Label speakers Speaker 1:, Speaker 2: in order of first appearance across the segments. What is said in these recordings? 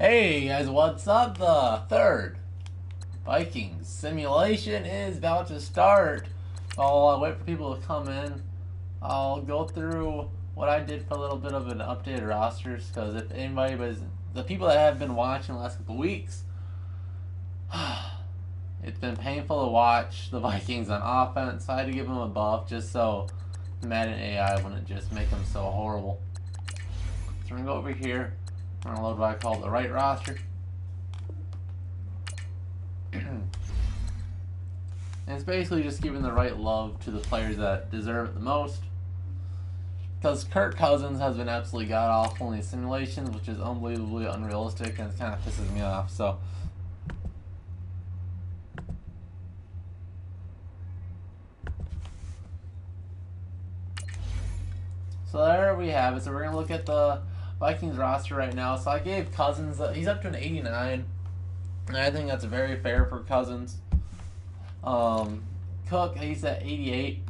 Speaker 1: Hey guys, what's up? The third Vikings simulation is about to start. I'll wait for people to come in. I'll go through what I did for a little bit of an updated rosters because if anybody was the people that have been watching the last couple weeks, it's been painful to watch the Vikings on offense. So I had to give them a buff just so the Madden AI wouldn't just make them so horrible. So we're gonna go over here. I'm going to load what I call the right roster. And it's basically just giving the right love to the players that deserve it the most. Because Kirk Cousins has been absolutely god-awful in these simulations, which is unbelievably unrealistic, and it kind of pisses me off. So there we have it. So we're going to look at the Vikings roster right now. So I gave Cousins, he's up to an 89, and I think that's very fair for Cousins. Cook, he's at 88,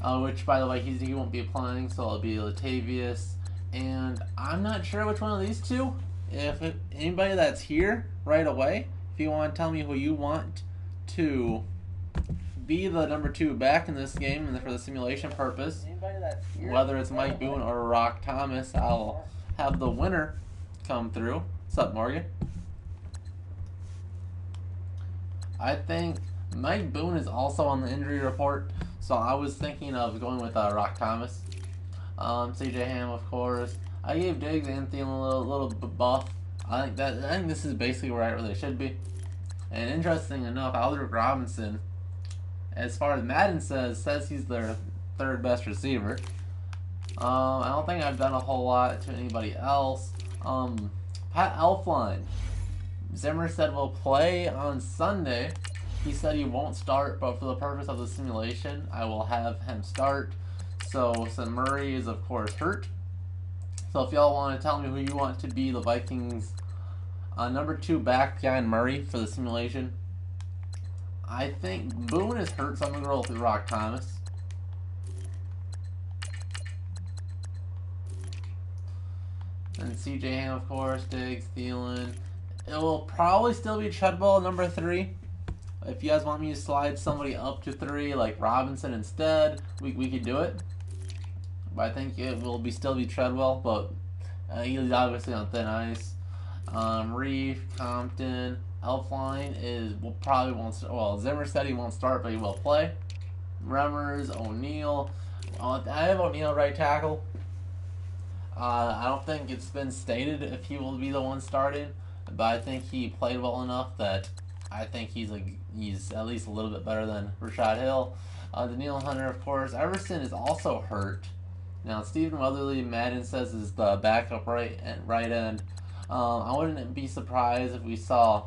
Speaker 1: which by the way he won't be playing, so it'll be Latavius, and I'm not sure which one of these two. If anybody that's here right away, if you want to tell me who you want to be the number 2 back in this game and for the simulation purpose, whether it's Mike Boone or Rock Thomas, I'll have the winner come through. What's up, Morgan? I think Mike Boone is also on the injury report, so I was thinking of going with Rock Thomas. CJ Ham, of course. I gave Diggs and Thielen a little buff. I think this is basically right where they should be. And interesting enough, Aldrick Robinson, as far as Madden says he's their third best receiver. I don't think I've done a whole lot to anybody else. Pat Elflein. Zimmer said will play on Sunday. He said he won't start, but for the purpose of the simulation, I will have him start. So Murray is of course hurt. So if y'all want to tell me who you want to be the Vikings number 2 back behind Murray for the simulation, I think Boone is hurt, so I'm going to roll with Rock Thomas. And CJ Ham, of course, Diggs, Thielen. It will probably still be Treadwell number 3. If you guys want me to slide somebody up to 3, like Robinson instead, we could do it. But I think it will still be Treadwell, but he's obviously on thin ice. Reef, Compton, Elflein probably won't start. Well, Zimmer said he won't start, but he will play. Remmers, O'Neal. I have O'Neal right tackle. I don't think it's been stated if he will be the one starting, but I think he played well enough that I think he's at least a little bit better than Rashad Hill. Daniil Hunter, of course. Everson is also hurt. Now, Stephen Weatherly, Madden says, is the backup right end. I wouldn't be surprised if we saw.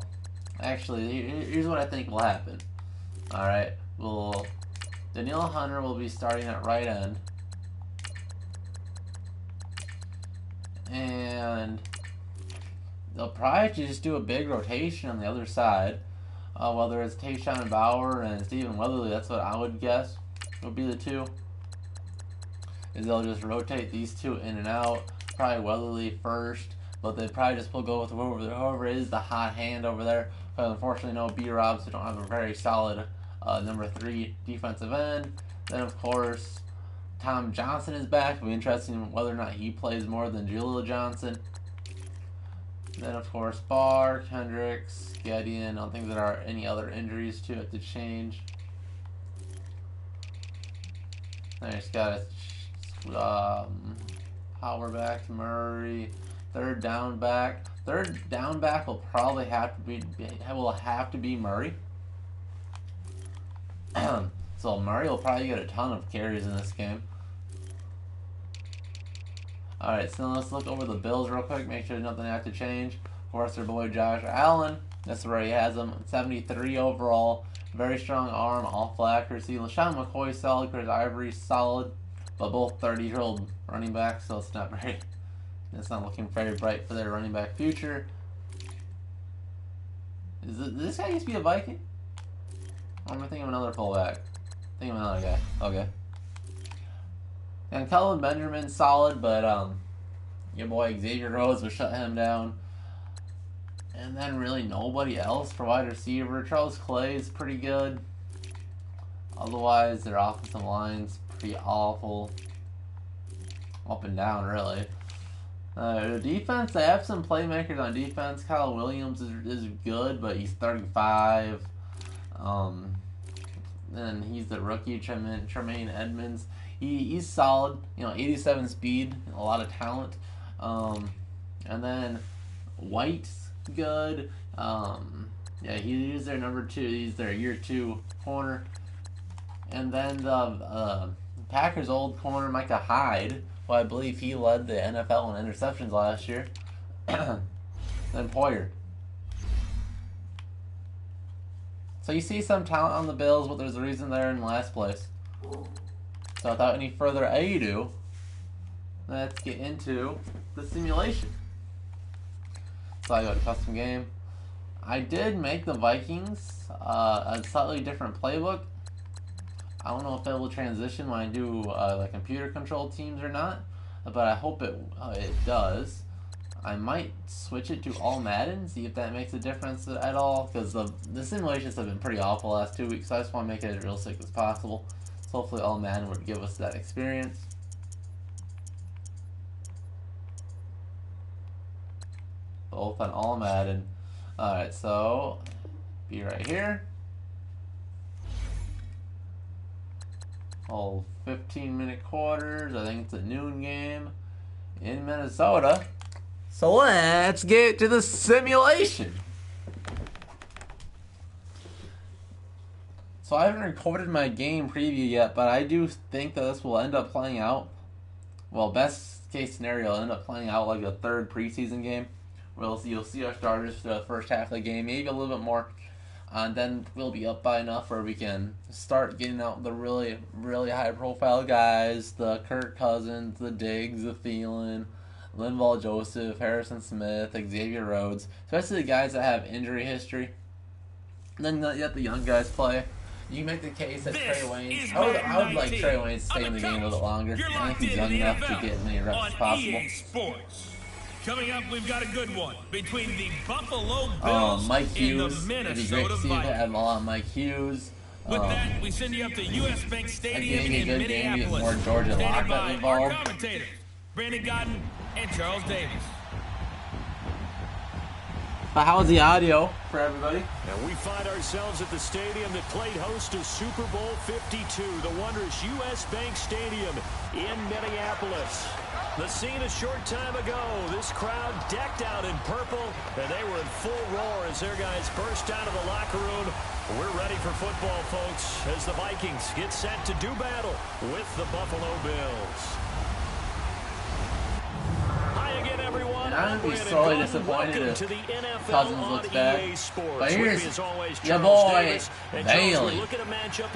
Speaker 1: Actually, here's what I think will happen. All right, Daniil Hunter will be starting at right end, and they'll probably just do a big rotation on the other side. Whether it's Tayshawn Bauer and Stephen Weatherly, that's what I would guess would be the two. Is they'll just rotate these two in and out. Probably Weatherly first, but they probably just will go with whoever is the hot hand over there. But unfortunately, no B-Rob, so don't have a very solid number 3 defensive end. Then, of course, Tom Johnson is back. It'll be interesting whether or not he plays more than Jaleel Johnson. Then, of course, Barr, Kendricks, Gideon. I don't think there are any other injuries to it to change. I just got Power back, Murray. Third down back will probably have to be Murray. So Murray will probably get a ton of carries in this game. Alright, so let's look over the Bills real quick, make sure nothing has to change. Of course, their boy Josh Allen, that's where he has him, 73 overall, very strong arm, all flat accuracy. LaShawn McCoy solid, Chris Ivory solid, but both 30-year-old running backs, so it's not looking very bright for their running back future. Does this guy used to be a Viking? Or am I thinking of another fullback? Think of another guy. Okay. And Cullen Benjamin solid, but Your boy Xavier Rhodes would shut him down. And then really nobody else for wide receiver. Charles Clay is pretty good. Otherwise, their offensive line's pretty awful. Up and down, really. Defense, they have some playmakers on defense. Kyle Williams is good, but he's 35. And he's the rookie, Tremaine Edmonds. He's solid, 87 speed, a lot of talent. And then White's good. He's their number 2. He's their year 2 corner. And then the Packers' old corner, Micah Hyde, who I believe he led the NFL in interceptions last year. Then Poyer. So you see some talent on the Bills, but there's a reason they're in last place. So without any further ado, let's get into the simulation. So I go to custom game. I did make the Vikings a slightly different playbook. I don't know if it will transition when I do like computer controlled teams or not, but I hope it does. I might switch it to all Madden, see if that makes a difference at all, because the simulations have been pretty awful the last 2 weeks, so I just want to make it as realistic as possible. So hopefully all Madden would give us that experience. Both on all Madden. Alright, so be right here. All 15-minute quarters. I think it's a noon game in Minnesota. So let's get to the simulation. So I haven't recorded my game preview yet, but I do think that this will end up playing out. Well, best case scenario, it'll end up playing out like a third preseason game. You'll see our starters for the first half of the game, maybe a little bit more. And then we'll be up by enough where we can start getting out the really, really high-profile guys, the Kirk Cousins, the Diggs, the Thielen, Linval Joseph, Harrison Smith, Xavier Rhodes, especially the guys that have injury history. And then let the young guys play. You can make the case that Trey Waynes, I would like Trey Waynes to stay in the game a little bit longer. I think he's young enough to get as many reps as possible.
Speaker 2: Coming up, we've got a good one between the Buffalo Bills
Speaker 1: Mike Hughes.
Speaker 2: and the Minnesota
Speaker 1: It'd be great to see
Speaker 2: Vikings.
Speaker 1: have a lot of Mike Hughes.
Speaker 2: With that, we send you up to US Bank Stadium in
Speaker 1: Game
Speaker 2: Minneapolis.
Speaker 1: with more Georgia
Speaker 2: Stated
Speaker 1: Lockhart
Speaker 2: by our
Speaker 1: involved.
Speaker 2: commentators, Brandon Godden and Charles Davis.
Speaker 1: But how's the audio for everybody?
Speaker 3: And we find ourselves at the stadium that played host to Super Bowl 52, the wondrous US Bank Stadium in Minneapolis. The scene a short time ago, this crowd decked out in purple, and they were in full roar as their guys burst out of the locker room. We're ready for football, folks, as the Vikings get set to do battle with the Buffalo Bills. Hi again, everyone.
Speaker 1: And I'm going to be sorely disappointed if Cousins looks bad. But here's your boy, Bailey.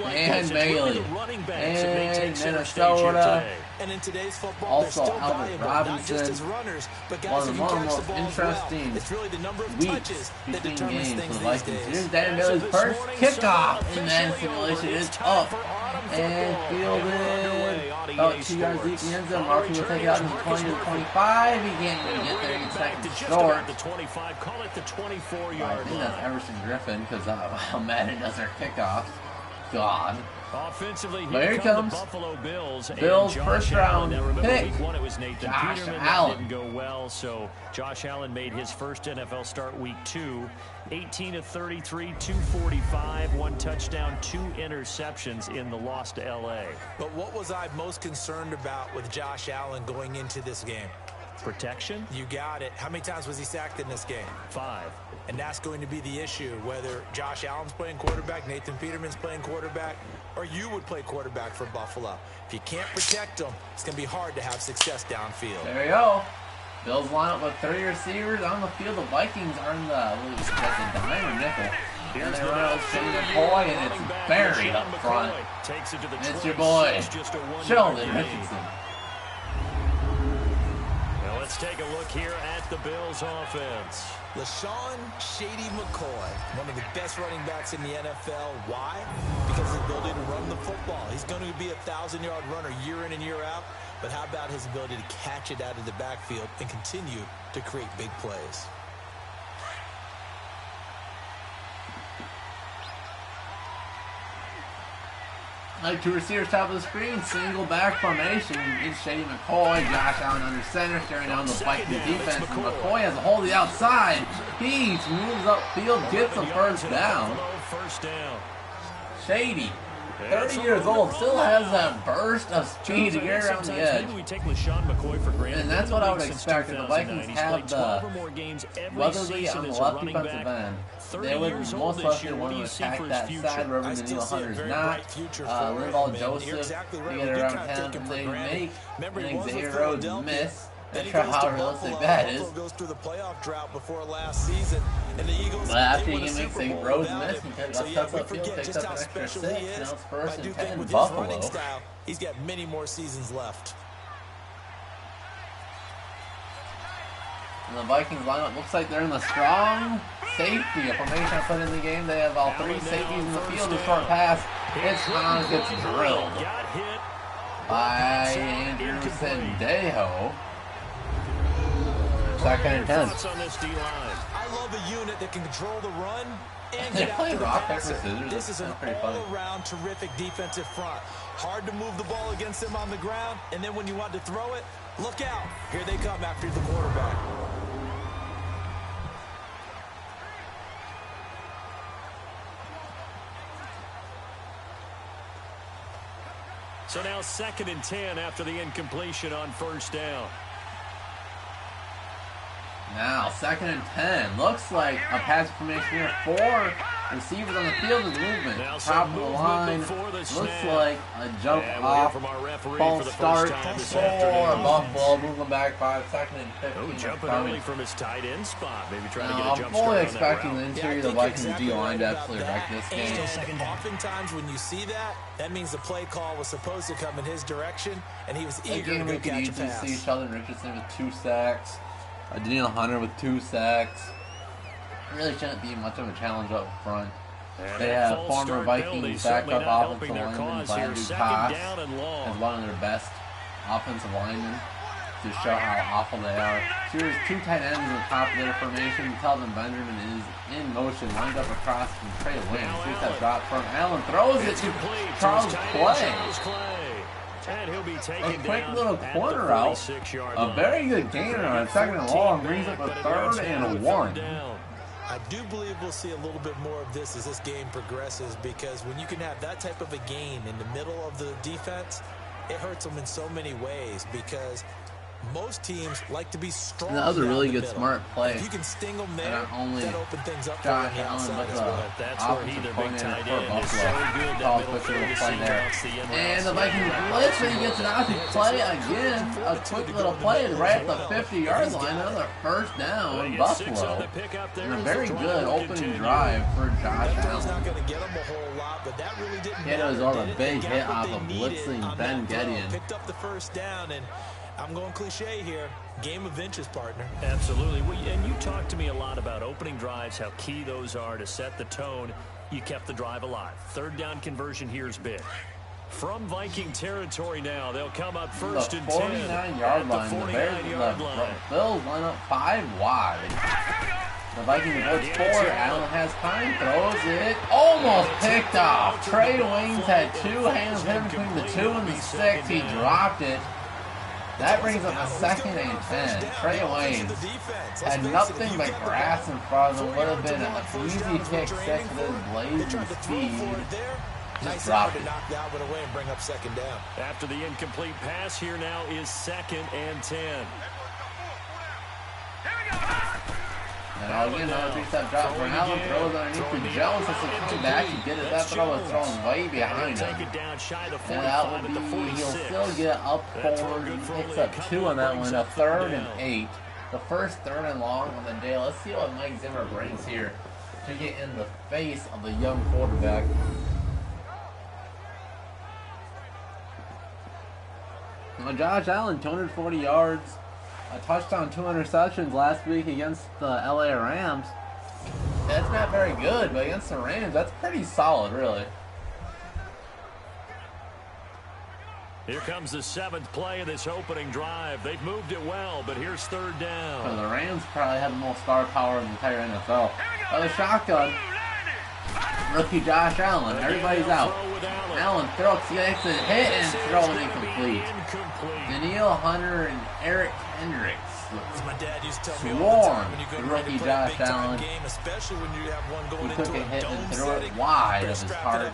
Speaker 1: And Bailey. And Minnesota.
Speaker 4: And in today's football,
Speaker 1: also Albert Robinson.
Speaker 4: just as runners, but
Speaker 1: One
Speaker 4: guys,
Speaker 1: of the most interesting
Speaker 4: it's really the number of
Speaker 1: weeks
Speaker 4: touches that
Speaker 1: between
Speaker 4: determines
Speaker 1: games
Speaker 4: things
Speaker 1: for the
Speaker 4: these
Speaker 1: Vikings.
Speaker 4: days.
Speaker 1: Here's Dan Bailey's first kickoff, and then simulation is up and fielded about 2 yards deep in the end zone. Markey will take it out in the 20 to 25. He can't even get there. He's second short.
Speaker 3: The 25, call it the 24-yard
Speaker 1: I think that's Everson Griffin because how Madden does their kickoffs. God.
Speaker 3: Offensively,
Speaker 1: Here he comes.
Speaker 3: The Buffalo Bills
Speaker 1: First round pick.
Speaker 3: Week 1 it was Nathan
Speaker 1: Josh
Speaker 3: Peterman.
Speaker 1: Allen.
Speaker 3: That didn't go well, so Josh Allen made his first NFL start week 2. 18 of 33, 245, 1 touchdown, 2 interceptions in the loss to LA.
Speaker 4: But what was I most concerned about with Josh Allen going into this game?
Speaker 3: Protection?
Speaker 4: You got it. How many times was he sacked in this game? 5. And that's going to be the issue, whether Josh Allen's playing quarterback, Nathan Peterman's playing quarterback, or you would play quarterback for Buffalo. If you can't protect them, it's going to be hard to have success downfield.
Speaker 1: There we go. Bills line up with 3 receivers on the field. The Vikings are in the dime or nickel. And they run out Shane McCoy, and it's buried up front. And it's your boy, Sheldon Richardson.
Speaker 3: Now let's take a look here at the Bills offense.
Speaker 4: LaShawn Shady McCoy, one of the best running backs in the NFL. Why? Because of his ability to run the football. He's going to be a 1,000-yard runner year in and year out. but how about his ability to catch it out of the backfield and continue to create big plays?
Speaker 1: Like two receivers top of the screen, single back formation. It's Shady McCoy, Josh Allen under center, staring down the Vikings defense. And McCoy has a hold of the outside. He moves upfield, gets a first down. Shady, 30 years old, still has that burst of speed to get around the edge. And that's what I would expect if the Vikings have the Weatherly on the left defensive end. They would most likely want to attack that side wherever the Neil Hunter's not. Linval Joseph, they get around 10, and they make an Xavier Rhodes miss. Not sure how realistic that is. But after he makes a Rhodes miss, he cuts upfield, picks up an extra 6. Now it's first and 10 Buffalo.
Speaker 4: He's got many more seasons left.
Speaker 1: And the Vikings lineup looks like they're in the strong safety formation I put in the game. They have all three safeties in the field. The short pass, it's Hans gets drilled by Andrew Sendejo. Second and 10.
Speaker 4: I love a unit that can control the run and
Speaker 1: They
Speaker 4: get
Speaker 1: play
Speaker 4: out the
Speaker 1: rock, paper,
Speaker 4: passing.
Speaker 1: scissors.
Speaker 4: This is an all-around terrific defensive front. Hard to move the ball against them on the ground, and then when you want to throw it, look out. Here they come after the quarterback.
Speaker 3: So now 2nd and 10 after the incompletion on first down.
Speaker 1: Now, 2nd and 10. Looks like a pass formation here. 4 receivers on the field with movement. Top of the line. Looks like a jump off. False start for Buffalo. Moving back 5, 2nd and 15.
Speaker 3: Jumping early from his tight end spot. Maybe trying to get a
Speaker 1: I'm
Speaker 3: jump
Speaker 1: fully
Speaker 3: start
Speaker 1: expecting
Speaker 3: on
Speaker 1: the
Speaker 3: that
Speaker 1: interior of the Vikings D-line to absolutely wreck this game.
Speaker 4: And oftentimes when you see that, that means the play call was supposed to come in his direction, and he was eager to
Speaker 1: Again,
Speaker 4: go
Speaker 1: we could
Speaker 4: catch a
Speaker 1: easily
Speaker 4: pass.
Speaker 1: see Sheldon Richardson with 2 sacks. Daniel Hunter with 2 sacks. Really shouldn't be much of a challenge up front. They have former Vikings backup offensive lineman Vladu Cox as one of their best offensive linemen to show how awful they are. Here's 2 tight ends in the top of their formation. Kelvin Benjamin is in motion, lined up across from Trey Wayne. Here's that drop from Allen, throws it to Charles Clay.
Speaker 3: And he'll be
Speaker 1: A quick little corner out. A very good gainer on 2nd and long. Brings up a 3rd and 1.
Speaker 4: I do believe we'll see a little bit more of this as this game progresses, because when you can have that type of a gain in the middle of the defense, it hurts them in so many ways, because most teams like to be strong.
Speaker 1: That was a really good, smart play.
Speaker 4: If you can sting them there,
Speaker 1: not only
Speaker 4: that open things up
Speaker 1: Josh
Speaker 4: on the
Speaker 1: Allen,
Speaker 4: outside
Speaker 1: but
Speaker 4: as well.
Speaker 3: That's where he, the big tight end, is so good.
Speaker 1: Call quick little play there. And the Vikings blitz, and he gets an out to play again. A quick little play right at the 50-yard line. Another first down, Buffalo. And a very good opening drive for Josh Allen.
Speaker 4: Not going to get him a whole lot, but that really didn't
Speaker 1: Yeah, it was
Speaker 4: matter.
Speaker 1: on a big
Speaker 4: They
Speaker 1: hit
Speaker 4: got
Speaker 1: off
Speaker 4: what
Speaker 1: of
Speaker 4: they needed
Speaker 1: blitzing
Speaker 4: on
Speaker 1: Ben
Speaker 4: that throw.
Speaker 1: Gideon.
Speaker 4: Picked up the first down, and I'm going cliche here. Game of inches, partner.
Speaker 3: Absolutely. And you talked to me a lot about opening drives, how key those are to set the tone. You kept the drive alive. 3rd down conversion here is big. From Viking territory now, they'll come up first and 10.
Speaker 1: 49-yard line. The Bills line up 5 wide. The Vikings blitz 4. Allen has time, throws it, almost picked off. Trey Waynes had 2 hands hit between the 2 and the 6. He dropped it. That brings up a 2nd and 10. Trey Waynes had nothing but grass in front of him. Would have been an easy pick 6 with his blazing speed. Just dropped it.
Speaker 4: Knock that one away and bring up 2nd down.
Speaker 3: After the incomplete pass, here now is 2nd and 10.
Speaker 1: And again, another 3-step drop for Allen. Throws underneath the Jones. It's a coming back. He did it. That throw was thrown way behind him. And that will be, he'll still get up forward. He picks up 2 on that one. A 3rd and 8. The first 3rd and long on the day. Let's see what Mike Zimmer brings here to get in the face of the young quarterback. Now, Josh Allen, 240 yards. A touchdown, 2 interceptions last week against the LA Rams. That's not very good, but against the Rams, that's pretty solid, really.
Speaker 3: Here comes the 7th play of this opening drive. They've moved it well, but here's 3rd down.
Speaker 1: So the Rams probably have the most star power in the entire NFL. Oh, the shotgun. Rookie Josh Allen. Everybody's out. Allen throws, gets a hit and throwing incomplete. Daniil Hunter and Eric Hendricks.
Speaker 4: My dad used to tell me all the time when you go
Speaker 1: rookie Josh Allen.
Speaker 4: Game, especially when you have one going
Speaker 1: he took
Speaker 4: into
Speaker 1: a hit and threw
Speaker 4: setting,
Speaker 1: it wide of his hard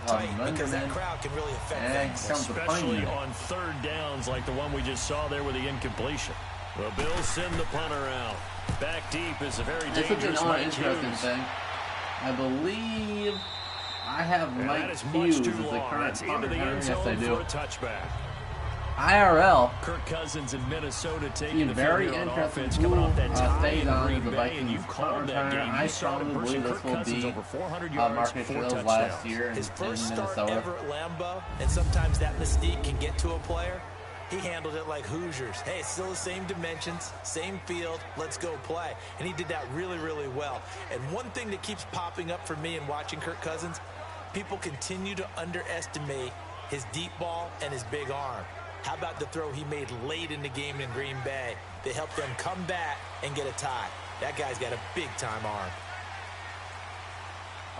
Speaker 4: because that crowd can really affect
Speaker 1: and
Speaker 4: things.
Speaker 1: comes the
Speaker 3: Especially on 3rd downs like the one we just saw there with the incompletion. The Bills send the punter out. Back deep is a very dangerous
Speaker 1: another interesting thing. I believe I have Mike Hughes as the current punter. Yes, I do. IRL.
Speaker 3: Kirk Cousins in Minnesota taking the
Speaker 1: very
Speaker 3: field on
Speaker 1: interesting
Speaker 3: offense, coming off that tie
Speaker 1: stays
Speaker 3: in
Speaker 1: on
Speaker 3: Green
Speaker 1: the
Speaker 3: Bay,
Speaker 1: Vikings
Speaker 3: and you called that game.
Speaker 1: I
Speaker 3: You saw it in
Speaker 1: strongly
Speaker 3: person.
Speaker 1: believe this
Speaker 3: Kirk
Speaker 1: will
Speaker 3: Cousins
Speaker 1: be
Speaker 3: over 400 yards,
Speaker 1: Marcus
Speaker 3: 4
Speaker 1: Fields
Speaker 3: touchdowns.
Speaker 1: last year
Speaker 4: His
Speaker 1: in
Speaker 4: first start
Speaker 1: Minnesota.
Speaker 4: ever at Lambeau, and sometimes that mystique can get to a player. He handled it like Hoosiers. Hey, it's still the same dimensions, same field, let's go play. And he did that really, really well. And one thing that keeps popping up for me in watching Kirk Cousins, people continue to underestimate his deep ball and his big arm. How about the throw he made late in the game in Green Bay that helped them come back and get a tie? That guy's got a big-time arm.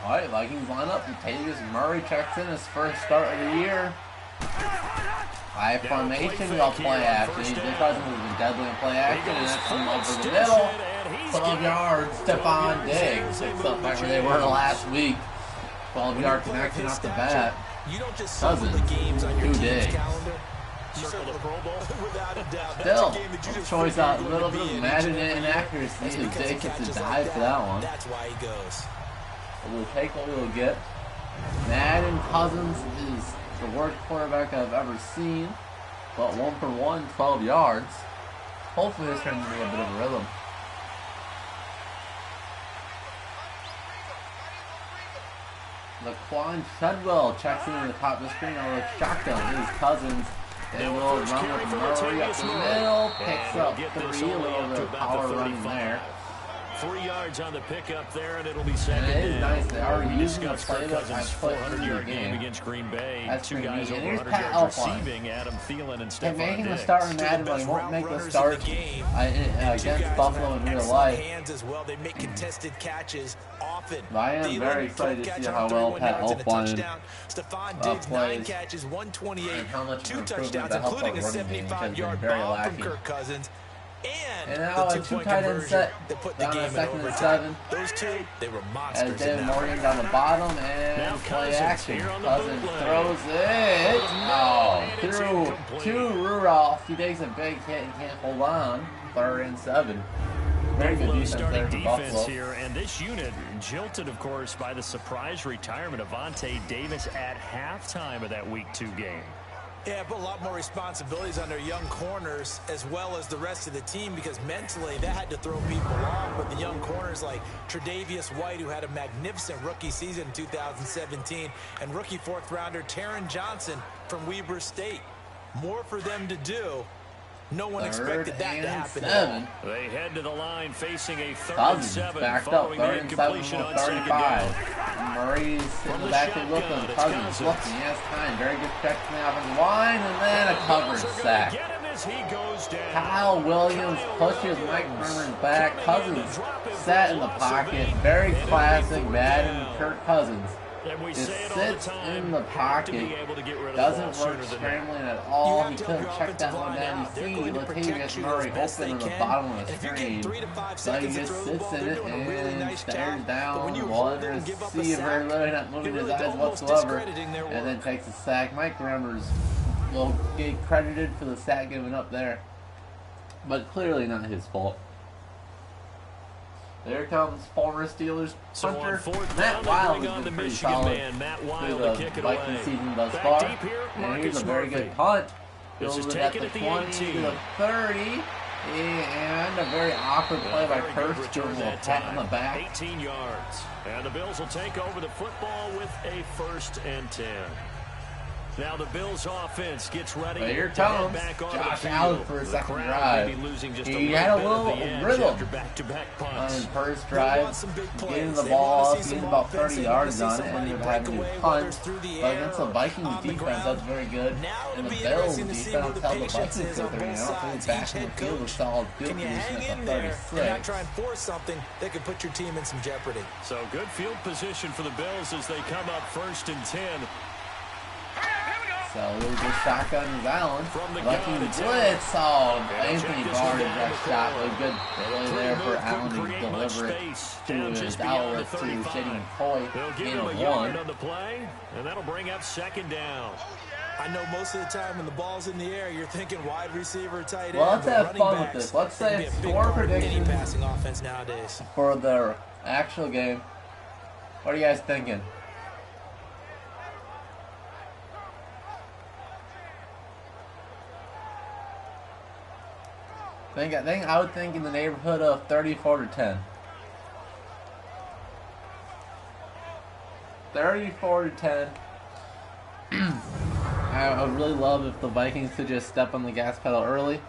Speaker 1: All right, Vikings line up. Latavius Murray checks in his first start of the year. High formation, they'll play action. This Cousins has been deadly in play action, and that's come over the middle. 12 yards, Stephon Diggs. It's up back where they were last week. 12-yard connection off the bat.
Speaker 4: You don't just
Speaker 1: Cousins,
Speaker 4: the games on your
Speaker 1: 2
Speaker 4: team's
Speaker 1: days.
Speaker 4: calendar. Circle the Pro Bowl without a doubt.
Speaker 1: Still,
Speaker 4: That's a game that you just
Speaker 1: choice
Speaker 4: figure
Speaker 1: out a
Speaker 4: you're
Speaker 1: little
Speaker 4: gonna
Speaker 1: bit
Speaker 4: be
Speaker 1: of
Speaker 4: in
Speaker 1: Madden
Speaker 4: each and every
Speaker 1: inaccuracy.
Speaker 4: That's
Speaker 1: As
Speaker 4: because
Speaker 1: Jake
Speaker 4: he
Speaker 1: gets a
Speaker 4: catches
Speaker 1: dive
Speaker 4: like
Speaker 1: for that one.
Speaker 4: That's why he goes.
Speaker 1: We'll take what we'll get. Madden Cousins is the worst quarterback I've ever seen. But 1 for 1, 12 yards. Hopefully this turns into a bit of a rhythm. Laquan Treadwell checks into the top of the screen on the shotgun. His Cousins. They will run with Murray up the middle. Picks up 3. A little bit of power running there.
Speaker 3: 3 yards on the pickup there, and it'll be second
Speaker 1: And it is
Speaker 3: down.
Speaker 1: nice. They're already using the
Speaker 3: Kirk
Speaker 1: playbook
Speaker 3: Cousins'
Speaker 1: I put in the
Speaker 3: 400-yard game
Speaker 1: game.
Speaker 3: against Green Bay.
Speaker 1: That's
Speaker 3: 2
Speaker 1: pretty
Speaker 3: guys
Speaker 1: neat.
Speaker 3: over
Speaker 1: And here's
Speaker 3: 100
Speaker 1: Pat
Speaker 3: yards
Speaker 1: Elflein.
Speaker 3: receiving. Adam Thielen and
Speaker 1: And
Speaker 3: Stephon
Speaker 1: making the
Speaker 3: Diggs.
Speaker 1: start in Madden, but he won't make the start against Buffalo in real life.
Speaker 4: Hands as well. They make contested catches often.
Speaker 1: But I am very excited to see how well Pat Elflein
Speaker 4: Stephon Diggs, 9
Speaker 1: plays
Speaker 4: catches, 128,
Speaker 1: and how much
Speaker 4: 2
Speaker 1: improvement
Speaker 4: touchdowns,
Speaker 1: that helps
Speaker 4: including a
Speaker 1: our running game, which has been
Speaker 4: 75-yard
Speaker 1: very
Speaker 4: bomb from
Speaker 1: lacking.
Speaker 4: Kirk Cousins. And
Speaker 1: now
Speaker 4: the
Speaker 1: a
Speaker 4: 2-point
Speaker 1: two-tight end
Speaker 4: conversion
Speaker 1: set
Speaker 4: that put the
Speaker 1: down
Speaker 4: game
Speaker 1: to
Speaker 4: in
Speaker 1: 2nd and
Speaker 4: overtime.
Speaker 1: 7.
Speaker 4: Those two, they were
Speaker 1: As
Speaker 4: monsters in
Speaker 1: David
Speaker 4: that
Speaker 1: Morgan
Speaker 4: one.
Speaker 1: down the bottom
Speaker 3: Now
Speaker 1: and play
Speaker 3: Cousins
Speaker 1: action.
Speaker 3: here on the
Speaker 1: Cousins
Speaker 3: bootleg.
Speaker 1: throws it. Oh,
Speaker 3: And it's
Speaker 1: through
Speaker 3: incomplete.
Speaker 1: to Rudolph. He takes a big hit and can't hold on. 3rd and 7. Very good
Speaker 3: Buffalo's
Speaker 1: defense there
Speaker 3: starting
Speaker 1: for
Speaker 3: defense
Speaker 1: Buffalo.
Speaker 3: here, and this unit jilted, of course, by the surprise retirement of Vontae Davis at halftime of that Week 2 game.
Speaker 4: Yeah, put a lot more responsibilities on their young corners as well as the rest of the team because mentally that had to throw people off. But the young corners like Tre'Davious White, who had a magnificent rookie season in 2017, and rookie 4th rounder Taron Johnson from Weber State. More for them to do. No one expected that to happen.
Speaker 1: 7.
Speaker 3: They head to the line facing a 3rd and
Speaker 1: Cousins
Speaker 3: 7
Speaker 1: backed up.
Speaker 3: following
Speaker 1: 3rd
Speaker 3: the
Speaker 1: and 7
Speaker 3: incompletion
Speaker 1: from
Speaker 3: on second
Speaker 1: 35.
Speaker 3: down.
Speaker 1: Murray's in
Speaker 3: From
Speaker 1: the
Speaker 3: the
Speaker 1: back
Speaker 3: shotgun,
Speaker 1: looking.
Speaker 3: it's
Speaker 1: Cousins
Speaker 3: Cousins.
Speaker 1: looking. He has time. Very good check from the offensive line. And then a coverage
Speaker 3: Bills are gonna
Speaker 1: sack.
Speaker 3: get him as he goes down.
Speaker 1: Kyle Williams pushes Mike Bremer's back. Cousins sat in the pocket. Very classic Madden Kirk Cousins.
Speaker 3: And we
Speaker 1: Just
Speaker 3: say it all the
Speaker 1: sits
Speaker 3: time,
Speaker 1: in the
Speaker 3: have to
Speaker 1: pocket.
Speaker 3: be able to get rid of the
Speaker 1: Doesn't
Speaker 3: ball
Speaker 1: work
Speaker 3: sooner than that.
Speaker 1: scrambling at all.
Speaker 4: You
Speaker 1: He
Speaker 4: have to
Speaker 1: couldn't
Speaker 4: help
Speaker 1: check
Speaker 4: your
Speaker 1: that
Speaker 4: offensive
Speaker 1: one
Speaker 4: line
Speaker 1: down.
Speaker 4: out. They're
Speaker 1: You see
Speaker 4: going to
Speaker 1: Latavius
Speaker 4: protect you
Speaker 1: Murray
Speaker 4: as best
Speaker 1: open
Speaker 4: they
Speaker 1: in the
Speaker 4: can.
Speaker 1: bottom of
Speaker 4: And
Speaker 1: the
Speaker 4: if you're
Speaker 1: screen.
Speaker 4: getting 3 to 5
Speaker 1: So he
Speaker 4: seconds to
Speaker 1: just
Speaker 4: throw the
Speaker 1: sits
Speaker 4: ball,
Speaker 1: in
Speaker 4: they're
Speaker 1: it
Speaker 4: doing a really
Speaker 1: and
Speaker 4: nice
Speaker 1: stares
Speaker 4: job. But
Speaker 1: down.
Speaker 4: when you
Speaker 1: Well,
Speaker 4: hold it and give up a
Speaker 1: see if
Speaker 4: sack,
Speaker 1: they're really not moving
Speaker 4: you're
Speaker 1: his
Speaker 4: really
Speaker 1: eyes
Speaker 4: almost
Speaker 1: whatsoever.
Speaker 4: discrediting their
Speaker 1: And then
Speaker 4: work.
Speaker 1: takes a sack. Mike Bremer's will get credited for the sack given up there. But clearly not his fault. There comes former Steelers
Speaker 3: So on
Speaker 1: punter
Speaker 3: 4th
Speaker 1: Matt
Speaker 3: down, they
Speaker 1: Wild
Speaker 3: bring
Speaker 1: has
Speaker 3: on the
Speaker 1: been pretty
Speaker 3: Michigan
Speaker 1: solid
Speaker 3: man, Matt
Speaker 1: through
Speaker 3: Wild,
Speaker 1: the
Speaker 3: to kick it
Speaker 1: Vikings
Speaker 3: away.
Speaker 1: season thus
Speaker 3: Back
Speaker 1: far.
Speaker 3: deep here,
Speaker 1: And here's a
Speaker 3: Marcus
Speaker 1: very
Speaker 3: Murphy.
Speaker 1: good punt.
Speaker 3: This is
Speaker 1: Fielded at
Speaker 3: taken
Speaker 1: the
Speaker 3: at the
Speaker 1: 20 to
Speaker 3: 18.
Speaker 1: the 30. And a very awkward play by
Speaker 3: Very good
Speaker 1: Kurtz,
Speaker 3: return
Speaker 1: giving him a
Speaker 3: that
Speaker 1: pat on
Speaker 3: time.
Speaker 1: the back.
Speaker 3: 18 yards. And the Bills will take over the football with a 1st and 10. Now the Bills offense gets ready.
Speaker 1: But here
Speaker 3: to
Speaker 1: comes
Speaker 3: head back onto
Speaker 1: Josh
Speaker 3: the
Speaker 1: Allen
Speaker 3: field.
Speaker 1: for his
Speaker 3: The
Speaker 1: second
Speaker 3: crowd
Speaker 1: drive.
Speaker 3: may be losing just
Speaker 1: He
Speaker 3: a
Speaker 1: had a
Speaker 3: bit
Speaker 1: little
Speaker 3: of the edge
Speaker 1: rhythm
Speaker 3: after back-to-back
Speaker 1: on
Speaker 3: punts.
Speaker 1: his first drive, getting the ball up, getting about 30 yards on it, and ended up having to punt. But against the Vikings defense, that's very good. And the Bills defense held the Vikings to 3 and out. So he's back in the field with solid field position at the 36.
Speaker 4: And not try and force something that could put your team in some jeopardy.
Speaker 3: So good field position for the Bills as they come up 1st and 10.
Speaker 1: So a really good shotgun is Allen. Vikings blitz. Oh, Anthony Barnes got shot. Really good play there for Allen to deliver it to his outlet to Shady McCoy.
Speaker 3: They'll give him a yard on the play, and that'll bring up 2nd down.
Speaker 4: I know most of the time when the ball's in the air, you're thinking wide receiver, tight end.
Speaker 1: Well, let's have fun with this. Let's say score prediction
Speaker 4: passing offense nowadays
Speaker 1: for the actual game. What are you guys thinking? I would think in the neighborhood of 34-10. 34-10. I would really love if the Vikings could just step on the gas pedal early.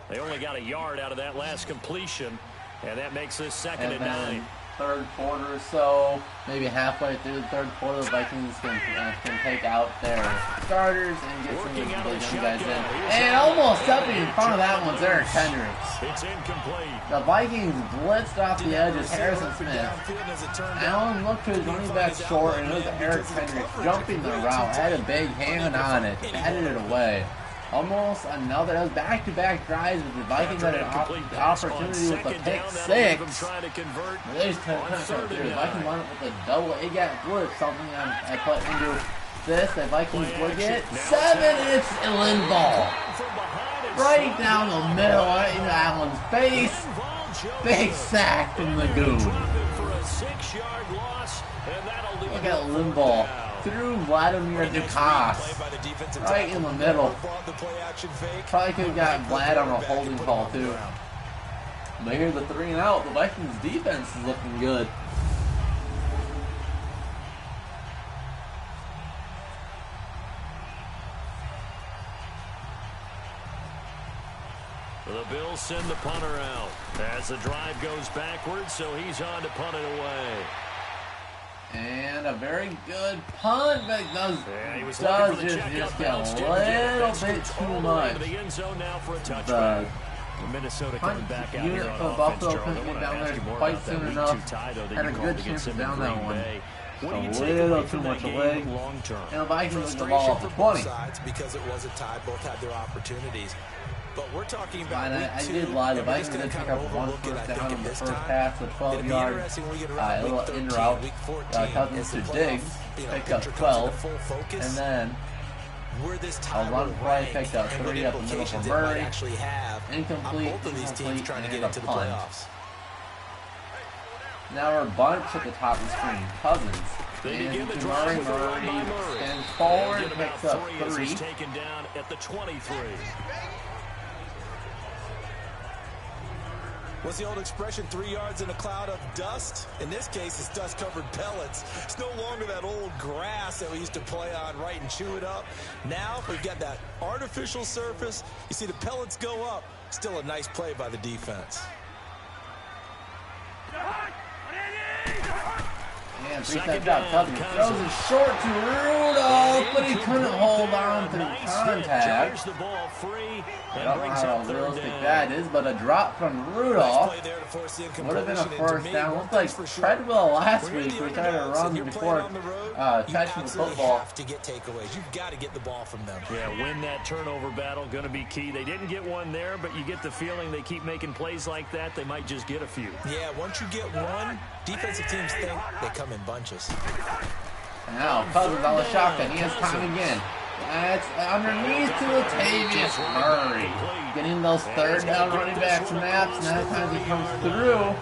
Speaker 3: They only got a yard out of that last completion, and that makes this 2nd and 9.
Speaker 1: Third quarter, so maybe halfway through the third quarter, the Vikings can take out their starters and get some of the young guys in. And almost stepping in front of that one's Eric Hendricks.
Speaker 3: It's incomplete.
Speaker 1: The Vikings blitzed off the edges. Harrison Smith. Allen looked to his running back short, and it was Eric Hendricks jumping the route. Had a big hand on it, batted it away. Almost another. That was back-to-back drives with the Vikings had an opportunity with a pick 6. They just couldn't come through. The Vikings wound up with a double A-gap blitz, something I put into this. The Vikings would get 7. It's Linval. Right down the middle, right into Allen's face. Big sack from the goon. Look at Linval. Through Vladimir Dukas. Right in the middle. Probably could have got Vlad on a holding call too. But here's the 3 and out. The Vikings defense is looking good.
Speaker 3: The Bills send the punter out as the drive goes backwards, so he's on to punt it away.
Speaker 1: And a very good punt, but it does just get a little bit too much. The
Speaker 3: Minnesota coming back out
Speaker 1: unit
Speaker 3: here
Speaker 1: for
Speaker 3: on
Speaker 1: Buffalo
Speaker 3: offense,
Speaker 1: couldn't get down there quite soon enough. Had a good chance to down that one. A little too much leg. And the Vikings took the ball off the 20.
Speaker 4: Because it was a tie, both had their opportunities. But we're talking about
Speaker 1: I did lie. The Vikings did pick up 1 first down in the first pass, a 12-yard, a little in route. Cousins to Diggs, picked up 12, and then a run play picked up 3 up the middle for Murray. Incomplete, and a punt. Now we're bunch at the top of the screen. Cousins. And to Murray stands forward, picks up 3.
Speaker 3: Taken down at the 23.
Speaker 4: What's the old expression, 3 yards in a cloud of dust? In this case, it's dust-covered pellets. It's no longer that old grass that we used to play on, right, and chew it up. Now we've got that artificial surface. You see the pellets go up. Still a nice play by the defense.
Speaker 1: And 3-step drop. Cousins throws it short to Rudolph, but he couldn't hold on through contact. I don't know how realistic that is, but a drop from Rudolph would have been a first down. Looked like Treadwell last week. We tried to run before catching the football.
Speaker 4: To get takeaways. You've got to get the ball from them.
Speaker 3: Yeah, win that turnover battle. Going to be key. They didn't get one there, but you get the feeling they keep making plays like that. They might just get a few.
Speaker 4: Yeah, once you get one, defensive teams think they come in bunches.
Speaker 1: Now Cousins on the shotgun. He has time again. That's underneath to Latavius Murray. Getting those third down running back snaps. Now time he comes through.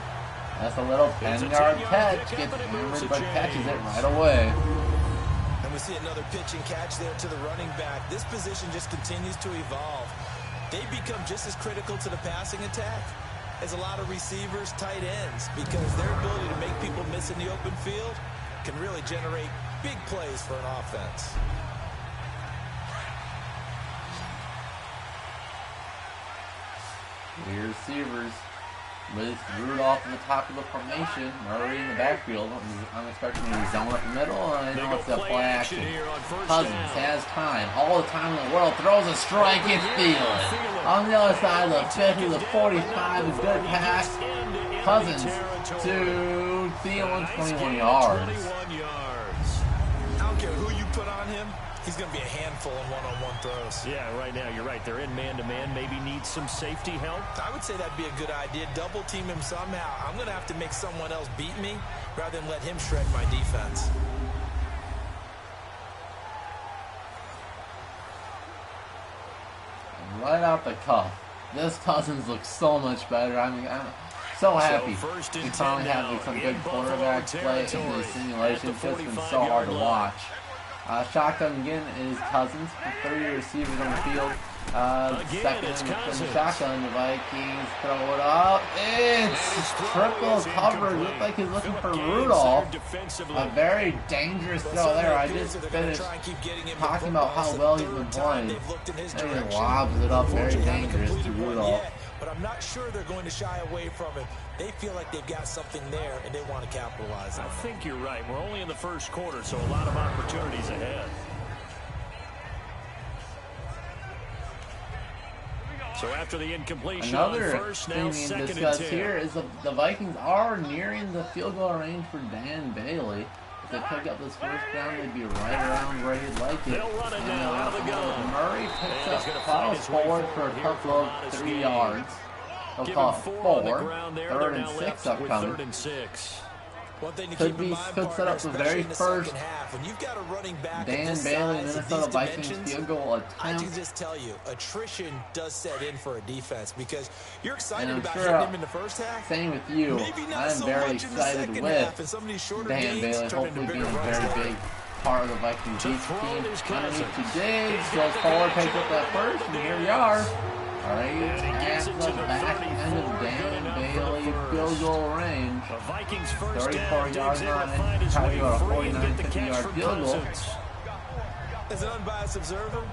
Speaker 1: That's a little 10-yard catch. Gets hammered, but catches it right away.
Speaker 4: And we see another pitch and catch there to the running back. This position just continues to evolve. They become just as critical to the passing attack as a lot of receivers, tight ends, because their ability to make people miss in the open field can really generate big plays for an offense.
Speaker 1: Your receivers with Rudolph at the top of the formation, Murray in the backfield. I'm expecting him to zone up the middle, and I know it's a play action. Cousins has time, all the time in the world, throws a strike, it's Thielen. On the other side of the 50, the 45, a good pass. Cousins to Thielen, 21 yards.
Speaker 4: I don't care who you put on him. He's going to be a handful in one-on-one throws.
Speaker 3: Yeah, right now, you're right. They're in man-to-man. Maybe needs some safety help.
Speaker 4: I would say that'd be a good idea. Double team him somehow. I'm going to have to make someone else beat me rather than let him shred my defense.
Speaker 1: Right out the cuff. This Cousins looks so much better. I mean, I'm so happy. We finally have some good quarterback play in the simulation. It's just been so hard to watch. Shotgun again is Cousins. 3 receivers on the field. Second from the shotgun, the Vikings throw it up. It's triple coverage. Looks like he's looking for Rudolph. A very dangerous throw there. I just finished talking about how well he's been playing. And he lobs it up. Very dangerous to Rudolph.
Speaker 4: But I'm not sure they're going to shy away from it. They feel like they've got something there, and they want to capitalize on it.
Speaker 3: I think you're right. We're only in the first quarter, so a lot of opportunities ahead. So after the incompletion,
Speaker 1: another
Speaker 3: first, now
Speaker 1: thing we
Speaker 3: second
Speaker 1: discuss
Speaker 3: and 10.
Speaker 1: here is the Vikings are nearing the field goal range for Dan Bailey. If they pick up this first down, they'd be right around where he'd like it.
Speaker 3: They'll run it now out of the gun.
Speaker 1: Murray picks up follows forward for a couple of 3 yards. They'll call it 4. 3rd and 6 upcoming.
Speaker 3: 3rd and 6.
Speaker 1: Could set up the very first Dan Bailey, Minnesota Vikings field goal attempt.
Speaker 4: I can just tell you, attrition does set in for a defense because you're excited about hitting him in the first half.
Speaker 1: Same with you. I'm very excited with Dan Bailey, hopefully being a very big part of the Vikings beach team. Underneath to Diggs, goes forward, takes up that first, and here we are. Right at the back end of Dan Bailey field goal range. 34 yards line, try to go a 49, 50-yard field goal.
Speaker 4: As an unbiased observer,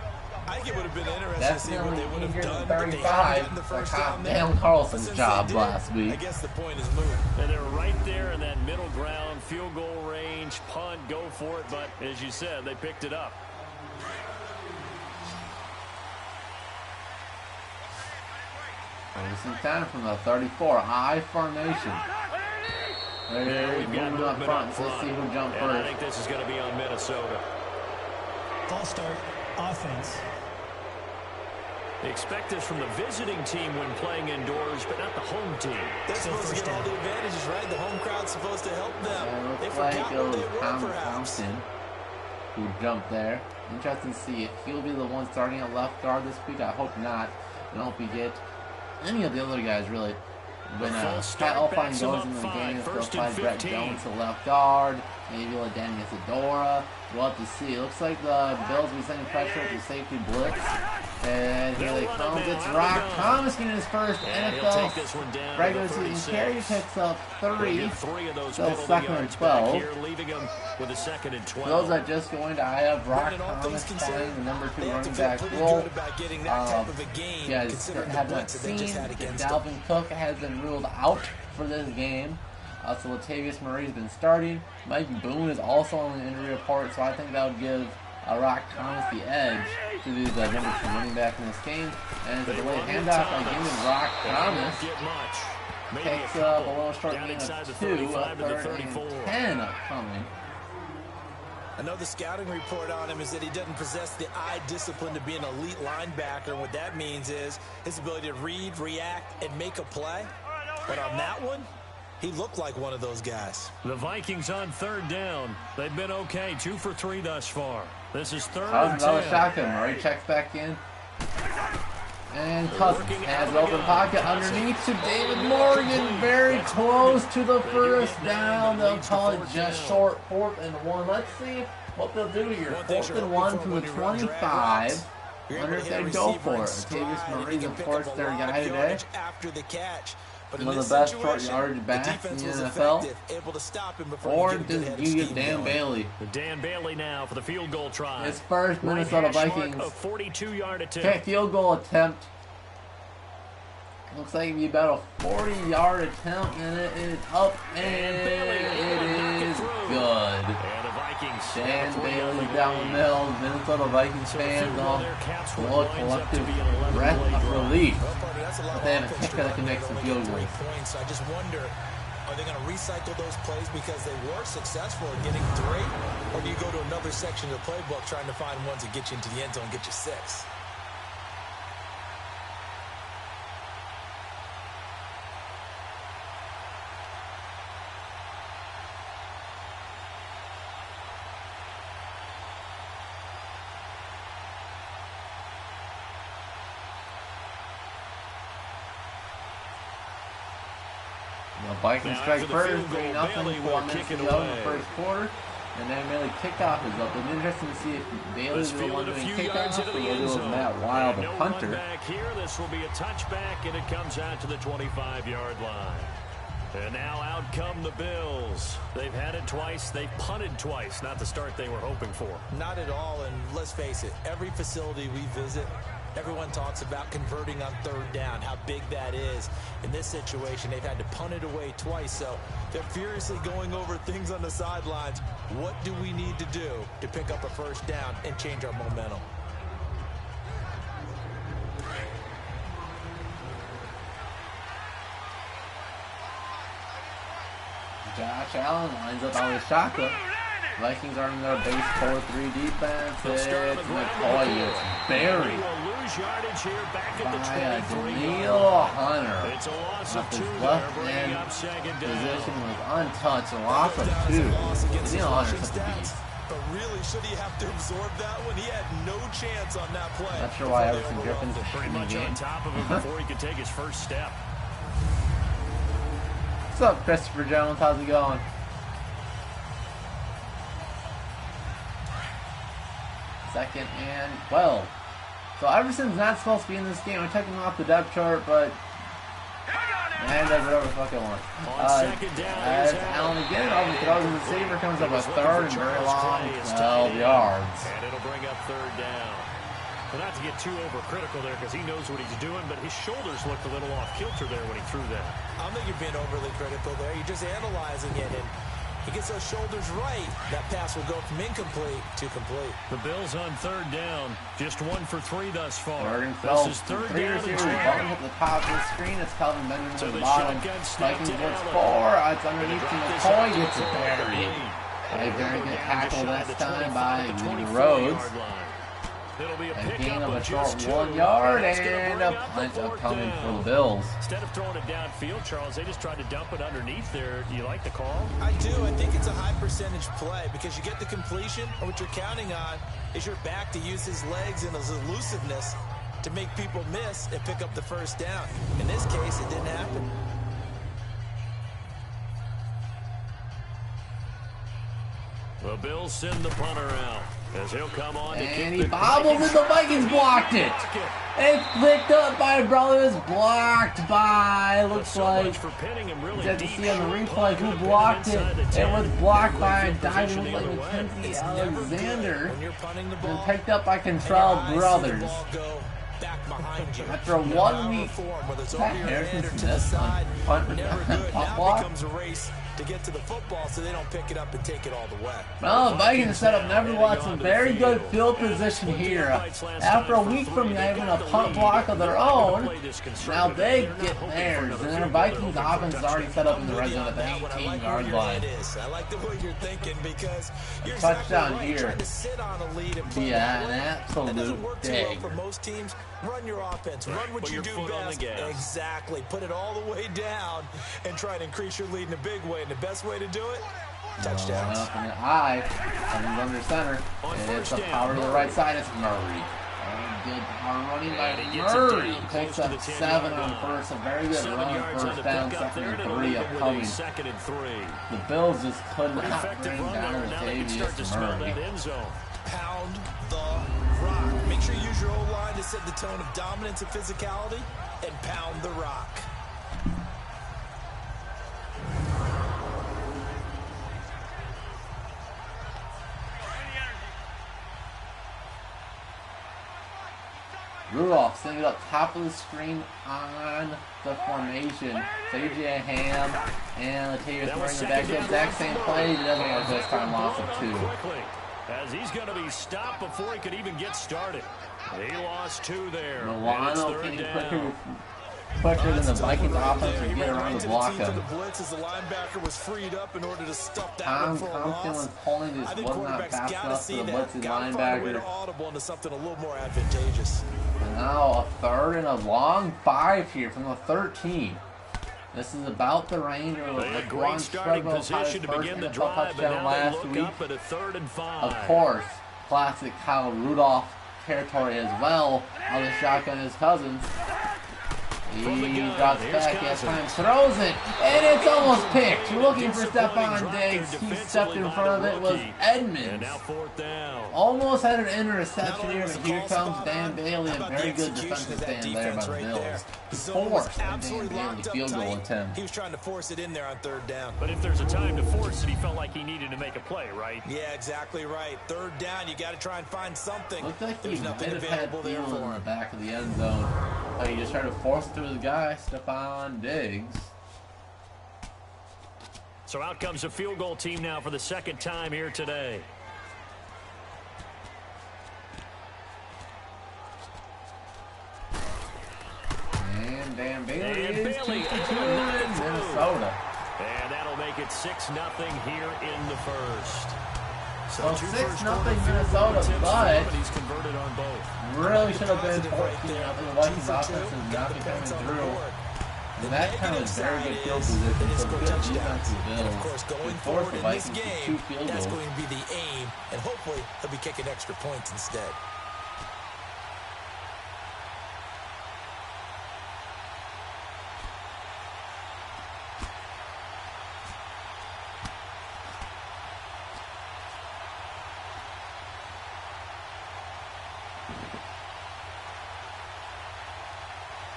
Speaker 4: I think it would have been interesting to see what they would have done.
Speaker 1: 35, like Dan Carlson's job last week.
Speaker 4: I guess the point is moved.
Speaker 3: And they're right there in that middle ground, field goal range, punt, go for it. But as you said, they picked it up.
Speaker 1: Some time from the 34, I formation. They're moving up front, so let's see who jumped first.
Speaker 3: I think this is going to be on Minnesota.
Speaker 5: False start, offense.
Speaker 3: They expect this from the visiting team when playing indoors, but not the home team.
Speaker 4: They're supposed to get all the advantages, right? The home crowd's supposed to help them.
Speaker 1: It looks like it was Thompson who jumped there. Interesting to see if he'll be the one starting at left guard this week. I hope not. I hope we get any of the other guys really. When Pat Elfine goes into the game, they'll find Brett Jones to left guard. Maybe let Danny Isadora. We'll have to see. It looks like the Bills will be sending pressure at the safety blitz. And here they come. It's Rock Thomas getting his first NFL regular season carry. Picks up 3. Still 2nd and 12. Those that just going to, I have Rock Thomas playing the number 2 running back role. You guys have not seen Dalvin Cook has been ruled out for this game. So Latavius Murray's been starting. Mike Boone is also on the injury report, so I think that would give Rock Thomas the edge to be the number 2 running back in this game. And the delayed handoff again to Rock Thomas takes up a little short gain of 2, 3rd and 10 upcoming.
Speaker 4: I know the scouting report on him is that he doesn't possess the eye discipline to be an elite linebacker. And what that means is his ability to read, react, and make a play. But on that one, he looked like one of those guys.
Speaker 3: The Vikings on 3rd down. They've been okay, 2 for 3 thus far. This is 3rd and 10.
Speaker 1: Another shotgun. Murray checks back in. And Cousins has an open pocket underneath to David Morgan. Very close to the first down. They'll call it just short, 4th and 1. Let's see what they'll do here. 4th and 1 from the 25. I wonder if they go for it. Latavius Murray's, of course, their guy today.
Speaker 4: After the catch. But
Speaker 1: one of the best short yardage backs in the NFL.
Speaker 4: Able to stop him before
Speaker 1: Or does you get Dan Bailey?
Speaker 3: Dan Bailey now for the field goal try.
Speaker 1: His first Minnesota Vikings
Speaker 3: 42-yard attempt.
Speaker 1: field goal attempt. Looks like it'd be about a 40-yard attempt, and it is up, and it is good.
Speaker 3: And the Vikings.
Speaker 1: Dan Bailey down the middle. Minnesota Vikings fans on a collective breath of relief. But they have a kicker that can make some field goals.
Speaker 4: I just wonder, are they going to recycle those plays because they were successful in getting 3? Or do you go to another section of the playbook trying to find ones that get you into the end zone and get you 6?
Speaker 1: The Vikings strike first, 3-0 4 minutes to go in the first quarter. And then Bailey kickoff is up. It's interesting to see if Bailey's the one doing kickoff or whether it was Matt Wild, the punter.
Speaker 3: Back here, this will be a touchback, and it comes out to the 25-yard line. And now out come the Bills. They've had it twice. They've punted twice. Not the start they were hoping for.
Speaker 4: Not at all, and let's face it, every facility we visit, everyone talks about converting on 3rd down, how big that is. In this situation, they've had to punt it away twice, so they're furiously going over things on the sidelines. What do we need to do to pick up a 1st down and change our momentum?
Speaker 1: Josh Allen lines up on his shotgun. Vikings are in their base 4-3 defense. It's McCoy. It's buried by Daniil Hunter.
Speaker 3: It's a loss of 2
Speaker 1: left end position was untouched. A loss of 2. Daniil Hunter's such a beast.
Speaker 4: But really, should he have to absorb that one? He had no chance on that play.
Speaker 1: Not sure why Everson Griffin's
Speaker 3: pretty much on top of him before he could take his first step.
Speaker 1: What's up, Christopher Jones? How's it going? Second and 12. So Everson's not supposed to be in this game. I took him off the depth chart, but man does whatever the fuck it wants. As Allen again overthrows the receiver, comes up with 3rd and very long, 12 yards.
Speaker 3: And it'll bring up 3rd down. Well, not to get too overcritical there because he knows what he's doing, but his shoulders looked a little off kilter there when he threw that.
Speaker 4: I don't think you're being overly critical there. You're just analyzing it, and he gets those shoulders right. That pass will go from incomplete to complete.
Speaker 3: The Bills on 3rd down. Just 1 for 3 thus far.
Speaker 1: This is 3rd down and 2. Bottom at the top of the screen. It's Calvin Benjamin at the bottom. Vikings blitz 4. It's underneath to McCoy. Gets it buried. They very good tackle this time by Rhodes. A gain of a short 1 yard and a punt upcoming for the Bills.
Speaker 3: Instead of throwing it downfield, Charles, they just tried to dump it underneath there. Do you like the call?
Speaker 4: I do. I think it's a high percentage play because you get the completion, and what you're counting on is your back to use his legs and his elusiveness to make people miss and pick up the 1st down. In this case, it didn't happen.
Speaker 3: The Bills send the punter out as he'll come on to
Speaker 1: and he bobbles and the Vikings blocked it. It's picked up by Brothers, blocked by, looks like, you have to see on the replay who blocked it. It was blocked by diving like Mackenzie Alexander and picked up by Contrell Brothers. After a 1 week, Pat Harrison Smith on punt block.
Speaker 4: To get to the football so they don't pick it up and take it all the way.
Speaker 1: Well, the Vikings set up nevertheless a very good field position here. After a week from having a punt block of their own, now they get theirs. And their Vikings offense is already set up in the red zone at the 18-yard line.
Speaker 4: I like the way you're thinking because
Speaker 1: a touchdown here be an absolute dig.
Speaker 4: For most teams, run your offense, run what you do best. Exactly. Put it all the way down and try to increase your lead in a big way. And the best way to do it, touchdowns.
Speaker 1: Up in the eye, comes under center. It's a power to the right side. It's Murray. Good power running by Murray. Picks up 7 on first. A very good run. 1st down, 2nd and 3 upcoming. The Bills just could not bring down Latavius Murray.
Speaker 4: Pound the rock. Make sure you use your O-line to set the tone of dominance and physicality and pound the rock.
Speaker 1: Rudolph sending it up top of the screen on the formation. A.J. Ham and Latavius Murray in the back. The exact same play. He doesn't work this time. Loss of 2.
Speaker 3: As he's going to be stopped before he could even get started. He lost 2 there.
Speaker 1: Milano getting quicker than the Vikings offense to get around the block him. Tom Compton was pulling this, was not fast enough for the blitzing linebacker. And now a third and a long 5 here from the 13. This is about the range of
Speaker 3: a great starting position to begin the drive, but now they look up at a 3rd and 5.
Speaker 1: Of course, classic Kyle Rudolph territory as well. On the shotgun his cousins. He drops back, he has time, throws it, and it's almost picked. Looking for Stephon Diggs. He stepped in front of it, was Edmonds. Almost had an interception here, but here comes Dan Bailey. A very good defensive stand there by the Bills. He forced a Dan Bailey field goal attempt.
Speaker 4: He was trying to force it in there on 3rd down.
Speaker 3: But if there's a time to force it, he felt like he needed to make a play, right?
Speaker 4: Yeah, exactly right. 3rd down, you got to try and find something.
Speaker 1: Looked like he might have had Thielen in the back of the end zone. He just tried to force it to his guy, Stephon Diggs.
Speaker 3: So out comes the field goal team now for the 2nd time here today.
Speaker 1: And Dan Bailey is 2-2 in Minnesota.
Speaker 3: And that'll make it 6-0 here in the 1st.
Speaker 1: So 6-0 Minnesota, but
Speaker 3: he's converted on both.
Speaker 1: Really should have been 14-0. The Vikings offense is not coming through. And that kind of very good field position. So good defensive Bills.
Speaker 4: Of course, going forward in this game, that's going to be the aim, and hopefully he'll be kicking extra points instead.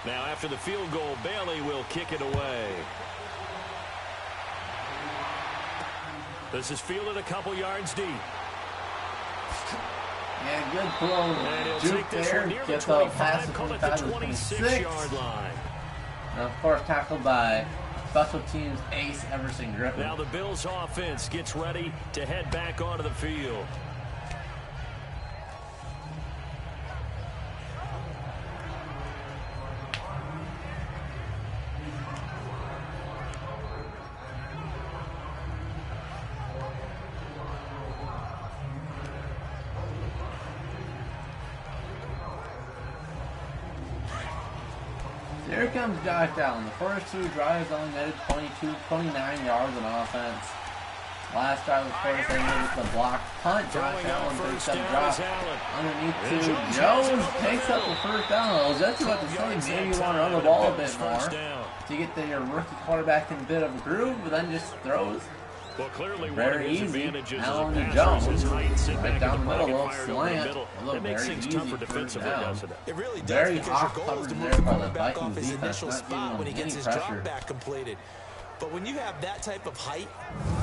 Speaker 3: Now, after the field goal, Bailey will kick it away. This is fielded a couple yards deep.
Speaker 1: Yeah, good throw. Juke there. Gets the pass to the 26-yard line. And of course, tackled by special teams ace Everson Griffin.
Speaker 3: Now the Bills offense gets ready to head back onto the field.
Speaker 1: Here comes Josh Allen. The first 2 drives only netted 29 yards on offense. Last drive, of course, they made it the block punt. Josh Allen takes that drop underneath to Jones. Takes up the 1st down. That's about to say maybe you want to run the ball a bit more to get your rookie quarterback in a bit of a groove, but then just throws.
Speaker 3: Well, clearly
Speaker 1: very easy. Allen to Jones. Right down the middle, a little slant. A little very easy first down. Very hot coverage there by the Vikings defense, not giving him any pressure.
Speaker 4: But when you have that type of height,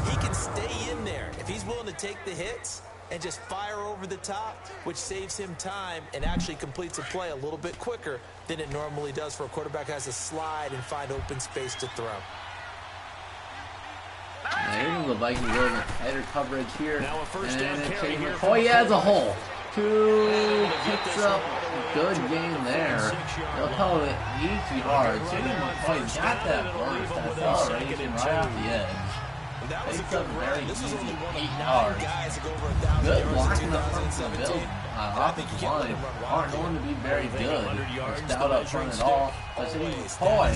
Speaker 4: he can stay in there if he's willing to take the hits and just fire over the top, which saves him time and actually completes a play a little bit quicker than it normally does for a quarterback who has to slide and find open space to throw.
Speaker 1: Here's the Vikings going with tighter coverage here. And Chase McCoy has a hole. 2 picks up. Good game there. They'll call it 8 yards. Chase McCoy got that burst, that acceleration right off the edge. Picks up very easy 8 yards. Good blocking up front for the Bills. Offensive line aren't going to be very good. Or stout up front at all. But Chase McCoy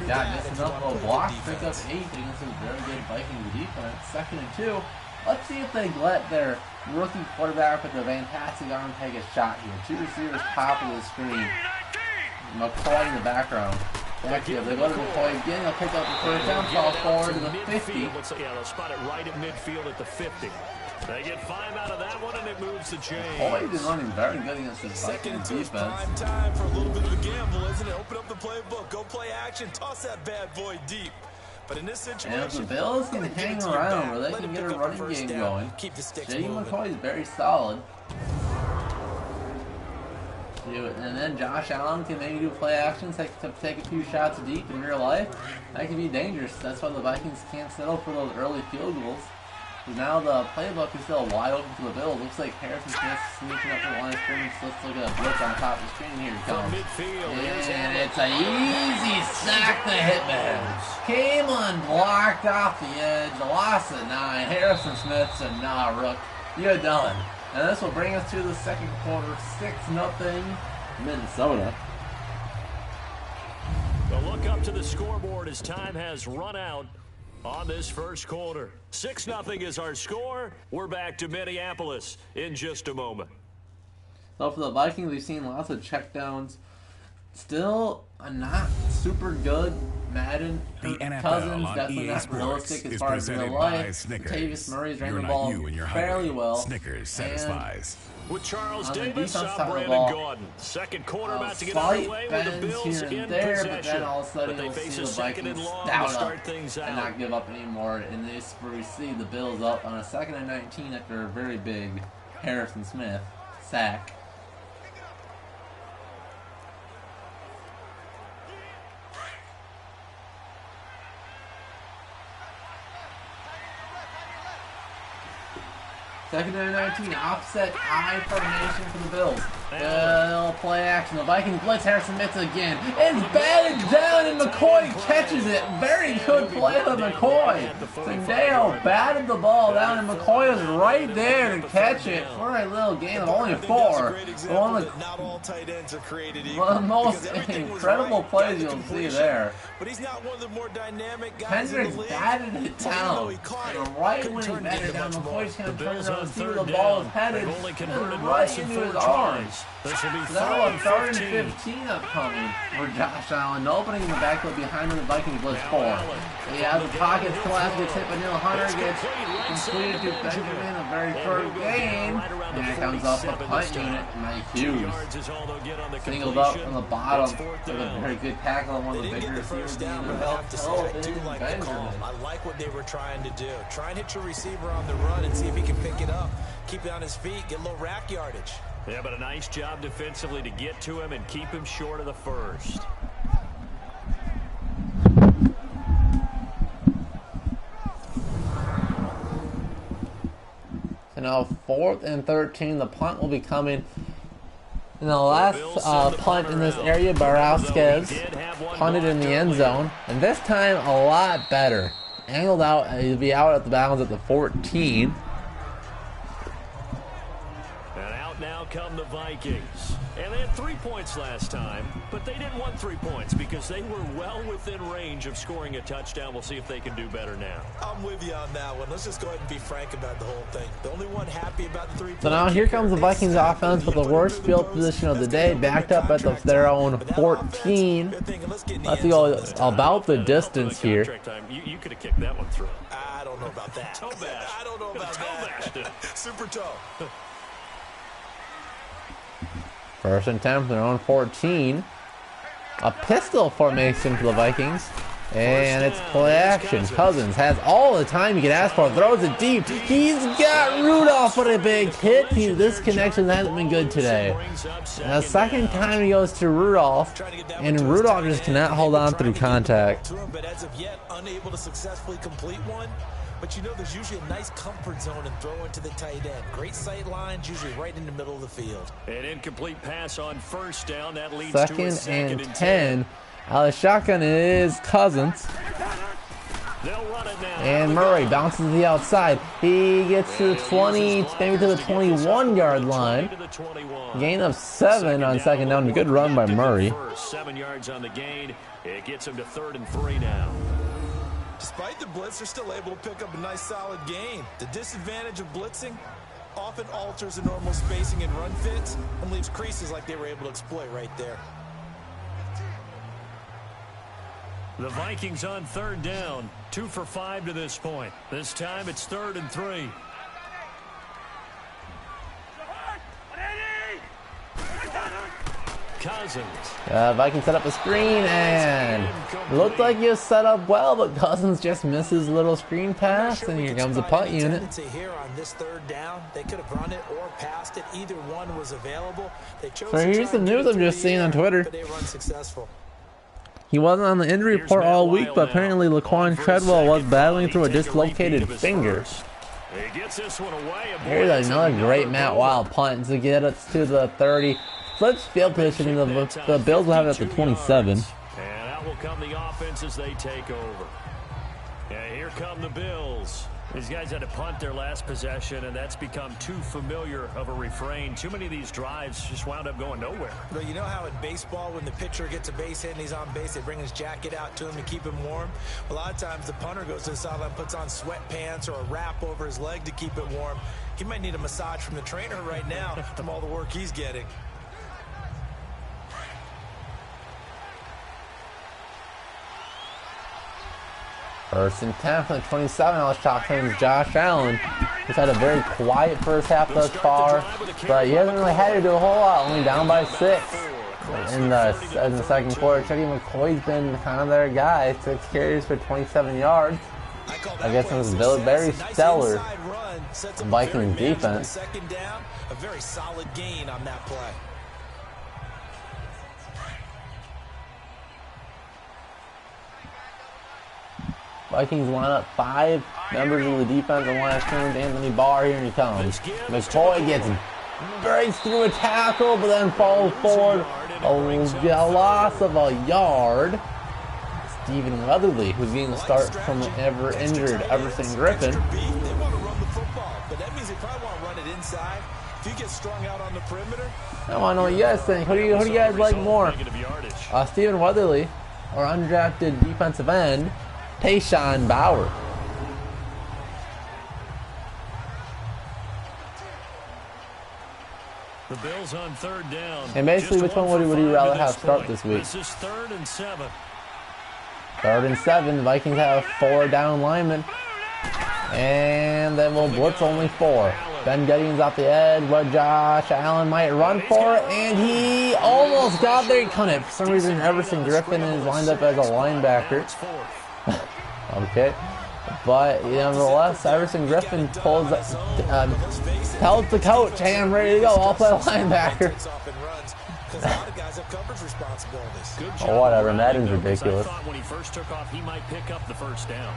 Speaker 1: got just enough of a block to pick up 8 against a very good Vikings defense. 2nd and 2. Let's see if they let their rookie quarterback with a fantastic arm take a shot here. 2 receivers top of the screen. McCoy in the background. Backfield. They go to McCoy again. They'll pick up the 1st down. Fall forward to the 50.
Speaker 3: Yeah, they'll spot it right at midfield at the 50. They get 5 out of that one, and it moves the chain.
Speaker 1: McCoy is running very good against this Vikings defense.
Speaker 4: Time for a little bit of a gamble, isn't it? Open up the playbook. Go play action. Toss that bad boy deep. But in this situation,
Speaker 1: and if the Bills can hang around where they can get a running game going, J.D. McCoy is very solid. And then Josh Allen can maybe do play actions, take a few shots deep in real life. That can be dangerous. That's why the Vikings can't settle for those early field goals. Now the playbook is still wide open for the Bills. Looks like Harrison Smith sneaking up the line of scrimmage. Let's look at a blitz on top of the screen. Here he comes. And it's an easy sack to Hitman. Came unblocked off the edge. A loss of 9. Harrison Smith said, nah, Rook, you're done. And this will bring us to the second quarter. 6-0 Minnesota.
Speaker 3: A look up to the scoreboard as time has run out on this first quarter. 6-0 is our score. We're back to Minneapolis in just a moment.
Speaker 1: So for the Vikings, we've seen lots of checkdowns. Still a not super good Madden. Cousins definitely not realistic as far as real life. Tavis Murray's running the ball fairly well.
Speaker 6: Snickers satisfies.
Speaker 3: With Charles Davis,
Speaker 1: I'm
Speaker 3: Brandon Gordon. Second quarter about to get underway with the Bills in possession.
Speaker 1: But then all of a sudden you'll see the Vikings stout up and not give up anymore. And this we see the Bills up on a 2nd and 19 after a very big Harrison Smith sack. Second and 19, offset I formation for the Bills. Little play action. The Vikings blitz Harrison Smith again. It's batted down and McCoy catches it. Very good play by McCoy. Sandeo batted the ball down and McCoy is right there to catch it for a little gain of only 4. One of the most incredible plays you'll see there.
Speaker 4: But he's not one of the more dynamic guys.
Speaker 1: Hendricks batted it down. And right when he batted down, McCoy's going to turn around and see where the ball is headed and right into his arms.
Speaker 3: This will be
Speaker 1: Now a 3rd and 15 upcoming for Josh Allen. Opening in the backfield behind him, the Vikings blitz 4. He has the pocket collapse, gets hit by Neil Hunter, gets completed to Benjamin, a very first gain. And here comes up the punt unit, Mike Hughes. Singled up from the bottom with a very good tackle on one of the bigger receivers in the NFL. Benjamin.
Speaker 4: I like what they were trying to do. Try and hit your receiver on the run and see if he can pick it up. Keep it on his feet, get a little rack yardage.
Speaker 3: Yeah, but a nice job defensively to get to him and keep him short of the first.
Speaker 1: So now 4th and 13, the punt will be coming. In the last punt in this area, Borowskis punted in the end zone. And this time, a lot better. Angled out, he'll be out at the bounds at the 14.
Speaker 3: Now come the Vikings. And they had 3 points last time, but they didn't want 3 points because they were well within range of scoring a touchdown. We'll see if they can do better now.
Speaker 4: I'm with you on that one. Let's just go ahead and be frank about the whole thing. The only one happy about the 3 points.
Speaker 1: So now here comes the Vikings offense with the worst field position of the day, backed up at their own 14. Let's go about the distance here.
Speaker 3: You could have kicked that one through.
Speaker 4: I don't know about that.
Speaker 3: Toe bash.
Speaker 4: I don't know about that. Super toe.
Speaker 1: 1st and 10 from their own 14. A pistol formation for the Vikings. And it's play action. Cousins has all the time you can ask for. Throws it deep. He's got Rudolph with a big hit. This connection hasn't been good today. And the second time he goes to Rudolph. And Rudolph just cannot hold on through contact.
Speaker 4: But as of yet, unable to successfully complete one. But you know there's usually a nice comfort zone and throw into the tight end. Great sight lines, usually right in the middle of the field.
Speaker 3: An incomplete pass on 1st down. That leads to a
Speaker 1: 2nd and 10. Out of the shotgun is Cousins.
Speaker 3: They'll run it now.
Speaker 1: And Murray bounces to the outside. He gets to the 20, maybe to the 21-yard line. Gain of 7 on 2nd down. Good run by Murray.
Speaker 3: 7 yards on the gain. It gets him to 3rd and 3 now.
Speaker 4: Despite the blitz, they're still able to pick up a nice solid gain. The disadvantage of blitzing often alters the normal spacing and run fits and leaves creases like they were able to exploit right there.
Speaker 3: The Vikings on 3rd down, 2 for 5 to this point. This time it's 3rd and 3. Cousins.
Speaker 1: Vikings set up a screen, and it looked like he was set up well, but Cousins just misses a little screen pass, and here comes a punt unit.
Speaker 4: Here on this third down, they could have run it or passed it. Either one was available. They chose
Speaker 1: So here's some news I'm just seeing on Twitter. He wasn't on the injury report all week, but apparently Laquan Treadwell was battling through a dislocated finger. Here's another great Matt Wild punt to get us to the 30. Flips field position, the Bills will have it at the 27.
Speaker 3: And out will come the offense as they take over. And here come the Bills. These guys had to punt their last possession, and that's become too familiar of a refrain. Too many of these drives just wound up going nowhere.
Speaker 4: Well, you know how in baseball, when the pitcher gets a base hit and he's on base, they bring his jacket out to him to keep him warm? A lot of times the punter goes to the sideline, puts on sweatpants or a wrap over his leg to keep it warm. He might need a massage from the trainer right now from all the work he's getting.
Speaker 1: First and 10 from the 27. Now shot claims Josh Allen. He's had a very quiet first half thus far, but he hasn't really had to do a whole lot. Only down by 6 in the second quarter. Chucky McCoy's been kind of their guy. 6 carries for 27 yards. I guess it was very stellar Vikings defense.
Speaker 4: Second down, a very solid gain on that play.
Speaker 1: Vikings line up 5 members of the defense on last turn. Anthony Barr, here he comes. McCoy breaks through a tackle, but then falls forward. A loss of a yard. Stephen Weatherly, who's getting the start from the ever-injured Everson Griffin.
Speaker 4: They want to run the football, but that means they probably want to run it inside. If you get strung out on the perimeter.
Speaker 1: I want to know what you guys think. Who do you guys like more? Stephen Weatherly or undrafted defensive end Tayshawn Bauer?
Speaker 3: The Bills on third down.
Speaker 1: And basically, which one would you rather have start this week?
Speaker 3: This is 3rd and 7.
Speaker 1: 3rd and 7. The Vikings have 4 down linemen. And then we'll blitz only 4. Ben Gettings off the edge. What Josh Allen might run for. And he almost got there. He couldn't. For some reason, Everson Griffin is lined up as a linebacker. Okay. But nevertheless, Everson Griffin tells the coach, hey, I'm ready to go. I'll play linebacker. Oh, whatever. Madden's ridiculous.
Speaker 3: I thought when he first took off, he might pick up the first down.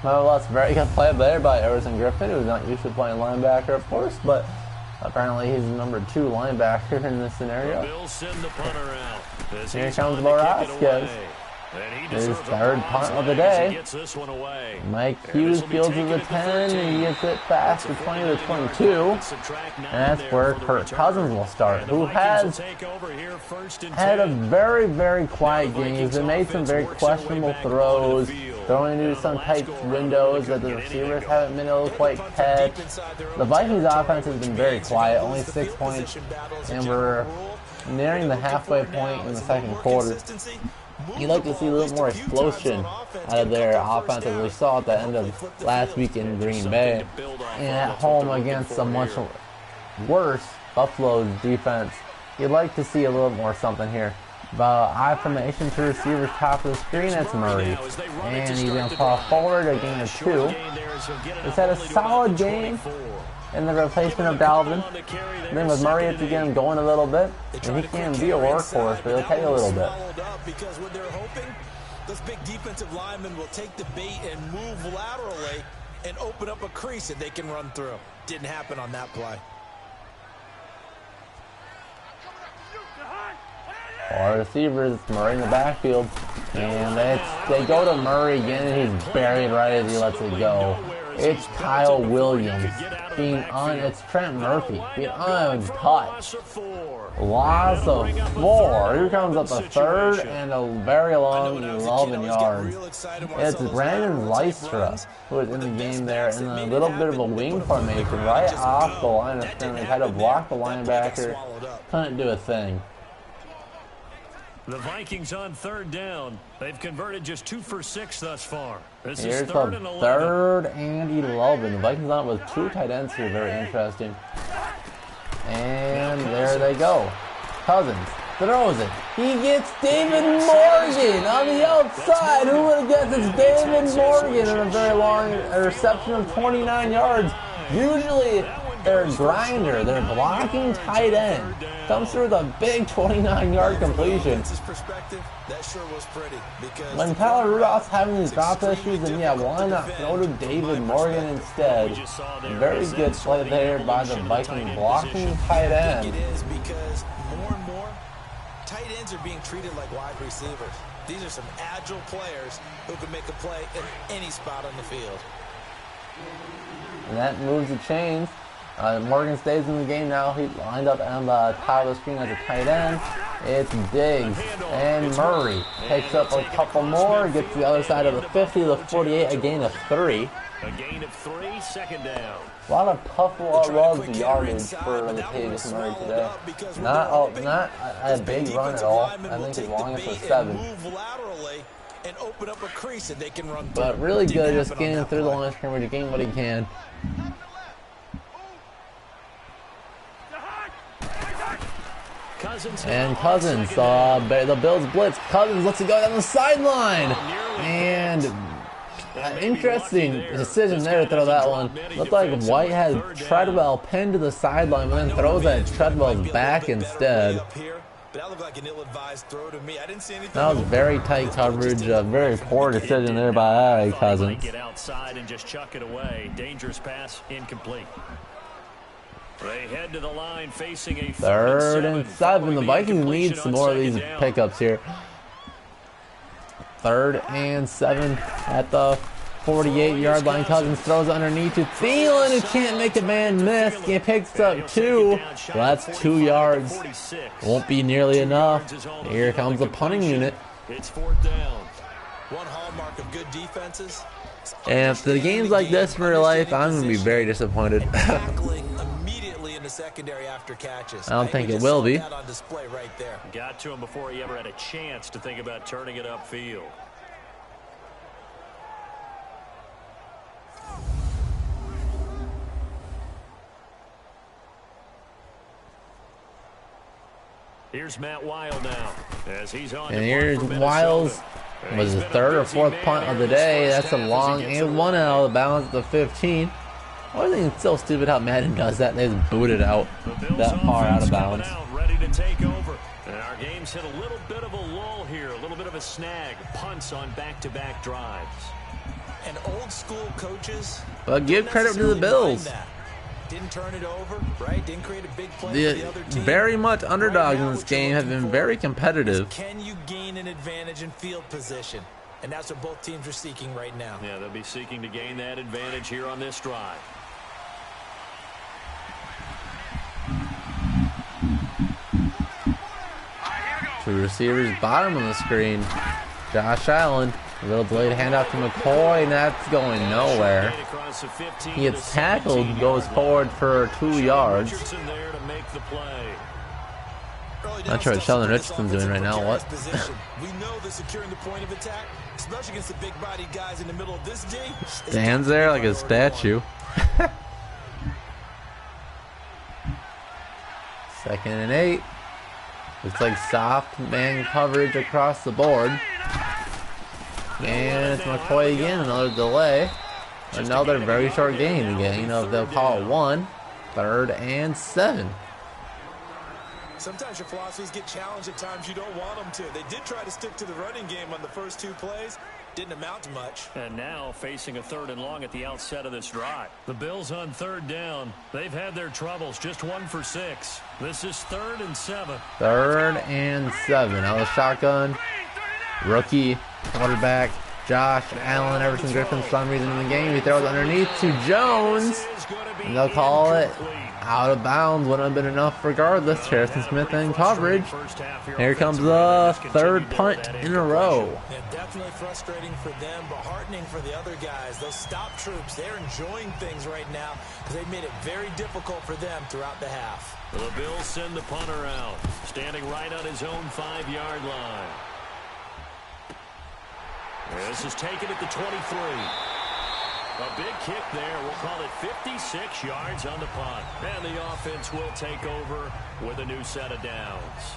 Speaker 1: Nevertheless, very good play there by Everson Griffin, who's not used to playing linebacker, of course, but apparently he's the number 2 linebacker in this scenario. Here comes Borasquez. His 3rd punt of the day. Mike Hughes fields to the 10, and he gets it fast to 20 to 22. And that's where Kirk Cousins will start, who has had a very, very quiet game. He's been made some very questionable throws, throwing into some tight windows that the receivers haven't been able to quite catch. The Vikings offense has been very quiet, only 6 points, and we're nearing the halfway point in the second quarter. You'd like to see a little more explosion out of their offense, as we saw at the end of last week in Green Bay. And at home against a much worse Buffalo defense, you'd like to see a little more something here. But I formation to receivers top of the screen, that's Murray. And he's going to fall forward, a gain of 2. He's had a solid game in the replacement of Dalvin. Then with Murray at the end going a little bit, and he can be a workhorse, but it'll take a little bit.
Speaker 4: Because when they're hoping, those big defensive linemen will take the bait and move laterally and open up a crease that they can run through. Didn't happen on that play.
Speaker 1: Our receivers, Murray in the backfield, and they go to Murray again, and he's buried right as he lets it go. It's Kyle Williams it's Trent Murphy being untouched. Loss of 4. Here comes up a 3rd and a very long 11 yards. It's Brandon Lystra who is in the game there in a little bit of a wing formation right off the line of scrimmage. Had to block the linebacker. Couldn't do a thing.
Speaker 3: The Vikings on third down. They've converted just 2 for 6 thus far. This
Speaker 1: Here's
Speaker 3: is third
Speaker 1: the
Speaker 3: and 11.
Speaker 1: third and 11. The Vikings on it with 2 tight ends here. Very interesting. And there they go. Cousins throws it. He gets David Morgan on the outside. Who would have guessed it's David Morgan in a very long reception of 29 yards. Usually their grinder, their blocking tight end, comes through with a big 29-yard completion.
Speaker 4: That sure was pretty, because
Speaker 1: when Tyler Rudolph's having these drop issues, then yeah, why not throw to David Morgan instead? Very good play there by the Viking blocking tight end.
Speaker 4: It is because more and more tight ends are being treated like wide receivers. These are some agile players who can make a play in any spot on the field.
Speaker 1: And that moves the chains. Morgan stays in the game now. He lined up on the top of the screen as a tight end. It's Diggs and Murray picks up a couple more, gets to the other side of the 50, the 48, a gain of 3.
Speaker 3: A gain of 3, second down.
Speaker 1: A lot of Buffalo loves yardage for Latavius Murray today. Not a big run at all. I think his longest was 7.
Speaker 4: And open up a crease that they can run through.
Speaker 1: But really good, just getting through the line of scrimmage, getting what he can. And Cousins, the Bills blitz. Cousins lets it go down the sideline. And interesting decision there to throw that one. Looked like White had Treadwell pinned to the sideline, but then throws at Treadwell's back instead. That was very tight coverage, very poor decision there by Cousins.
Speaker 3: Get outside and just chuck it away. Dangerous pass, incomplete. They head to the line facing a
Speaker 1: 3rd and 7. The Vikings need some more of these pickups here. 3rd and 7 at the 48-yard line. Cousins throws underneath to Thielen, who can't make a man miss. He picks up 2. Well, that's 2 yards. Won't be nearly enough. Here comes the punting unit.
Speaker 3: It's 4th down.
Speaker 4: One hallmark of good defenses.
Speaker 1: And if the games like this in real life, I'm going to be very disappointed.
Speaker 4: Secondary after catches.
Speaker 1: I don't think it will be.
Speaker 4: On display right there.
Speaker 3: Got to him before he ever had a chance to think about turning it upfield. Here's Matt Wild now as he's on.
Speaker 1: And here's Wiles. Was his 3rd or 4th punt of the day. That's a long and 1 out of the balance at the 15. I think it's so stupid how Madden does that. They just boot it out that far out of bounds.
Speaker 3: Ready to take over. And our game's hit a little bit of a lull here, a little bit of a snag. Punts on back-to-back drives.
Speaker 4: And old school coaches.
Speaker 1: But give credit to the Bills.
Speaker 4: Didn't turn it over, right? Didn't create a big play for the other team.
Speaker 1: Very much underdogs in this game have been very competitive.
Speaker 4: Can you gain an advantage in field position? And that's what both teams are seeking right now.
Speaker 3: Yeah, they'll be seeking to gain that advantage here on this drive.
Speaker 1: Two receivers bottom of the screen. Josh Allen, a little delayed handoff to McCoy, and that's going nowhere. He gets tackled, goes forward for 2 yards. Not sure what Sheldon Richardson's doing right now. What?
Speaker 4: We know they're securing the point of attack, especially against the big body guys in the middle of this D.
Speaker 1: Stands there like a statue. 2nd and 8. Looks like soft man coverage across the board. And it's McCoy again, another delay. Another very short game again. You know, they'll call it 1. 3rd and 7.
Speaker 4: Sometimes your philosophies get challenged at times you don't want them to. They did try to stick to the running game on the first 2 plays. Didn't amount to much.
Speaker 3: And now facing a 3rd and long at the outset of this drive. The Bills on 3rd down. They've had their troubles. Just 1 for 6. This is 3rd and 7.
Speaker 1: 3rd and 7. Out of the shotgun. Rookie quarterback Josh Allen, Everson Griffin, for some reason in the game. He throws underneath to Jones, and they'll call it out of bounds. Wouldn't have been enough regardless. Harrison Smith in coverage. Here comes the third punt in a row.
Speaker 4: Yeah, definitely frustrating for them, but heartening for the other guys. Those stop troops, they're enjoying things right now because they've made it very difficult for them throughout the half.
Speaker 3: The Bills send the punter out, standing right on his own 5-yard line. This is taken at the 23. A big kick there. We'll call it 56 yards on the punt. And the offense will take over with a new set of downs.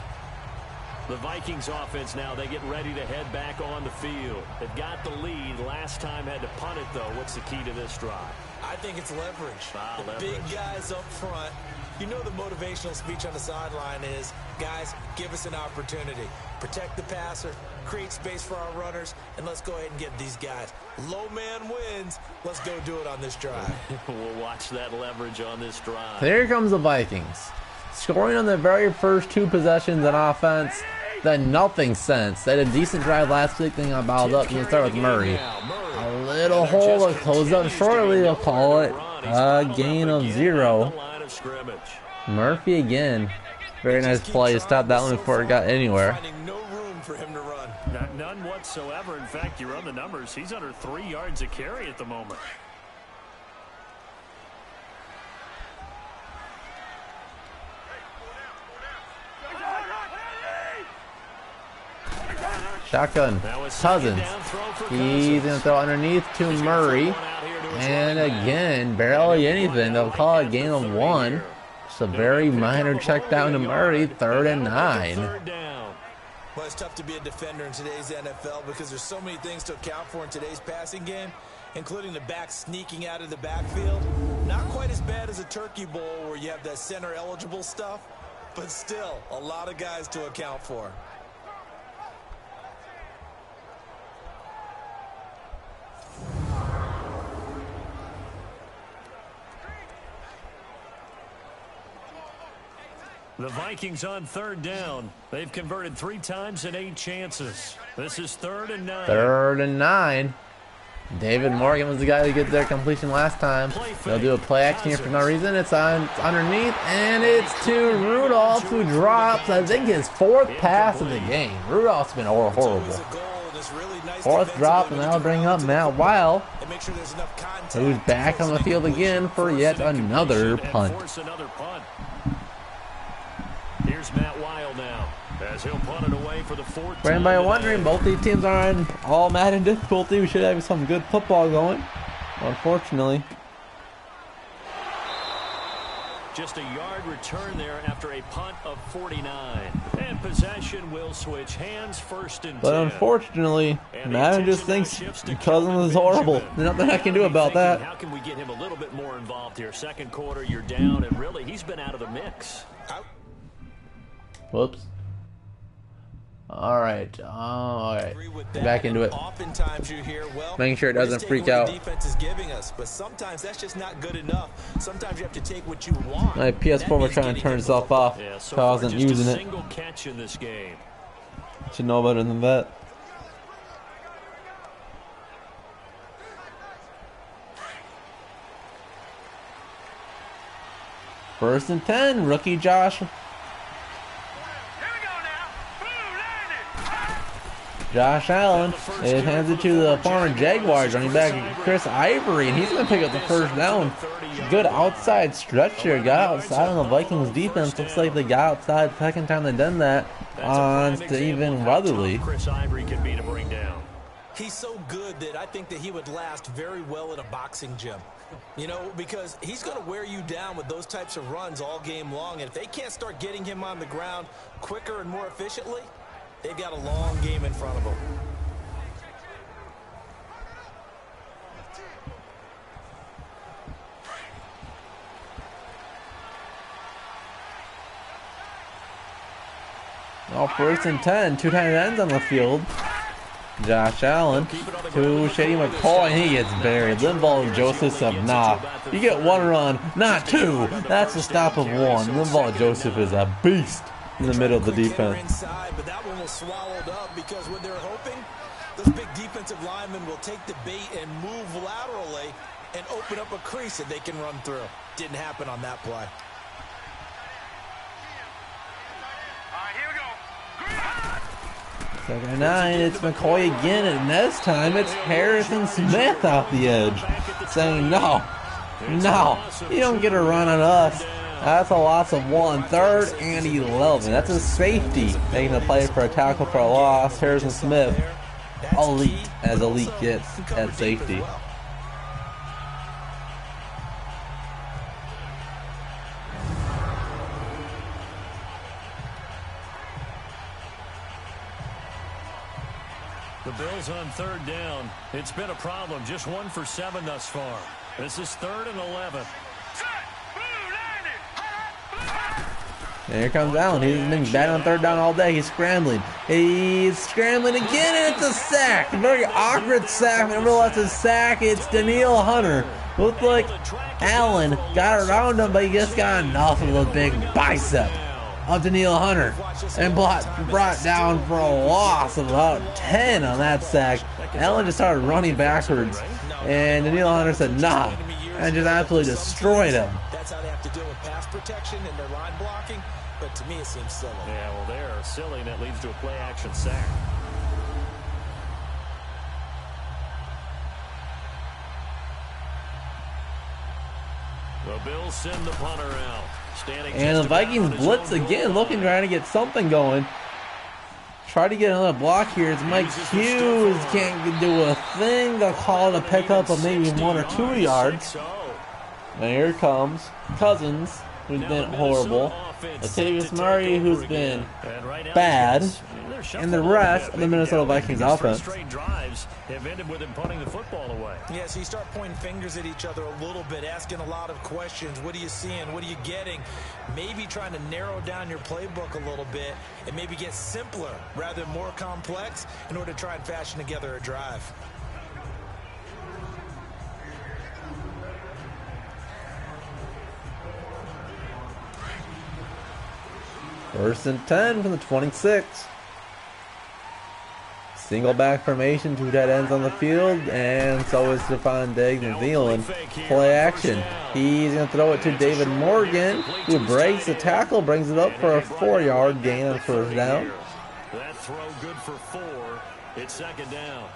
Speaker 3: The Vikings offense now, they get ready to head back on the field. They've got the lead. Last time had to punt it, though. What's the key to this drive?
Speaker 4: I think it's leverage.
Speaker 3: Leverage.
Speaker 4: Big guys up front. You know the motivational speech on the sideline is, guys, give us an opportunity. Protect the passer, create space for our runners, and let's go ahead and get these guys. Low man wins. Let's go do it on this drive.
Speaker 3: We'll watch that leverage on this drive.
Speaker 1: Here comes the Vikings. Scoring on the very first 2 possessions on offense, then nothing since. They had a decent drive last week, then got balled up. You can start with Murray. A little hole to close up shortly. They'll call it a gain of 0. Murphy again. Very nice play. Stopped that one before it got anywhere.
Speaker 4: No room for him to run.
Speaker 3: None whatsoever. In fact, you run the numbers. He's under 3 yards a carry at the moment.
Speaker 1: Shotgun. Cousins. He's going to throw underneath to Murray. And again, barely anything. They'll call it a gain of 1. Just a very minor check down to Murray. 3rd and 9.
Speaker 4: Well, it's tough to be a defender in today's NFL because there's so many things to account for in today's passing game, including the back sneaking out of the backfield. Not quite as bad as a turkey bowl where you have that center eligible stuff, but still a lot of guys to account for.
Speaker 3: The Vikings on 3rd down. They've converted 3 times in 8 chances. This is 3rd and 9.
Speaker 1: 3rd and 9. David Morgan was the guy to get their completion last time. They'll do a play action here for no reason. It's underneath, and it's to Rudolph, who drops, I think, his 4th pass of the game. Rudolph's been horrible. 4th drop, and that'll bring up Matt Weil, who's back on the field again for yet another punt.
Speaker 3: Here's Matt Weil now, as he'll punt it away for the 4th time.
Speaker 1: For anybody wondering, both these teams are on all Madden difficulty. We should have some good football going. Unfortunately.
Speaker 3: Just a yard return there after a punt of 49. And possession will switch hands, 1st and 10.
Speaker 1: But unfortunately, Madden just thinks Cousins is horrible. There's nothing I can do about that.
Speaker 3: How can we get him a little bit more involved here? 2nd quarter, you're down, and really, he's been out of the mix.
Speaker 1: Whoops. All right. Back into it.
Speaker 4: Oftentimes you hear, well,
Speaker 1: making sure it doesn't freak out.
Speaker 4: Defense is giving us, but sometimes that's just not good enough. Sometimes you have to take what you want.
Speaker 1: My PS4 was trying to turn itself off.
Speaker 3: Yeah, so
Speaker 1: I wasn't using it.
Speaker 3: Single catch in this game.
Speaker 1: Should know better than that. First and 10, rookie Josh. Josh Allen, it hands it to the former Jaguars running back Chris Ivory, and he's going to pick up the 1st down. Good outside stretch here. Got outside on the Vikings defense. Looks like they got outside the 2nd time they've done that on Stephen Weatherly.
Speaker 3: Chris Ivory can be to bring down.
Speaker 4: He's so good that I think that he would last very well in a boxing gym. You know, because he's going to wear you down with those types of runs all game long. And if they can't start getting him on the ground quicker and more efficiently, they've got a long game in front of them.
Speaker 1: Well, 1st and 10, 2 tight ends on the field. Josh Allen to Shady McCoy, and he gets buried. Linval and Joseph said, nah, you get 1 run, not 2. That's a stop of 1. Linval and Joseph is a beast in the middle of the defense.
Speaker 4: But that one was swallowed up because what they're hoping, those big defensive offensive lineman will take the bait and move laterally and open up a crease that they can run through. Didn't happen on that play.
Speaker 1: Second and 9, it's McCoy again, and this time it's Harrison Smith off the edge, saying no, you don't get a run on us. That's a loss of 1, 3rd and 11. That's a safety making a play for a tackle for a loss. Harrison Smith, elite as elite gets at safety.
Speaker 3: The Bills on 3rd down. It's been a problem. Just 1 for 7 thus far. This is 3rd and 11.
Speaker 1: And here comes Allen. He's been bad on 3rd down all day. He's scrambling. He's scrambling again, and it's a sack. A very awkward sack. Nevertheless, a sack. It's Danielle Hunter. Looked like Allen got around him, but he just got enough of the big bicep of Danielle Hunter and brought down for a loss of about 10 on that sack. Allen just started running backwards, and Danielle Hunter said nah, and just absolutely destroyed him.
Speaker 4: That's how they have to deal with pass protection and their line blocking, but to me it seems silly.
Speaker 3: Yeah, well, they're silly, and that leads to a play-action sack. The Bills send the punter out.
Speaker 1: And the Vikings blitz again, trying to get something going. Try to get another block here. It's Mike Hughes. Can't do a thing. They'll call it a pickup of maybe 1 or 2 yards. And here comes Cousins, who's been horrible. Latavius Murray, who's been bad. And the rest of the Minnesota Vikings offense.
Speaker 3: Have ended with him punting the football away.
Speaker 4: Yeah, so you start pointing fingers at each other a little bit, asking a lot of questions. What are you seeing? What are you getting? Maybe trying to narrow down your playbook a little bit and maybe get simpler rather than more complex in order to try and fashion together a drive.
Speaker 1: First and 10 from the 26. Single back formation, 2 tight ends on the field, and so is Stephon Diggs and Thielen. Play action. He's going to throw it to David Morgan, who breaks the tackle, brings it up for a 4-yard gain on 1st down.
Speaker 3: That throw good for 4. It's 2nd down.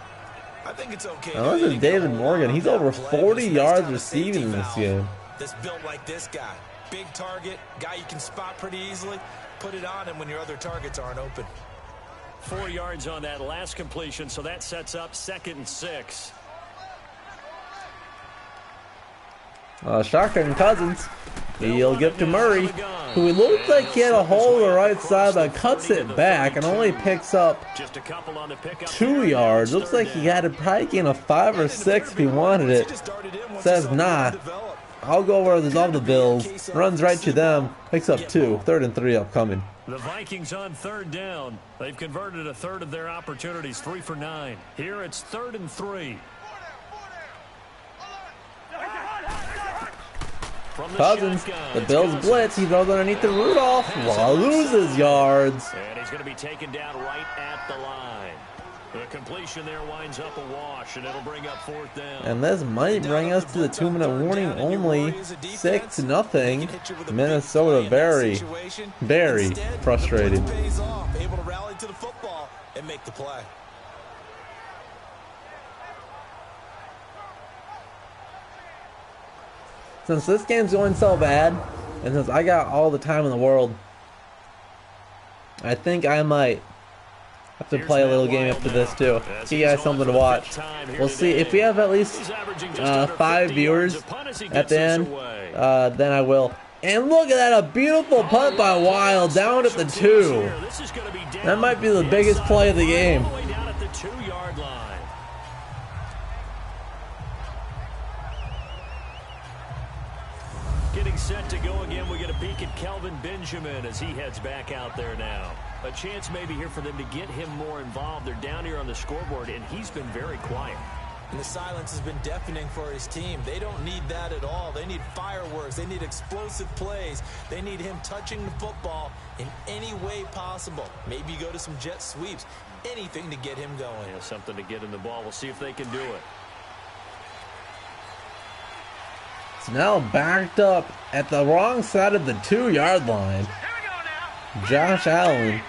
Speaker 4: I think it's okay.
Speaker 1: Now this is David Morgan. He's over 40 yards receiving in this game.
Speaker 4: That's built like this guy. Big target, guy you can spot pretty easily. Put it on him when your other targets aren't open.
Speaker 3: 4 yards on that last completion, so that sets up 2nd and 6.
Speaker 1: Shotgun Cousins. He'll give to Murray, who looks like he had a hole on the right side, but cuts it back and only picks up 2 yards. Looks like he had to probably gain a 5 or 6 if he wanted it. Says nah. I'll go where there's all the Bills. Runs right to them. Picks up 2. 3rd and 3 upcoming.
Speaker 3: The Vikings on 3rd down. They've converted a third of their opportunities, 3 for 9. Here it's 3rd and 3.
Speaker 1: Cousins, the Bills blitz. He throws underneath the Rudolph. Loses yards.
Speaker 3: And he's going to be taken down right at the line. The completion there winds up a wash, and it'll bring up 4th down.
Speaker 1: And this might bring us to the 2-minute warning only. 6-0. Minnesota very frustrated.
Speaker 4: Able to rally to the football and make the play.
Speaker 1: Since this game's going so bad, and since I got all the time in the world, I think I might have to play a little game after this too. Give you guys something to watch. We'll see if we have at least 5 viewers at the end. Then I will. And look at that, a beautiful punt by Wild down at the 2. That might be the biggest play of the game.
Speaker 3: Getting set to go again. We get a peek at Kelvin Benjamin as he heads back out there now. A chance maybe here for them to get him more involved. They're down here on the scoreboard, and he's been very quiet.
Speaker 4: And the silence has been deafening for his team. They don't need that at all. They need fireworks. They need explosive plays. They need him touching the football in any way possible. Maybe go to some jet sweeps. Anything to get him going.
Speaker 3: Yeah, something to get in the ball. We'll see if they can do it.
Speaker 1: It's now backed up at the wrong side of the 2-yard line. Josh Allen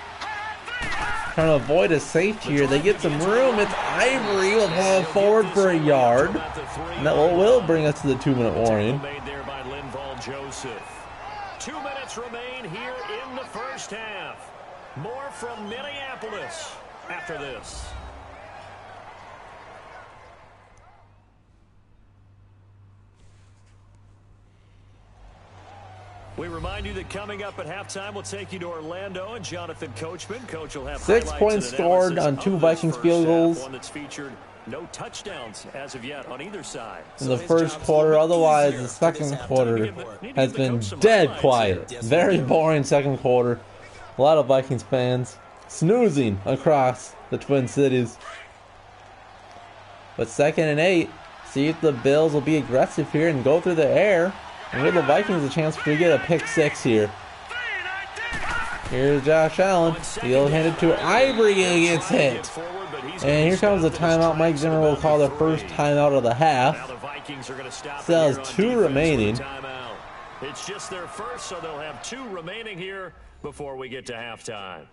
Speaker 1: trying to avoid a safety here. They get some room. It's Ivory will pull forward for a yard. And that will bring us to the 2-minute warning.
Speaker 3: Made there by Linval Joseph. 2 minutes remain here in the first half. More from Minneapolis after this. We remind you that coming up at halftime, we'll take you to Orlando and Jonathan Coachman. Coach will have
Speaker 1: 6 points scored on 2 Vikings field goals.
Speaker 3: One that's featured no touchdowns as of yet on either side.
Speaker 1: In the first quarter, otherwise the second quarter has been dead quiet. Very boring second quarter. A lot of Vikings fans snoozing across the Twin Cities. But 2nd and 8, see if the Bills will be aggressive here and go through the air. And give the Vikings a chance to get a pick 6 here. Here's Josh Allen. He'll hand it to Ivory and gets hit. And here comes the timeout. Mike Zimmer will call the first timeout of the half. Still has 2 remaining.
Speaker 3: It's just their first, so they'll have 2 remaining here before we get to halftime.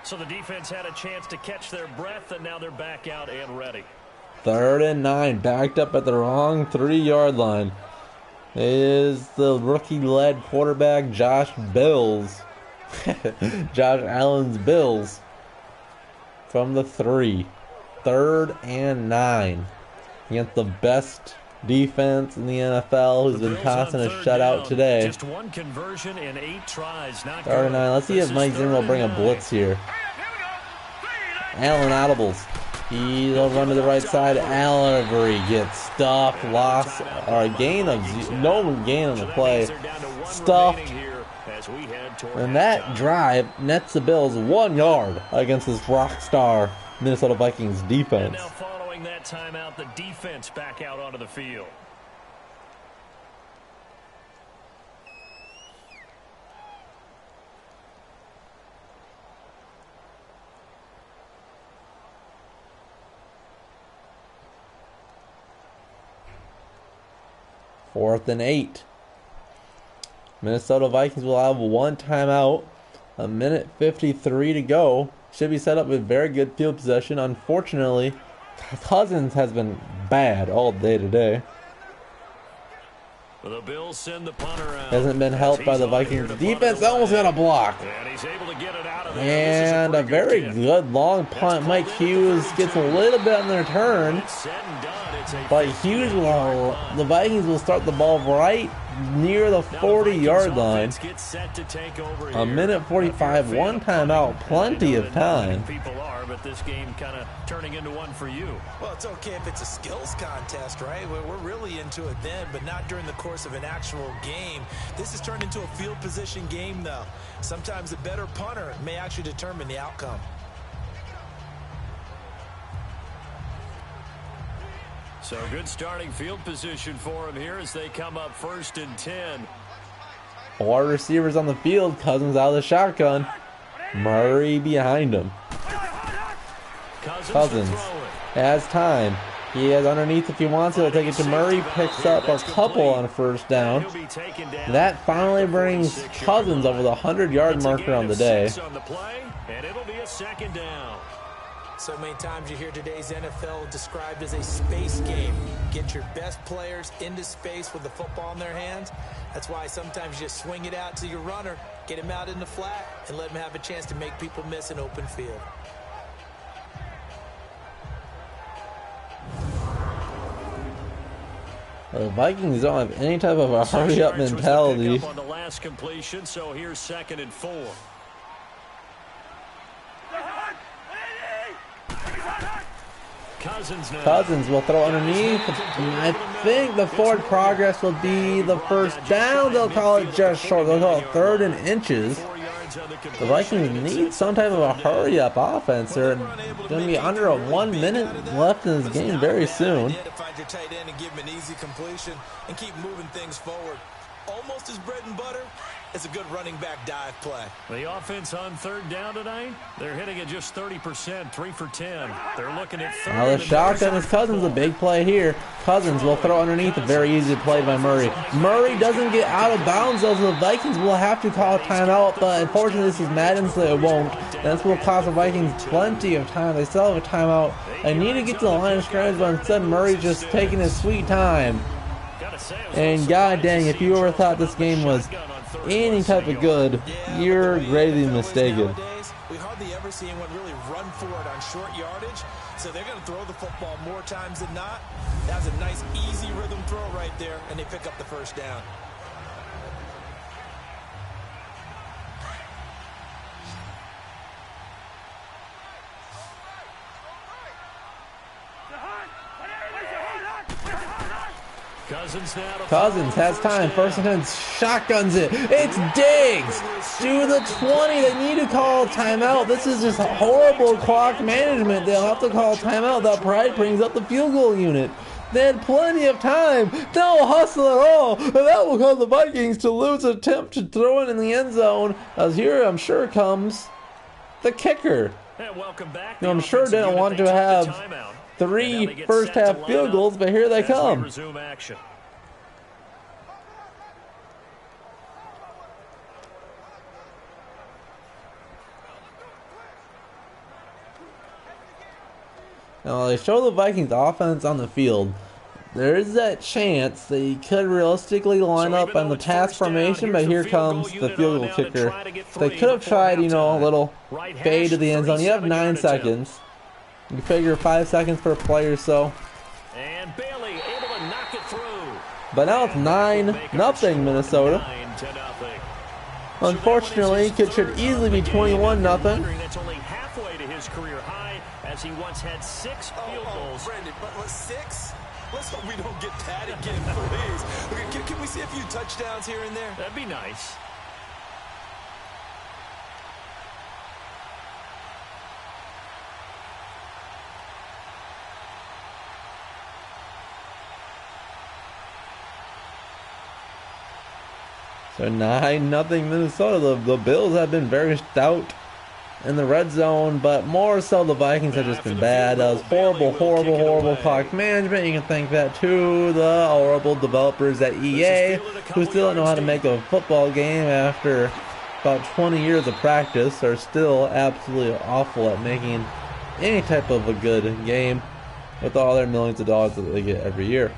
Speaker 3: So the defense had a chance to catch their breath, and now they're back out and ready.
Speaker 1: 3rd and 9, backed up at the wrong 3-yard line. It is the rookie-led quarterback, Josh Bills. Josh Allen's Bills. From the 3. 3rd and 9. Against the best defense in the NFL, who's been tossing a shutout today.
Speaker 3: Just 1 conversion in 8 tries.
Speaker 1: 3rd and 9. Let's see if Mike Zimmer will bring a blitz here. Allen audibles. He'll run to the right side. Ivory gets stuffed, loss, or a gain of no gain on the play. Stuffed. And that drive nets the Bills 1 yard against this rock star Minnesota Vikings defense.
Speaker 3: And now following that timeout, the defense back out onto the field.
Speaker 1: Fourth and 8. Minnesota Vikings will have 1 timeout. 1:53 to go. Should be set up with very good field possession. Unfortunately, Cousins has been bad all day today.
Speaker 3: The Bills send the punter out.
Speaker 1: Hasn't been helped by the Vikings defense. Almost got a block.
Speaker 3: And he's able to get it out of there.
Speaker 1: And a very good long punt. Mike Hughes gets a little bit on their turn. But Hughes will, the Vikings will start the ball right near the 40-yard line. 1:45, 1 timeout, plenty of time.
Speaker 3: People are, but this game kind of turning into one for you.
Speaker 4: Well, it's okay if it's a skills contest, right? We're really into it then, but not during the course of an actual game. This has turned into a field position game, though. Sometimes a better punter may actually determine the outcome.
Speaker 3: So good starting field position for him here as they come up 1st and 10.
Speaker 1: 4 receivers on the field. Cousins out of the shotgun. Murray behind him. Cousins has time. He has underneath if he wants to. He'll take it to Murray. Picks up a couple on 1st down. That finally brings Cousins over the 100-yard marker on the day.
Speaker 3: And it'll be a 2nd down.
Speaker 4: So many times you hear today's NFL described as a space game. Get your best players into space with the football in their hands. That's why sometimes you just swing it out to your runner, get him out in the flat, and let him have a chance to make people miss an open field.
Speaker 1: The Vikings don't have any type of a hurry-up mentality.
Speaker 3: On the last completion, so here's 2nd and 4.
Speaker 1: Cousins will throw underneath. I think the forward progress will be the 1st down. They'll call it just short. They'll call it 3rd and inches. The Vikings need some type of a hurry-up offense. They're going to be under a 1 minute left in this game very soon.
Speaker 4: Find your tight end and give him an easy completion and keep moving things forward. Almost his bread and butter. It's a good running back dive play.
Speaker 3: The offense on third down tonight, they're hitting at just 30%, 3 for 10. They're looking at third.
Speaker 1: Now the shotgun is Cousins, a big play here. Cousins will throw underneath, a very easy play by Murray. Murray doesn't get out of bounds, though, so the Vikings will have to call a timeout, but unfortunately this is Madden, so it won't. This will cost the Vikings plenty of time. They still have a timeout. They need to get to the line of scrimmage, but instead Murray's just taking his sweet time. And god dang, if you ever thought this game was any type of good, you're gravely mistaken.
Speaker 4: We hardly ever see anyone really run for it on short yardage, so they're going to throw the football more times than not. That's a nice, easy rhythm throw right there, and they pick up the first down.
Speaker 1: Cousins has time. First and 10, shotguns it. It's Diggs to the 20. They need to call a timeout. This is just horrible clock management. They'll have to call a timeout. That probably brings up the field goal unit. They had plenty of time. No hustle at all. And that will cause the Vikings to lose an attempt to throw it in the end zone. As here, I'm sure, comes the kicker. Now, I'm sure didn't want to have 3 first-half field goals, but here they come. Now, they show the Vikings offense on the field. There is that chance that you could realistically line up on the pass formation, but here comes the field goal kicker. They could have tried, a little fade to the end zone. You have 9 seconds. You figure 5 seconds per play or so.
Speaker 3: And Bailey able to knock it through.
Speaker 1: But now it's 9-0 Minnesota. Unfortunately, it should easily be 21-0.
Speaker 3: That's only halfway to his career high, as he once had 6 field goals.
Speaker 4: Brandon, but 6? Let's hope we don't get that again, please. Can we see a few touchdowns here and there?
Speaker 3: That'd be nice.
Speaker 1: So 9-0 Minnesota. The Bills have been very stout in the red zone, but more so the Vikings have just been bad. That was horrible clock management. You can thank that to the horrible developers at EA, who still don't know how to make a football game after about 20 years of practice. They're still absolutely awful at making any type of a good game with all their millions of dollars that they get every year.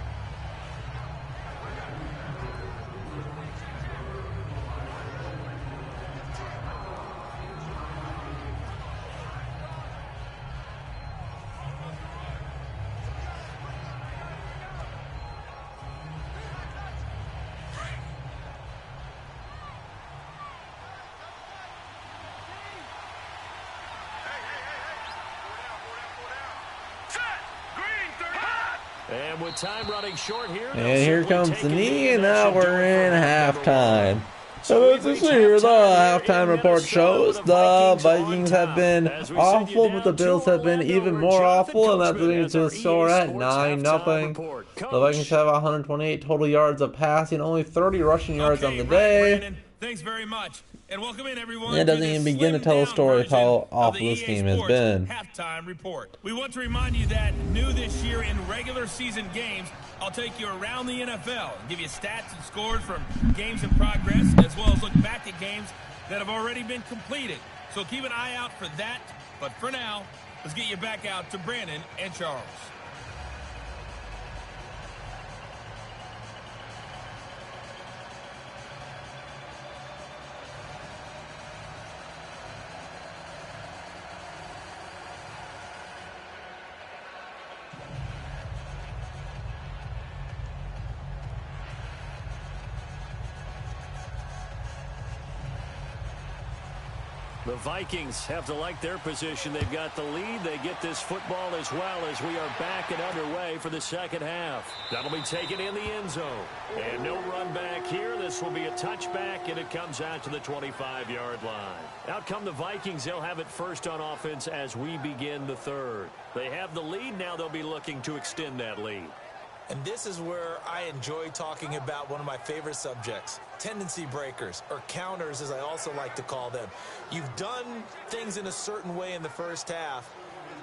Speaker 3: And with time running short here,
Speaker 1: and here comes the knee, and now we're in halftime. So as you see here, the halftime report shows the Vikings have been awful, but the Bills have been even more awful, and that's leading to a score at 9-0. The Vikings have 128 total yards of passing, only 30 rushing yards on the day.
Speaker 2: Thanks very much. And welcome in, everyone.
Speaker 1: It doesn't even begin to tell the story of how awful this game has been.
Speaker 2: Halftime report. We want to remind you that new this year in regular season games, I'll take you around the NFL and give you stats and scores from games in progress, as well as look back at games that have already been completed. So keep an eye out for that. But for now, let's get you back out to Brandon and Charles.
Speaker 3: The Vikings have to like their position. They've got the lead. They get this football as well as we are back and underway for the second half. That'll be taken in the end zone. And no run back here. This will be a touchback, and it comes out to the 25-yard line. Out come the Vikings. They'll have it first on offense as we begin the third. They have the lead. Now they'll be looking to extend that lead.
Speaker 4: And this is where I enjoy talking about one of my favorite subjects, tendency breakers, or counters as I also like to call them. You've done things in a certain way in the first half,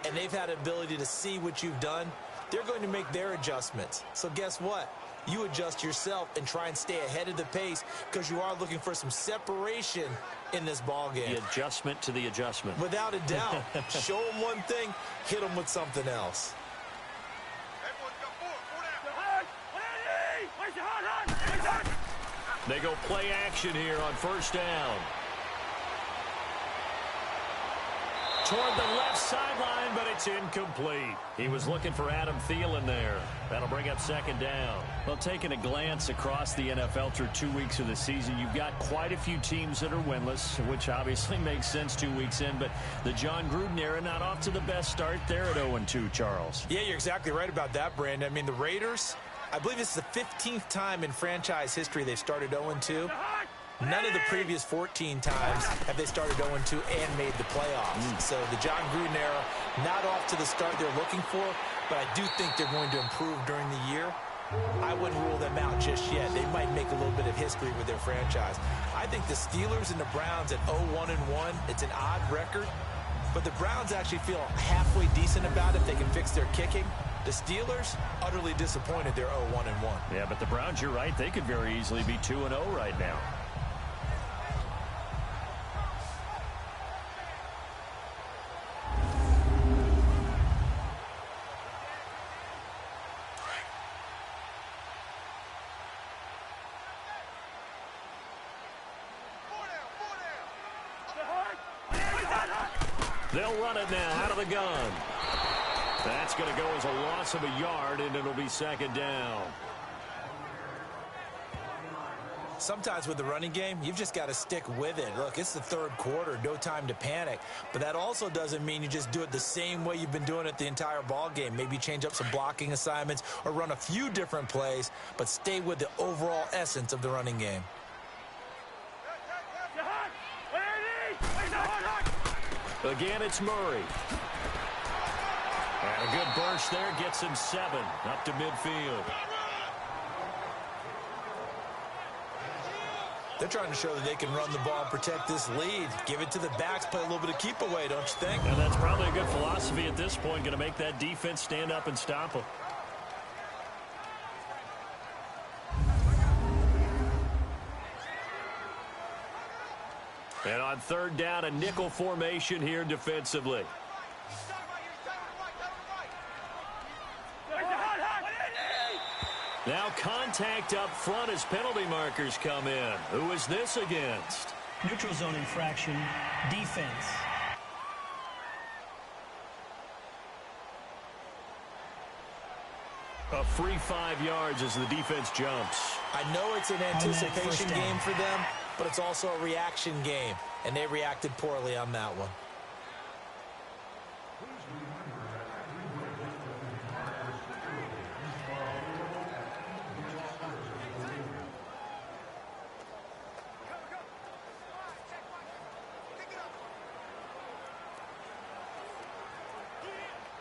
Speaker 4: and they've had ability to see what you've done. They're going to make their adjustments. So guess what? You adjust yourself and try and stay ahead of the pace because you are looking for some separation in this ball game.
Speaker 3: The adjustment to the adjustment.
Speaker 4: Without a doubt. Show them one thing, hit them with something else.
Speaker 3: They go play action here on first down. Toward the left sideline, but it's incomplete. He was looking for Adam Thielen there. That'll bring up second down. Well, taking a glance across the NFL through 2 weeks of the season, you've got quite a few teams that are winless, which obviously makes sense 2 weeks in, but the John Gruden era not off to the best start there at 0-2, Charles.
Speaker 4: Yeah, you're exactly right about that, Brandon. I mean, the Raiders, I believe this is the 15th time in franchise history they've started 0-2. None of the previous 14 times have they started 0-2 and made the playoffs. So the John Gruden era, not off to the start they're looking for, but I do think they're going to improve during the year. I wouldn't rule them out just yet. They might make a little bit of history with their franchise. I think the Steelers and the Browns at 0-1-1, it's an odd record, but the Browns actually feel halfway decent about it if they can fix their kicking. The Steelers, utterly disappointed they're 0-1-1.
Speaker 3: Yeah, but the Browns, you're right, they could very easily be 2-0 right now. They'll run it now out of the gun. That's going to go as a loss of a yard, and it'll be second down.
Speaker 4: Sometimes with the running game, you've just got to stick with it. Look, it's the third quarter, no time to panic. But that also doesn't mean you just do it the same way you've been doing it the entire ball game. Maybe change up some blocking assignments or run a few different plays, but stay with the overall essence of the running game.
Speaker 3: Again, it's Murray. And a good burst there gets him 7 up to midfield.
Speaker 4: They're trying to show that they can run the ball and protect this lead. Give it to the backs, play a little bit of keep away, don't you think?
Speaker 3: And that's probably a good philosophy at this point, going to make that defense stand up and stop them. And on third down, a nickel formation here defensively. Now contact up front as penalty markers come in. Who is this against?
Speaker 5: Neutral zone infraction, defense.
Speaker 3: A free 5 yards as the defense jumps.
Speaker 4: I know it's an anticipation game for them, but it's also a reaction game, and they reacted poorly on that one.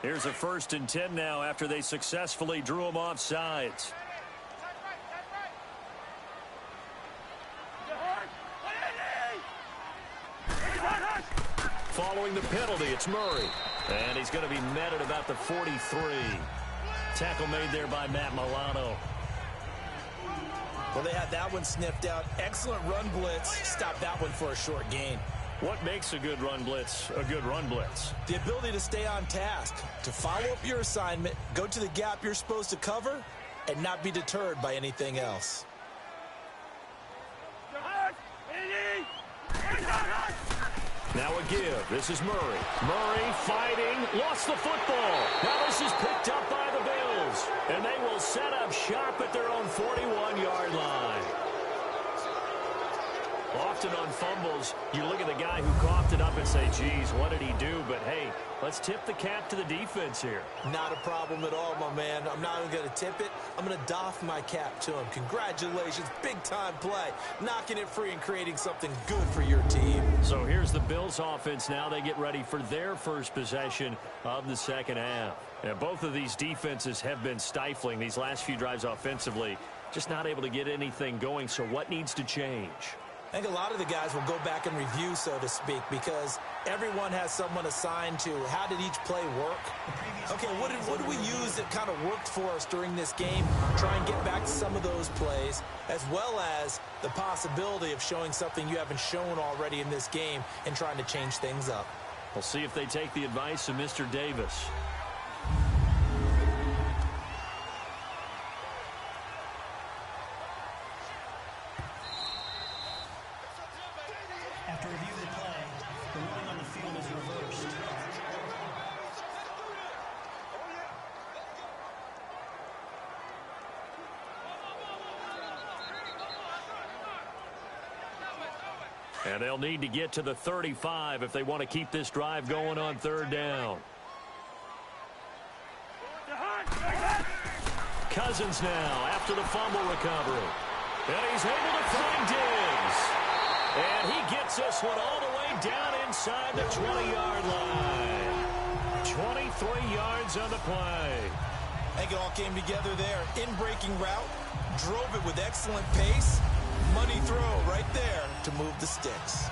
Speaker 3: Here's a 1st and 10 now after they successfully drew him off sides. Following the penalty, it's Murray. And he's going to be met at about the 43. Tackle made there by Matt Milano.
Speaker 4: Well, they had that one sniffed out. Excellent run blitz. Stopped that one for a short gain.
Speaker 3: What makes a good run blitz a good run blitz?
Speaker 4: The ability to stay on task, to follow up your assignment, go to the gap you're supposed to cover, and not be deterred by anything else.
Speaker 3: Now a give. This is Murray. Murray fighting. Lost the football. Now this is picked up by the Bills. And they will set up shop at their own 41-yard line. Often on fumbles, you look at the guy who coughed it up and say, geez, what did he do? But, hey, let's tip the cap to the defense here.
Speaker 4: Not a problem at all, my man. I'm not even going to tip it. I'm going to doff my cap to him. Congratulations. Big-time play. Knocking it free and creating something good for your team.
Speaker 3: So here's the Bills offense now. They get ready for their first possession of the second half. And both of these defenses have been stifling these last few drives offensively. Just not able to get anything going. So what needs to change?
Speaker 4: I think a lot of the guys will go back and review, so to speak, because everyone has someone assigned to how did each play work. Okay, what did we use that kind of worked for us during this game? Try and get back to some of those plays, as well as the possibility of showing something you haven't shown already in this game and trying to change things up.
Speaker 3: We'll see if they take the advice of Mr. Davis.
Speaker 5: After review of the play, the ruling on the field is reversed.
Speaker 3: And they'll need to get to the 35 if they want to keep this drive going on third down. Cousins now after the fumble recovery. And he's able to find Diggs. And he gets this one all the way down inside the 20-yard line. 23 yards on the play.
Speaker 4: I think it all came together there. In-breaking route, drove it with excellent pace. Money throw right there to move the sticks.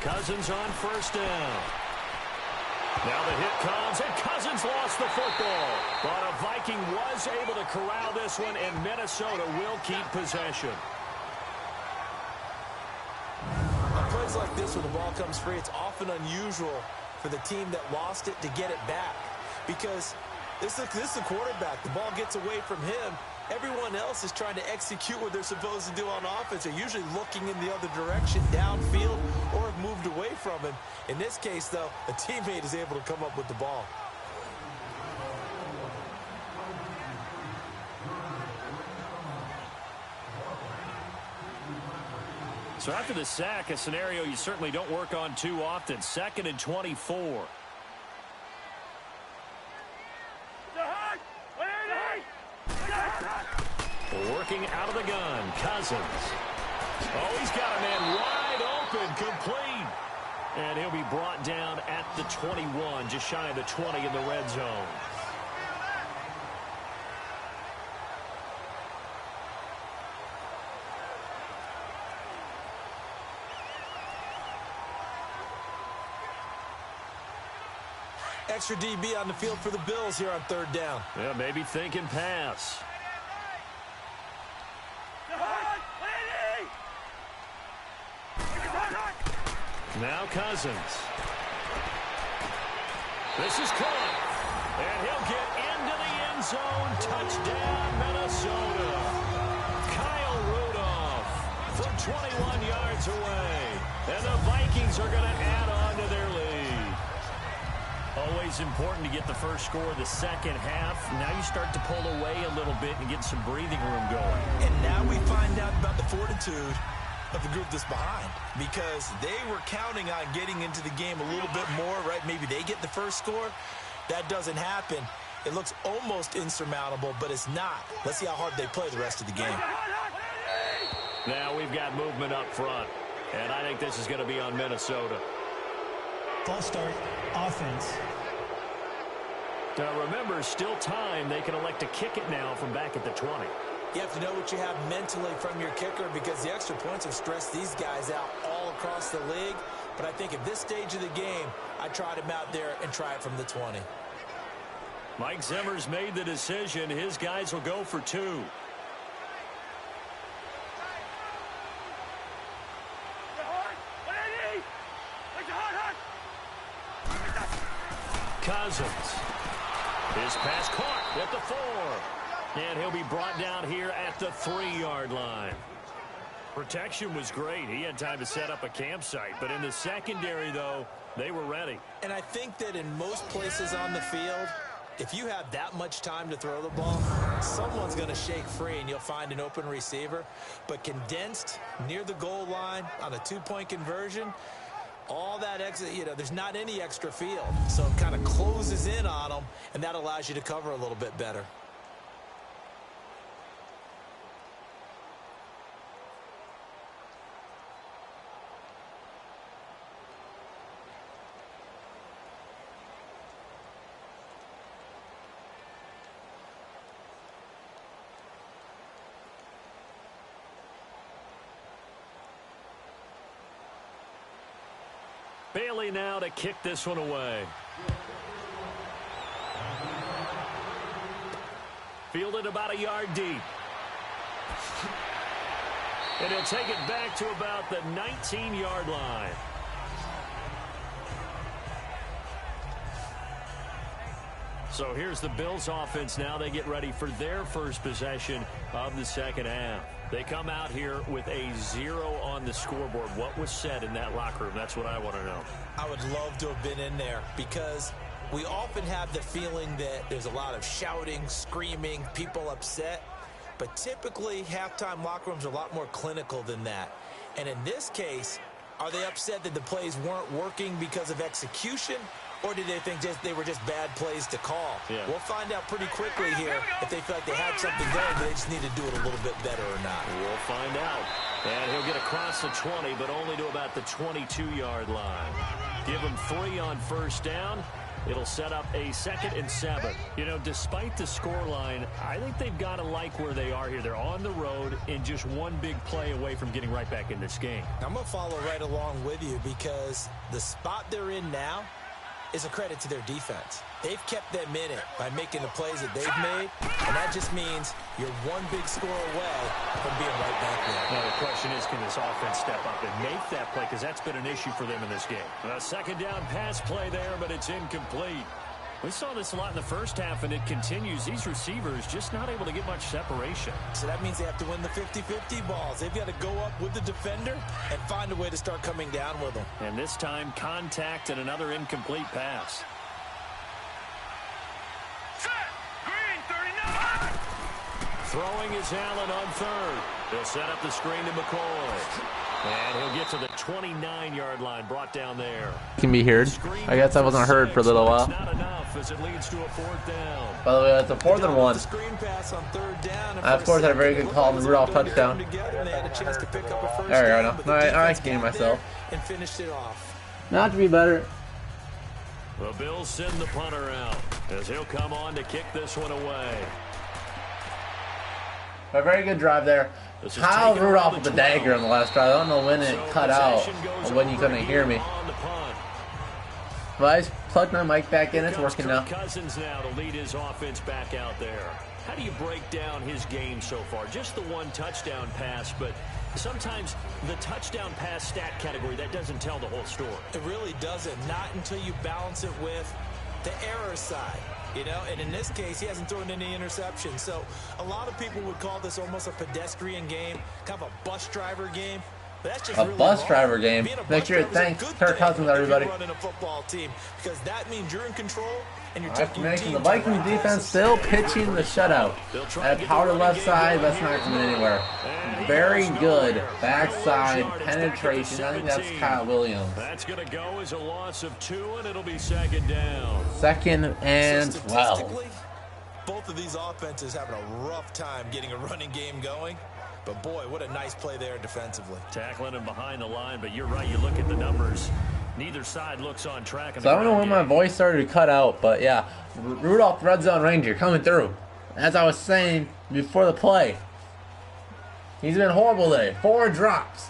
Speaker 3: Cousins on first down. Now the hit comes, and Cousins lost the football. But a Viking was able to corral this one, and Minnesota will keep possession.
Speaker 4: On plays like this, when the ball comes free, it's often unusual for the team that lost it to get it back. Because this is the quarterback. The ball gets away from him. Everyone else is trying to execute what they're supposed to do on offense. They're usually looking in the other direction, downfield, or have moved away from him. In this case, though, a teammate is able to come up with the ball.
Speaker 3: So after the sack, a scenario you certainly don't work on too often. 2nd and 24. Working out of the gun, Cousins. Oh, he's got a man wide open, complete. And he'll be brought down at the 21, just shy of the 20 in the red zone.
Speaker 4: Extra DB on the field for the Bills here on third down.
Speaker 3: Yeah, maybe thinking pass. Now Cousins. This is caught. And he'll get into the end zone. Touchdown, Minnesota. Kyle Rudolph from 21 yards away. And the Vikings are going to add on to their lead. Always important to get the first score of the second half. Now you start to pull away a little bit and get some breathing room going.
Speaker 4: And now we find out about the fortitude of the group that's behind, because they were counting on getting into the game a little bit more, right? Maybe they get the first score. That doesn't happen. It looks almost insurmountable, but it's not. Let's see how hard they play the rest of the game.
Speaker 3: Now we've got movement up front, and I think this is going to be on Minnesota.
Speaker 5: False start, offense.
Speaker 3: Now remember, still time. They can elect to kick it now from back at the 20.
Speaker 4: You have to know what you have mentally from your kicker, because the extra points have stressed these guys out all across the league. But I think at this stage of the game, I tried him out there and try it from the 20.
Speaker 3: Mike Zimmer's made the decision. His guys will go for 2. Cousins. His pass caught at the 4. And he'll be brought down here at the 3-yard line. Protection was great. He had time to set up a campsite. But in the secondary, though, they were ready.
Speaker 4: And I think that in most places on the field, if you have that much time to throw the ball, someone's going to shake free and you'll find an open receiver. But condensed near the goal line on a 2-point conversion, all that extra, there's not any extra field. So it kind of closes in on them, and that allows you to cover a little bit better.
Speaker 3: Bailey now to kick this one away. Fielded about a yard deep. And he'll take it back to about the 19-yard line. So here's the Bills offense now. They get ready for their first possession of the second half. They come out here with a 0 on the scoreboard. What was said in that locker room? That's what I want to know.
Speaker 4: I would love to have been in there because we often have the feeling that there's a lot of shouting, screaming, people upset. But typically, halftime locker rooms are a lot more clinical than that. And in this case, are they upset that the plays weren't working because of execution? Or did they think they were just bad plays to call?
Speaker 3: Yeah.
Speaker 4: We'll find out pretty quickly here if they feel like they had something going, but they just need to do it a little bit better or not.
Speaker 3: We'll find out. And he'll get across the 20, but only to about the 22-yard line. Give him 3 on first down. It'll set up a 2nd and 7. Despite the scoreline, I think they've got to like where they are here. They're on the road and just one big play away from getting right back in this game.
Speaker 4: I'm going to follow right along with you because the spot they're in now is a credit to their defense. They've kept them in it by making the plays that they've made, and that just means you're one big score away from being right back there.
Speaker 3: Now the question is, can this offense step up and make that play? Because that's been an issue for them in this game. A 2nd down pass play there, but it's incomplete. We saw this a lot in the first half, and it continues. These receivers just not able to get much separation.
Speaker 4: So that means they have to win the 50-50 balls. They've got to go up with the defender and find a way to start coming down with them.
Speaker 3: And this time, contact and another incomplete pass. Throwing is Allen on 3rd. They'll set up the screen to McCoy. And he'll get to the 29-yard line, brought down there.
Speaker 1: Can be heard. I guess I wasn't heard for a little while.
Speaker 3: Not enough as it leads to a 4th down.
Speaker 1: By the way, that's a 4th and 1. I, of course, had a very good call on the Rudolph touchdown. There we go. No, I can hear myself.
Speaker 4: And finished it off.
Speaker 1: Not to be better.
Speaker 3: The Bills send the punter out as he'll come on to kick this one away.
Speaker 1: A very good drive there. Kyle Rudolph with the dagger on the last drive. I don't know when it cut out or when you couldn't hear me. But I just plugged my mic back in. It's working now.
Speaker 3: Cousins now to lead his offense back out there. How do you break down his game so far? Just the 1 touchdown pass, but sometimes the touchdown pass stat category, that doesn't tell the whole story.
Speaker 4: It really doesn't. Not until you balance it with the error side. And in this case, he hasn't thrown any interceptions. So a lot of people would call this almost a pedestrian game, kind of a bus driver game. But that's just
Speaker 1: a
Speaker 4: really
Speaker 1: bus driver game. Make sure thanks Kirk Cousins, everybody.
Speaker 4: Running a football team because that means you're in control and you're
Speaker 1: taking your team. The Vikings defense still pitching the shutout. At power to left side, that's not coming anywhere. Very good backside penetration. I think that's Kyle Williams.
Speaker 3: That's going to go as a loss of 2, and it'll be 2nd down.
Speaker 1: 2nd and 12.
Speaker 4: Both of these offenses having a rough time getting a running game going. But, boy, what a nice play there defensively.
Speaker 3: Tackling him behind the line, but you're right. You look at the numbers. Neither side looks on track.
Speaker 1: So I don't know when my voice started to cut out, but, yeah, Rudolph Red Zone Ranger coming through. As I was saying before the play, he's been horrible today. 4 drops.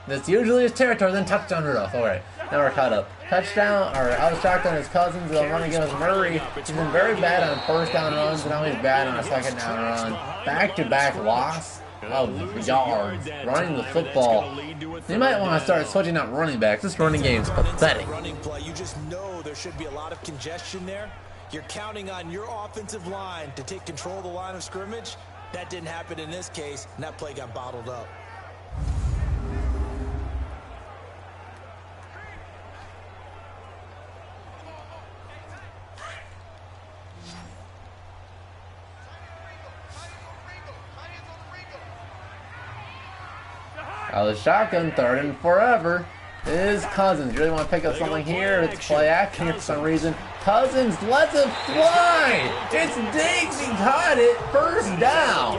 Speaker 1: That's usually his territory. Then touchdown Rudolph. All right, now we're caught up. Touchdown, or out of shotgun his Cousins. They'll run against Murray. He's been very bad on 1st down runs, and now he's bad on a 2nd down run. Back-to-back loss. of yards running the football. They might want to start switching out running backs. This running game is pathetic.
Speaker 4: Running play, you just know there should be a lot of congestion there. You're counting on your offensive line to take control of the line of scrimmage. That didn't happen in this case, and that play got bottled up.
Speaker 1: Out of the shotgun, third and forever. Is Cousins. You really want to pick up something here? It's play action here for some reason. Cousins lets it fly. It's Diggs. He caught it. First down.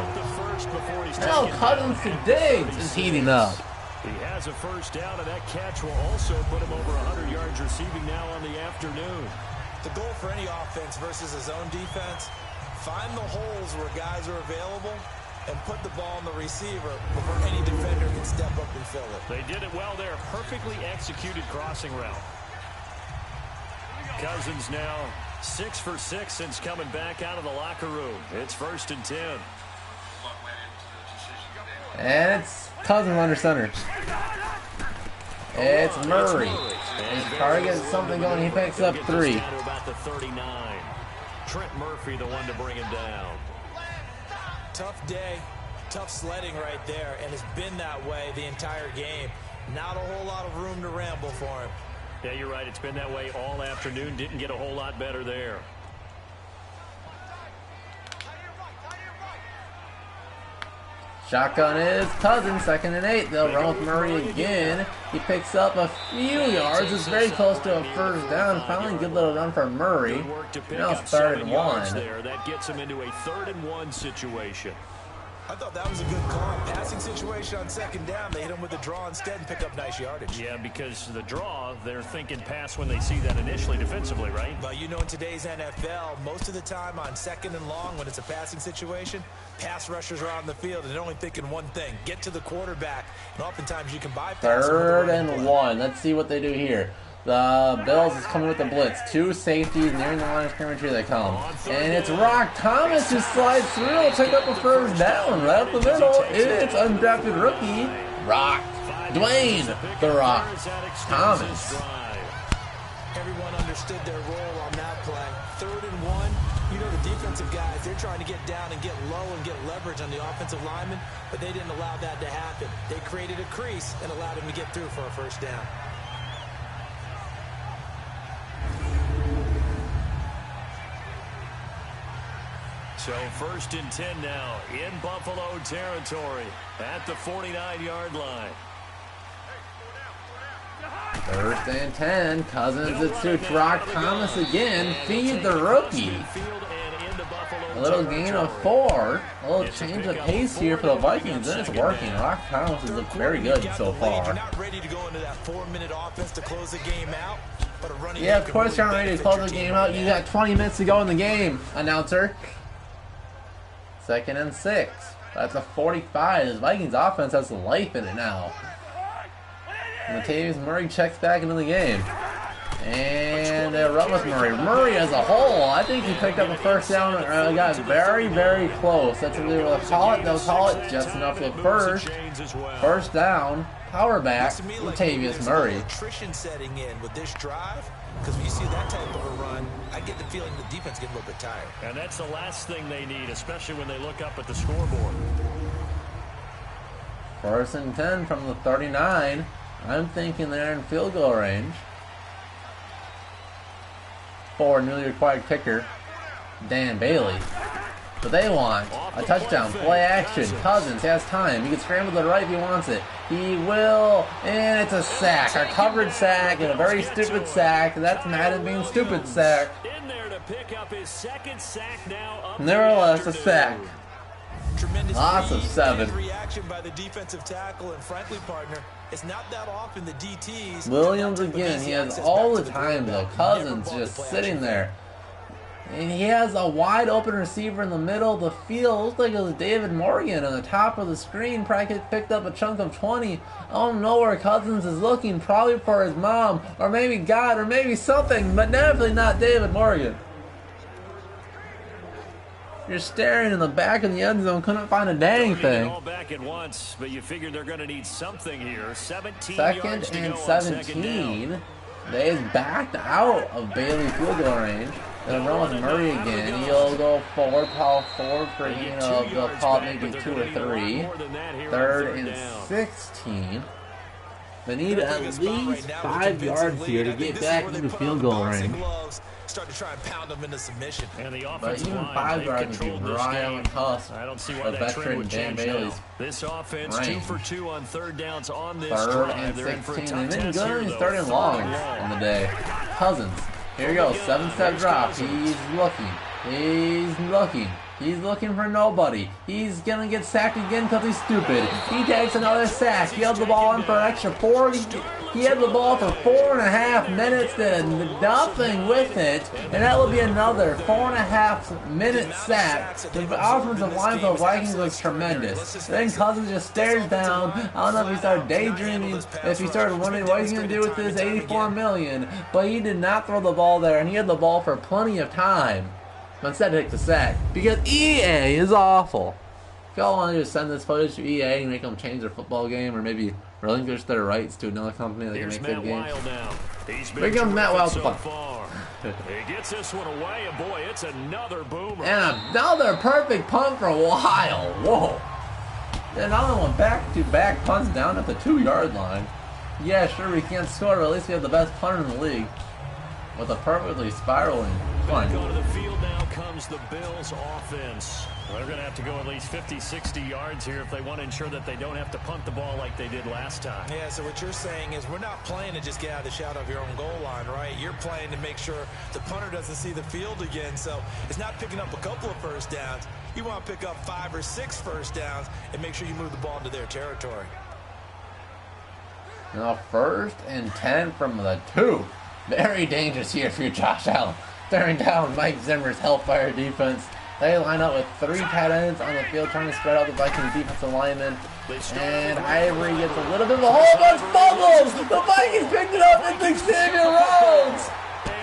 Speaker 1: Now Cousins to Diggs is heating up.
Speaker 3: He has a first down, and that catch will also put him over 100 yards receiving now on the afternoon.
Speaker 4: The goal for any offense versus his own defense, find the holes where guys are available and put the ball on the receiver before any defender can step up and fill it.
Speaker 3: They did it well there. Perfectly executed crossing route. Cousins now 6 for 6 since coming back out of the locker room. It's 1st and 10.
Speaker 1: And it's Cousins under center. It's Murray. His target is something going. He picks up 3.
Speaker 3: About the 39. Trent Murphy, the one to bring him down.
Speaker 4: Tough day, tough sledding right there, and it's been that way the entire game. Not a whole lot of room to ramble for him.
Speaker 3: Yeah, you're right. It's been that way all afternoon. Didn't get a whole lot better there.
Speaker 1: Shotgun is Cousins, 2nd and 8. They'll run with Murray again. He picks up a few yards. It's very close to a first down. Finally, good little run for Murray. Now it's 3rd and 1.
Speaker 3: That gets him into a 3rd and 1 situation.
Speaker 4: I thought that was a good call. Passing situation on 2nd down. They hit him with the draw instead and pick up nice yardage.
Speaker 3: Yeah, because the draw, they're thinking pass when they see that initially defensively, right?
Speaker 4: But you know, in today's NFL, most of the time on 2nd and long, when it's a passing situation, pass rushers are on the field and they're only thinking one thing: get to the quarterback. And oftentimes you can bypass.
Speaker 1: 3rd and 1. Let's see what they do here. The Bills is coming with the blitz. 2 safeties nearing the line of scrimmage. Here they come. And it's Rock Thomas who slides through. Pick up a first down right up the middle. It's undrafted rookie, Rock. Dwayne, the Rock Thomas.
Speaker 4: Everyone understood their role on that play. 3rd and 1. You know, the defensive guys, they're trying to get down and get low and get leverage on the offensive lineman, but they didn't allow that to happen. They created a crease and allowed him to get through for a first down.
Speaker 3: So 1st and 10 now in Buffalo territory at the 49-yard line.
Speaker 1: 1st and 10. Cousins, it suits Rock Thomas again. Feed the rookie. A little gain of 4. A little change of pace here for the Vikings, and it's working. Rock Thomas has looked very good so far.
Speaker 4: You're not ready to go into that 4-minute offense to close the game out. But a running
Speaker 1: Yeah, of course you're not ready to close the game out. You got 20 minutes to go in the game, announcer. 2nd and 6. That's a 45. This Vikings offense has some life in it now. And Latavius Murray checks back into the game. And they run with Murray. Murray as a whole, I think he picked up a first down. Got very, very close. That's what they will call it. They'll call it just enough for the first down. Power back, Latavius Murray.
Speaker 4: Attrition setting in with this drive, because when you see that type of a run, I get the feeling the defense getting a little bit tired.
Speaker 3: And that's the last thing they need, especially when they look up at the scoreboard.
Speaker 1: 1st and 10 from the 39. I'm thinking they're in field goal range. For newly acquired kicker, Dan Bailey. But they want a touchdown, play action. Cousins has time. He can scramble to the right if he wants it. He will, and it's a sack. A covered sack and a very stupid sack. That's Madden being stupid sack.
Speaker 3: In there to pick up his 2nd sack now.
Speaker 1: Nevertheless, a sack.
Speaker 4: Tremendous
Speaker 1: Lots of 7.
Speaker 4: reaction by the defensive tackle, and frankly, partner, it's not that often the DTs.
Speaker 1: Williams again. He has all the time though. Cousins just sitting there. And he has a wide open receiver in the middle of the field. Looks like it was David Morgan on the top of the screen. Probably picked up a chunk of 20. I don't know where Cousins is looking. Probably for his mom, or maybe God, or maybe something, but definitely not David Morgan. You're staring in the back of the end zone, couldn't find a dang thing.
Speaker 3: All back at once, but you figured they're going to need something here. 17
Speaker 1: Second
Speaker 3: yards to
Speaker 1: and
Speaker 3: go on
Speaker 1: 17. They backed out of Bailey field goal range. They'll run with Murray again. He'll go forward, power forward for they'll call it maybe 2 or 3. Third and 16. They need at least 5 yards here to get back into field goal range.
Speaker 4: Start to try and pound them into submission.
Speaker 3: And the
Speaker 1: But even 5 yards would be right on the cusp of veteran Dan Bailey's
Speaker 3: This offense
Speaker 1: range.
Speaker 3: 2 for 2 on third downs on this
Speaker 1: Third
Speaker 3: drive.
Speaker 1: and
Speaker 3: They're in for a
Speaker 1: 16.
Speaker 3: tough
Speaker 1: And then
Speaker 3: task
Speaker 1: good
Speaker 3: here,
Speaker 1: and third and
Speaker 3: though.
Speaker 1: long on the day. Cousins. Here we go. 7-step drop. He's looking. He's looking. He's looking for nobody. He's going to get sacked again because he's stupid. He takes another sack. He held the ball on for an extra 40. He had the ball for 4.5 minutes, did nothing with it, and that will be another 4.5 minute sack. The offensive line for the Vikings was tremendous. Then Cousins just stares down. I don't know if he started daydreaming, if he started wondering what he's going to do with this $84 million, but he did not throw the ball there, and he had the ball for plenty of time. But instead he takes the sack, because EA is awful. If y'all want to just send this footage to EA and make them change their football game, or maybe relinquish their rights to another company that can make good games. Bring him Matt Wild to punt.
Speaker 3: He gets this one away, and boy, it's another boomer.
Speaker 1: And another perfect punt for Wild. Whoa. And another one back-to-back punts down at the 2-yard line. Yeah, sure, we can't score, but at least we have the best punter in the league. With a perfectly spiraling punt.
Speaker 3: Back onto the field now comes the Bills offense. Well, they're going to have to go at least 50, 60 yards here if they want to ensure that they don't have to punt the ball like they did last time.
Speaker 4: Yeah, so what you're saying is we're not playing to just get out of the shadow of your own goal line, right? You're playing to make sure the punter doesn't see the field again. So it's not picking up a couple of first downs. You want to pick up 5 or 6 first downs and make sure you move the ball into their territory.
Speaker 1: Now 1st and 10 from the 2. Very dangerous here for Josh Allen. Staring down Mike Zimmer's Hellfire defense. They line up with 3 tight ends on the field trying to spread out the Vikings defensive linemen. And Ivory gets a little bit of a whole bunch of fumbles. The Vikings picked it up and Xavier Rhodes.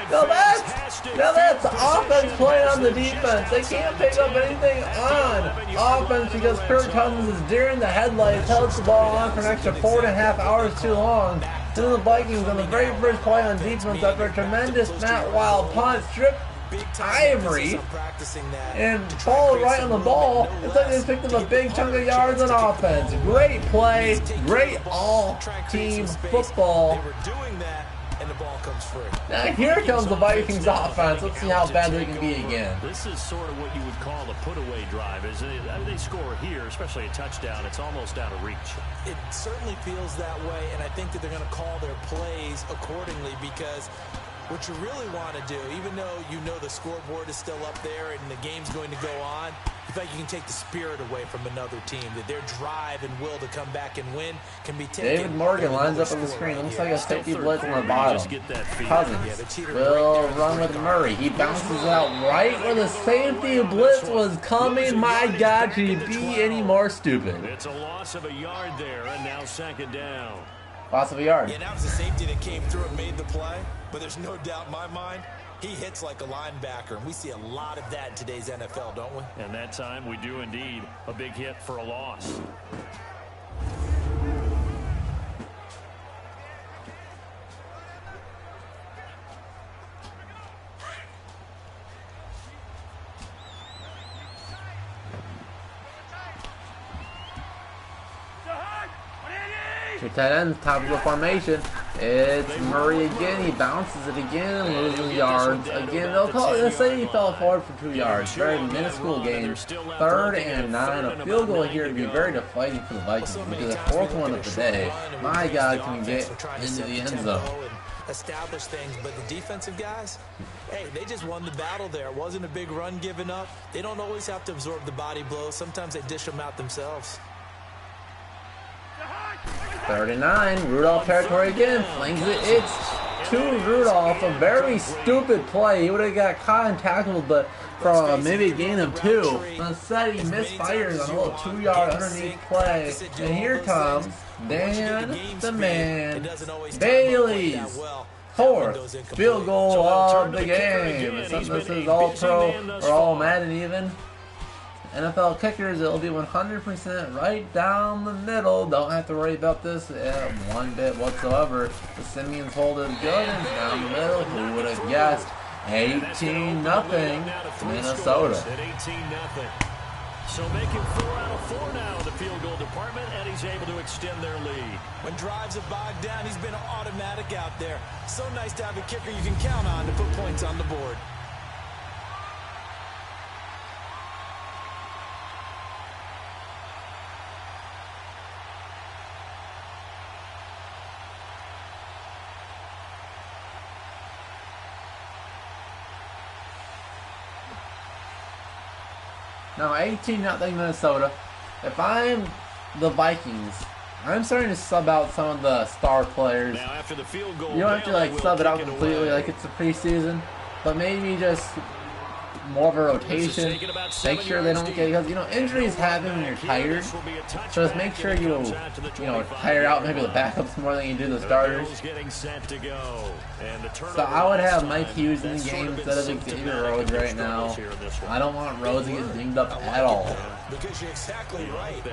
Speaker 1: Now that's offense playing on the defense. They can't pick up anything on offense because Kirk Cousins is deer in the headlights, held the ball on for an extra 4.5 hours too long. Then the Vikings on the very first play on defense after a tremendous Matt Wild punt stripped Ivory and followed right on the ball. It's like they just picked up a big chunk of yards on offense. Great play, great all-team football.
Speaker 4: And the ball comes free.
Speaker 1: Now here comes the Vikings offense. Let's see how bad they can be again.
Speaker 3: This is sort of what you would call a put-away drive. As they score here, especially a touchdown, it's almost out of reach.
Speaker 4: It certainly feels that way, and I think that they're going to call their plays accordingly because what you really want to do, even though you know the scoreboard is still up there and the game's going to go on, you think you can take the spirit away from another team, that their drive and will to come back and win can be taken.
Speaker 1: David Morgan lines up on the screen. Looks like a safety blitz on the bottom. Cousins will run with Murray. He bounces out right where the safety blitz was coming. My God, could he be any more stupid?
Speaker 3: It's a loss of a yard there, and now 2nd down.
Speaker 1: Loss of a yard.
Speaker 4: Yeah, that was the safety that came through and made the play, but there's no doubt in my mind he hits like a linebacker, and we see a lot of that in today's NFL, don't we?
Speaker 3: And that time we do indeed. A big hit for a loss.
Speaker 1: Two tight ends, top of the formation. It's Murray again. He bounces it again, losing yards again. They'll say he fell forward for 2 yards. Very minuscule gain. 3rd and 9. A field goal here to be very deflating for the Vikings because the 4th one of the day. My God, can we get into the end zone?
Speaker 4: Establish things, but the defensive guys, hey, they just won the battle there. It wasn't a big run given up. They don't always have to absorb the body blows. Sometimes they dish them out themselves.
Speaker 1: 3rd and 9, Rudolph territory again, flings it, it's to Rudolph, a very stupid play. He would have got caught and tackled, but for maybe a gain of 2. Instead, he misfires on a little 2-yard underneath play, and here comes Dan the Man Bailey's 4th field goal of the game. This is all pro or all Madden even. NFL kickers, it'll be 100% right down the middle. Don't have to worry about this one bit whatsoever. The Simeons hold it good and down the middle. Who would have guessed? 18-0 Minnesota.
Speaker 3: So making 4 out of 4 now in the field goal department, and he's able to extend their lead.
Speaker 4: When drives have bogged down, he's been automatic out there. So nice to have a kicker you can count on to put points on the board.
Speaker 1: Now 18-0 Minnesota. If I'm the Vikings, I'm starting to sub out some of the star players.
Speaker 3: Now after the field goal,
Speaker 1: you don't have to like sub it out completely like it's a preseason, but maybe just more of a rotation. Make sure they don't get, because you know injuries happen when you're tired. So just make sure you tire out maybe the backups more than you do the starters. So I would have Mike Hughes in the game instead of Xavier Rhodes right now. I don't want Rhodes to get dinged up at all.
Speaker 4: Because you're exactly right.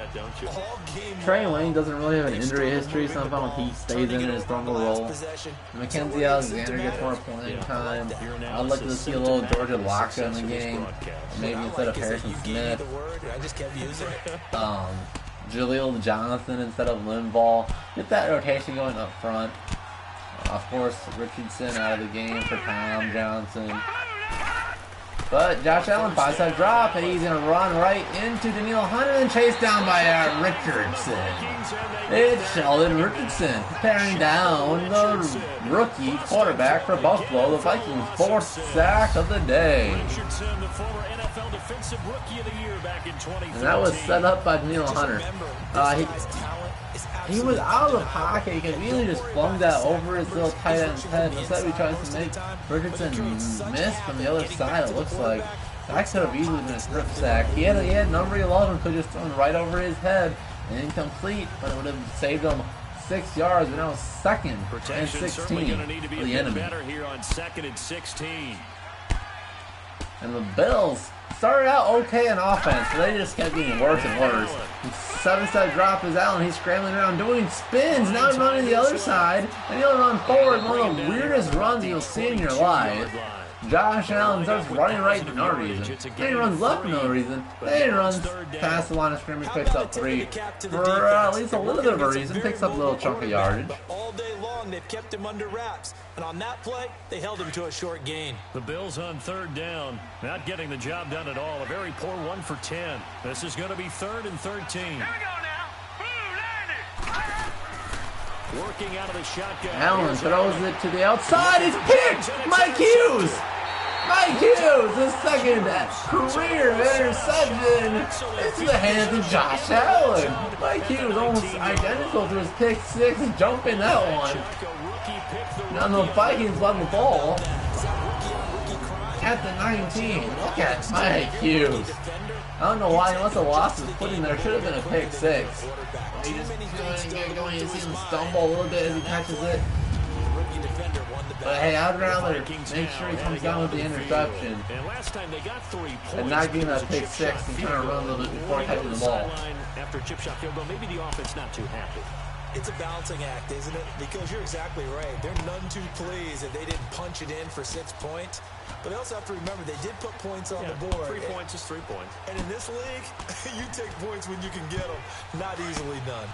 Speaker 1: Trey Wayne doesn't really have an injury history, so I'm fine when he stays in his normal role. Mackenzie Alexander gets more playing time. I'd like to see a little Georgia Laka in the game, maybe instead of Harrison Smith. Jaleel Jonathan instead of Linval. Get that rotation going up front. Of course, Richardson out of the game for Tom Johnson. But Josh Allen, 5-side drop, and he's going to run right into Danielle Hunter and chased down by Richardson. It's Sheldon Richardson tearing down the rookie quarterback for Buffalo, the Vikings' 4th sack of the day. And that was set up by Danielle Hunter. He was out of the pocket. He could easily just flung that over his little tight end's head. Instead, he tries to make Richardson miss from the other side. It looks like that could have easily been a strip sack. He had number 11, could have just thrown right over his head and incomplete, but it would have saved him 6 yards. But now 2nd and 16 for the enemy.
Speaker 3: Here on 2nd and 16.
Speaker 1: And the Bills started out okay in offense, but they just kept getting worse and worse. 7-side drop is Allen. He's scrambling around doing spins. Now he's running the other side, and he'll run forward. One of the weirdest runs you'll see in your life. Josh Allen starts running right for no reason. Then he runs left for no reason. Then he runs past the line of scrimmage, picks up 3 for at least a little bit of a reason. Picks up a little chunk of yardage.
Speaker 4: All day long, they've kept him under wraps. And on that play, they held him to a short gain.
Speaker 3: The Bills on 3rd down, not getting the job done at all. A very poor 1 for 10. This is going to be 3rd and 13. Working out of the shotgun.
Speaker 1: Allen throws it to the outside. It's picked. Mike Hughes. Mike Hughes, his 2nd career interception into the hands of Josh Allen. Mike Hughes almost identical to his pick 6, jumping that one. Now the Vikings won the ball at the 19. Look at Mike Hughes. I don't know why he must have lost his footing there. Should have been a pick 6. He just get going. You see him stumble a little bit as he catches it. But hey, I'd rather make sure he comes down with the interception and not give him that pick 6 and trying to run a little bit before catching the ball.
Speaker 3: After a chip shot field goal, maybe the offense not too happy.
Speaker 4: It's a balancing act, isn't it? Because you're exactly right. They're none too pleased that they didn't punch it in for 6 points. But they also have to remember they did put points on the board.
Speaker 3: 3 points is 3 points.
Speaker 4: And in this league, you take points when you can get them. Not easily done.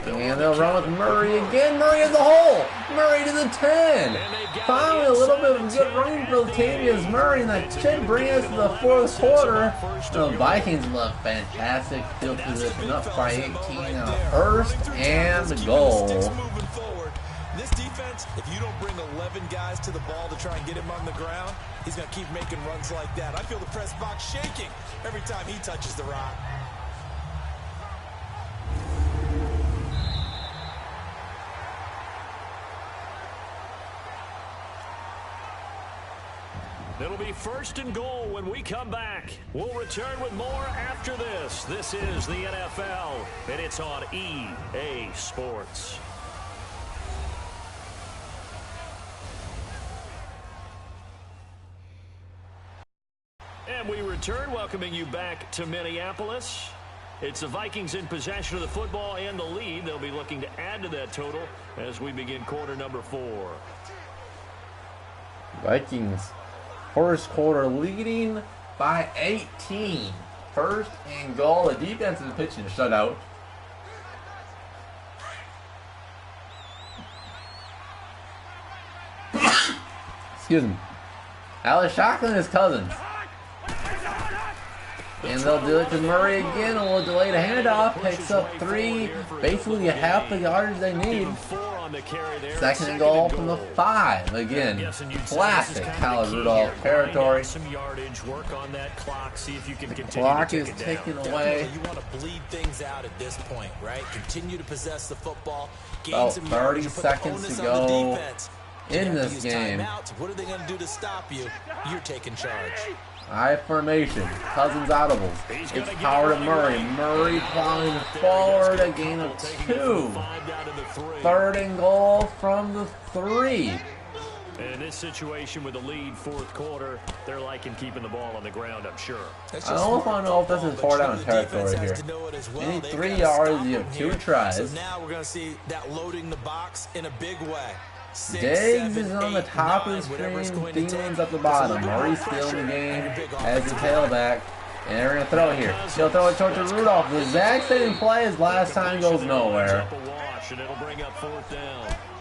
Speaker 1: And they'll run with Murray again. Murray in the hole. Murray to the 10. Finally, a little bit of good running for Latavius Murray, and that should bring us to the 4th quarter. The Vikings look fantastic. Field position up by 18 on 1st and goal.
Speaker 4: This defense, if you don't bring 11 guys to the ball to try and get him on the ground, he's going to keep making runs like that. I feel the press box shaking every time he touches the rock.
Speaker 3: It'll be 1st and goal when we come back. We'll return with more after this. This is the NFL, and it's on EA Sports. And we return, welcoming you back to Minneapolis. It's the Vikings in possession of the football and the lead. They'll be looking to add to that total as we begin quarter number 4.
Speaker 1: Vikings, first quarter leading by 18. First and goal. The defense is pitching a shutout. Excuse me. Alex Shockley and his cousins. And they'll do it to Murray again, and we'll delay the handoff. Picks up 3, basically half the yardage they need. Second and goal from the 5. Again, classic Kyle Rudolph territory. The clock is ticking away.
Speaker 4: You want to bleed things out at this point, right? Continue to possess the football.
Speaker 1: About 30 seconds to go in this game.
Speaker 4: What are they going to do to stop you? You're taking charge.
Speaker 1: I formation. Cousins audibles. It's power to Murray. Murray plowing forward. A gain of 2. Third and goal from the 3.
Speaker 3: In this situation with the lead, fourth quarter, they're liking keeping the ball on the ground, I'm sure.
Speaker 1: I almost want to know if this is 4 down territory here. You need 3 yards, you have 2 tries.
Speaker 4: So now we're going to see that loading the box in a big way.
Speaker 1: Diggs is on the top of the screen, Thielen's at the bottom. Murray's still in the game as the tailback. And they're going to throw it here. He'll throw it short to Rudolph. The exact same play as last time goes nowhere.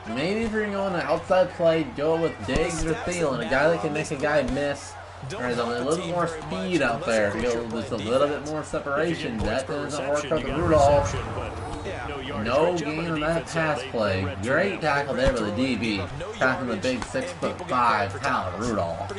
Speaker 1: Maybe if you're going to outside play, go with Diggs or Thielen, a guy that can make a guy miss. There's a little bit more speed out there to go just a little bit more separation. That doesn't work for the Rudolph. No gain on that pass play. Great tackle there by the DB. Tackling the big 6'5" Kyle Rudolph.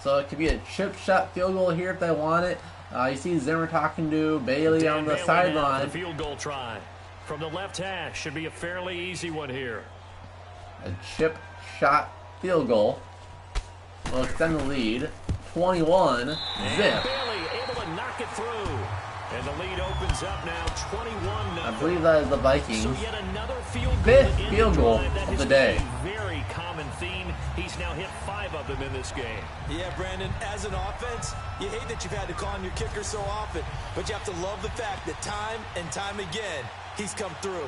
Speaker 1: So it could be a chip shot field goal here if they want it. You see Zimmer talking to Bailey on the sideline.
Speaker 3: Field goal try from the left hash should be a fairly easy one here.
Speaker 1: A chip shot field goal will extend the lead. 21 zip.
Speaker 3: Bailey able to knock it through. And the lead opens up now 21-0.
Speaker 1: I believe that is the Vikings'
Speaker 3: So yet another field goal
Speaker 1: 5th field goal of the day.
Speaker 3: Very common theme. He's now hit 5 of them in this game.
Speaker 4: Yeah, Brandon, as an offense, you hate that you've had to call on your kicker so often, but you have to love the fact that time and time again, he's come through.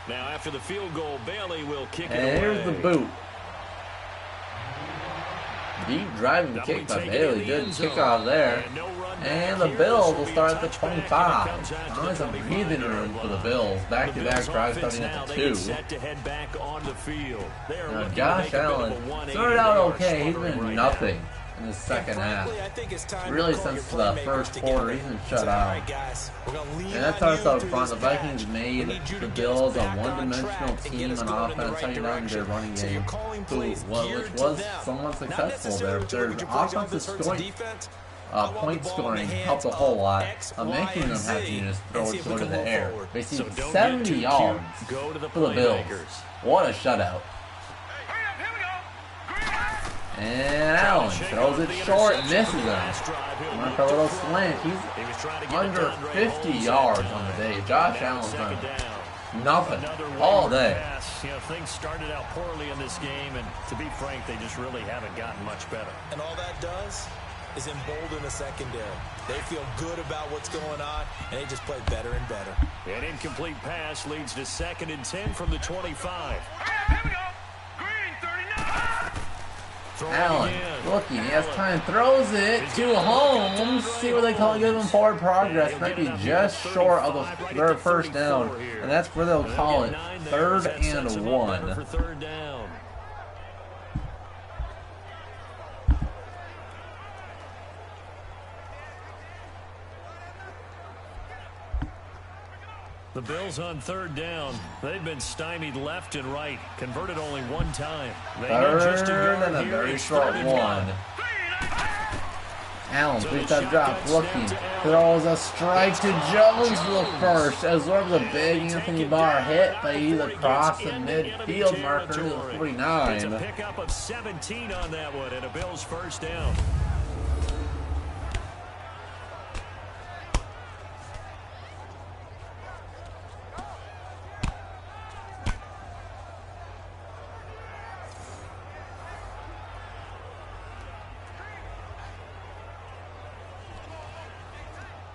Speaker 3: Now after the field goal, Bailey will kick it
Speaker 1: And
Speaker 3: away.
Speaker 1: here's the boot. Deep driving kick by Bailey. Good kickoff there. And the Bills will start at the 25. Only some breathing room for the Bills. Back-to-back drives starting at the 2. Now Josh Allen started out okay. He's been nothing in the second half. Really since the first quarter, he's been shut out. And that starts out front. The Vikings made the Bills a one-dimensional team on offense, shutting down their running game, which was somewhat successful there. Their offensive scoring, point scoring helped a whole lot, making them have to just throw it short of the air. They see 70 yards for the Bills. What a shutout. And Allen throws it short, misses him. Went for a little slant. He's under 50 yards on the day. Josh Allen's done nothing all day.
Speaker 3: You know, things started out poorly in this game, and to be frank, they just really haven't gotten much better.
Speaker 4: And all that does is embolden the secondary. They feel good about what's going on, and they just play better and better.
Speaker 3: An incomplete pass leads to 2nd and 10 from the 25.
Speaker 1: Allen looking, he has time, throws it to Holmes. See what they call it, give him forward progress. Might be just short of their first down, and that's where they'll call it 3rd and 1.
Speaker 3: The Bills on 3rd down. They've been stymied left and right. Converted only 1 time. They need just a
Speaker 1: 3rd
Speaker 3: yard
Speaker 1: and a
Speaker 3: here.
Speaker 1: very
Speaker 3: It's
Speaker 1: short
Speaker 3: 3rd and
Speaker 1: 1. Allen, 3-step drop, looking, throws a strike to Jones for the first. Absorbs a big Anthony Barr hit, but he's across the midfield marker to the 49.
Speaker 3: It's a pickup of 17 on that one, and a Bills first down.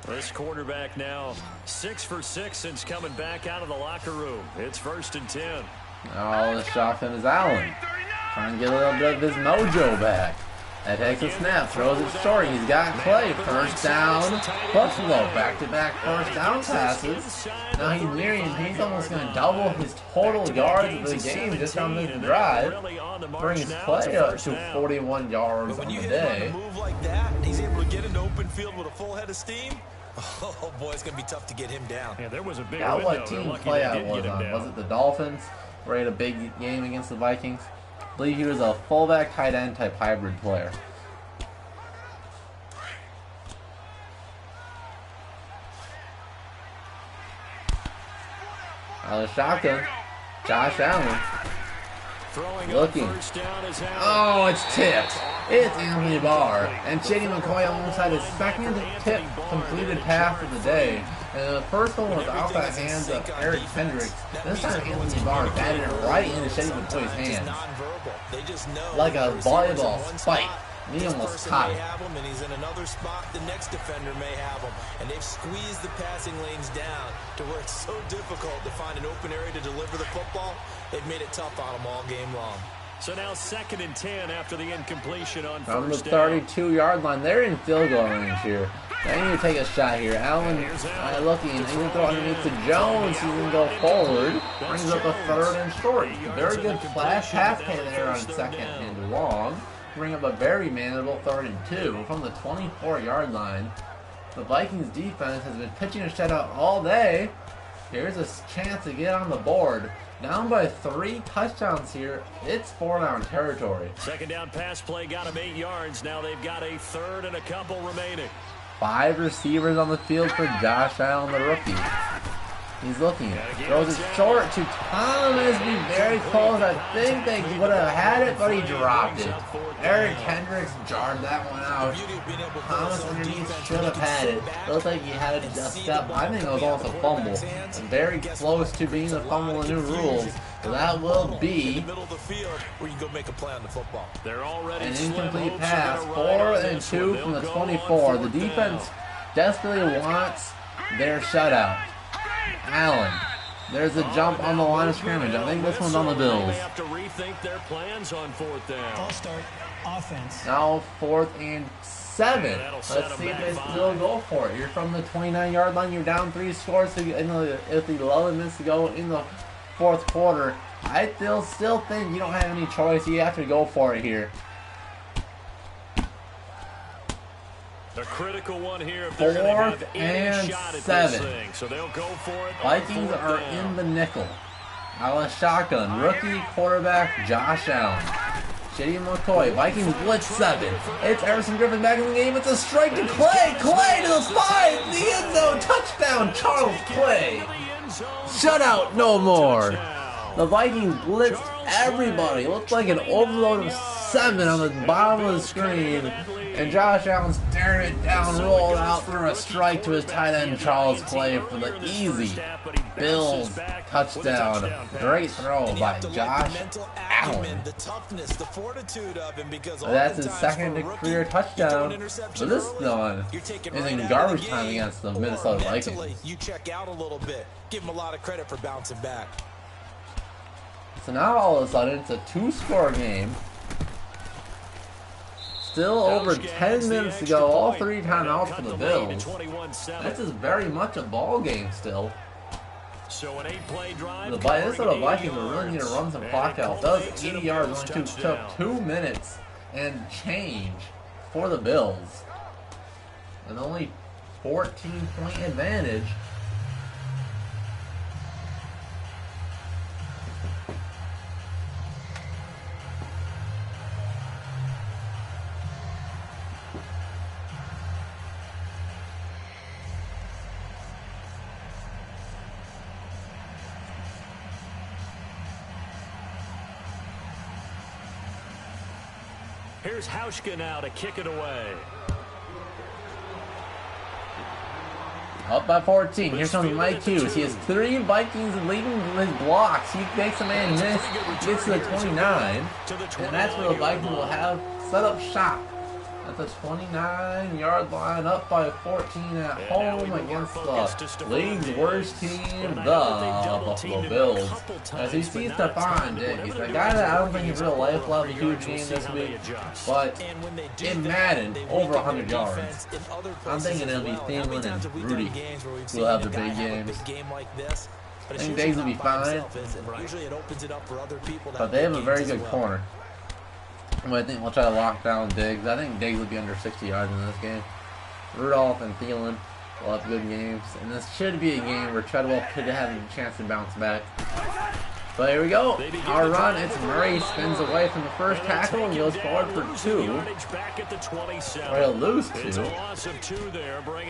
Speaker 3: This quarterback now 6 for 6 since coming back out of the locker room. It's 1st and 10.
Speaker 1: Oh, the shotgun is Allen. Trying to get a little bit of his mojo back. That takes a snap, throws it short. He's got Clay. First down, Buffalo. Back-to-back first down passes. Now he's nearing, he's almost going to double his total yards of the game just on this drive. Brings Clay up to 41 yards on the day.
Speaker 4: When you hit him on a move like that, he's able to get into open field with a full head of steam. Oh boy, it's going to be tough to get him down.
Speaker 3: Yeah, there was a big
Speaker 1: Now
Speaker 3: window.
Speaker 1: what team playout was on? Was it the Dolphins? Where he had a big game against the Vikings? I believe he was a fullback tight end type hybrid player. Now the shotgun. Josh Allen. Looking. Oh, it's tipped. It's Anthony Barr. And Shady McCoy almost had his second tip completed pass of the day. And the first one was out the hands of Eric Hendricks. This time Anthony Barr batted it right into Shady McCoy's hands. Like a volleyball spike. And he almost caught it.
Speaker 4: And he's in another spot the next defender may have him. And they've squeezed the passing lanes down to where it's so difficult to find an open area to deliver the football. They've made it tough on him all game long.
Speaker 3: So now 2nd and 10 after the incompletion on
Speaker 1: from the
Speaker 3: first down.
Speaker 1: 32-yard line. They're in field goal range here. They need to take a shot here. Allen looking. He's going to throw underneath to Jones. He's going to go forward. Brings up a 3rd and short. Very good flash pass play there on 2nd and long. Bring up a very manageable 3rd and 2 from the 24-yard line. The Vikings defense has been pitching a shutout all day. Here's a chance to get on the board. Down by 3 touchdowns here. It's 4-down territory.
Speaker 3: 2nd down pass play got him 8 yards. Now they've got a 3rd and a couple remaining.
Speaker 1: 5 receivers on the field for Josh Allen, the rookie. He's looking. Throws it short to Thomas. Be very close. I think they would have had it, but he dropped it. Eric Hendricks jarred that one out. Thomas underneath should have had it. Looked like he had a step. I think it was almost a fumble. Very close to being a fumble in new rules. So that will be an incomplete pass. 4th and 2 from the 24. The defense desperately wants their shutout. Allen. There's a jump on the line of scrimmage. I think this one's on the Bills.
Speaker 3: They have to rethink their plans on 4th down.
Speaker 5: False start. Offense.
Speaker 1: Now 4th and 7. Let's see if they still go for it. You're from the 29-yard line. You're down 3 scores with 11 minutes to go in the 4th quarter. I still think you don't have any choice. You have to go for it here.
Speaker 3: A critical one here if they're going to have any shot at this thing. So they'll go for it.
Speaker 1: Vikings are in the nickel. Now a shotgun. Rookie quarterback Josh Allen. Shady McCoy. Vikings blitz 7. It's Everson Griffin back in the game. It's a strike to Clay. Clay to the 5. The end zone. Touchdown Charles Clay. Shutout no more. The Vikings blitzed everybody. It looked like an overload of 7 on the bottom of the screen. And Josh Allen stared it down, rolled out, threw a strike to his tight end Charles Clay for the easy Bills touchdown. Great throw by Josh Allen. That's his 2nd career touchdown. But this one is in garbage time against the Minnesota Vikings.
Speaker 4: You check out a little bit. Give him a lot of credit for bouncing back.
Speaker 1: So now all of a sudden it's a 2-score game. Still over 10 minutes to go. All 3 timeouts for the Bills. This is very much a ball game still. The Minnesota Vikings will really need to run some clock out. Those 80 yards only took 2 minutes and change for the Bills. An only 14-point advantage.
Speaker 3: Here's Hauschka now to kick it away.
Speaker 1: Up by 14. Here comes Mike Hughes. He has 3 Vikings leading his blocks. He makes a man miss. He gets to the 29. And that's where the Vikings will have set up shop. At the 29-yard line, up by 14 at home against the league's worst team, the Buffalo Bills. As you see Stephon Diggs, a guy that I don't think in real life will have a huge game this week, but in Madden, over 100 yards. I'm thinking it'll be Thielen and Rudy who will have the big games. I think Diggs will be fine, but they have a very good corner. I think we'll try to lock down Diggs. I think Diggs will be under 60 yards in this game. Rudolph and Thielen will have good games. And this should be a game where Treadwell could have a chance to bounce back. But here we go. Our run. It's Murray spins away from the first tackle and goes forward for 2. Or he'll lose 2.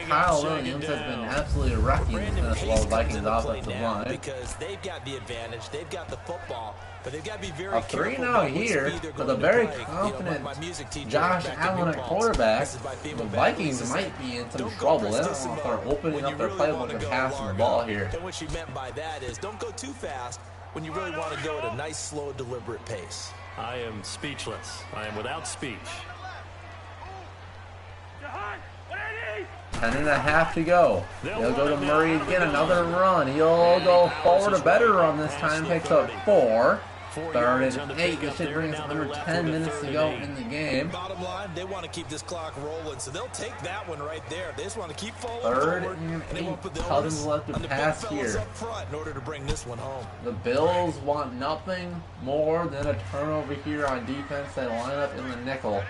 Speaker 1: Kyle Williams has been absolutely wrecking this Minnesota Vikings offensive line.
Speaker 4: Because they've got the advantage. They've got the football. But they've got to be very
Speaker 1: a 3-0 here with a very confident Josh Allen at quarterback. The Vikings might be in some trouble. They don't know if they're opening up their playbook and passing the ball here.
Speaker 4: And what she meant by that is don't go too fast when you really want to go at a nice, slow, deliberate pace.
Speaker 3: I am speechless. I am without speech.
Speaker 1: 10.5 to go. He'll go to Murray again. Another run. He'll go forward. A better run this time. Picks up 4. 3rd and 8. This should bring us under 10 minutes to go in the game.
Speaker 4: Bottom line, they want to keep this clock rolling, so they'll take that one right there. They just want to keep following
Speaker 1: 3rd and 8. Cousins left to pass here.
Speaker 4: Up front in order to bring this one home.
Speaker 1: The Bills want nothing more than a turnover here on defense. They line up in the nickel.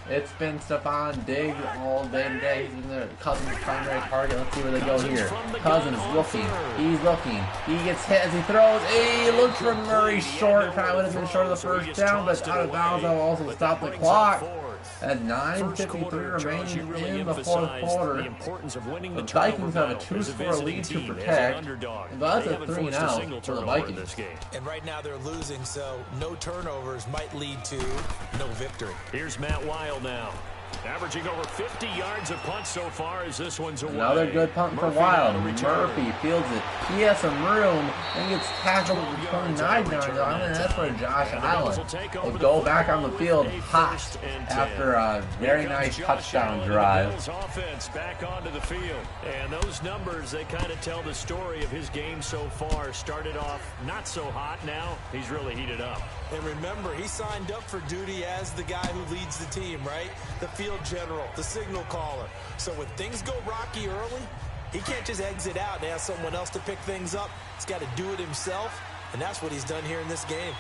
Speaker 1: It's been Stephon Diggs all day today. He's been the Cousins' primary target. Let's see where they go here. Cousins looking. He's looking. He gets hit as he throws. He looks for Murray short. Probably would have been short of the first down, but out of bounds. That will also stop the clock. At 9:53 remaining in the fourth quarter, the Vikings have a 2-score lead to protect, but that's a 3-0 for the Vikings.
Speaker 4: And right now they're losing, so no turnovers might lead to no victory.
Speaker 3: Here's Matt Wild now. Averaging over 50 yards a punt so far as this one's away.
Speaker 1: Another good punt for Wild. Murphy fields it. He has some room and gets tackled at the 29-yard line, and that's where Josh Allen will go back on the field hot after a very nice touchdown drive.
Speaker 3: Offense back onto the field. And those numbers, they kind of tell the story of his game so far. Started off not so hot. Now he's really heated up.
Speaker 4: And remember, he signed up for duty as the guy who leads the team, right? The field general, the signal caller. So when things go rocky early, he can't just exit out and ask someone else to pick things up. He's got to do it himself, and that's what he's done here in this game.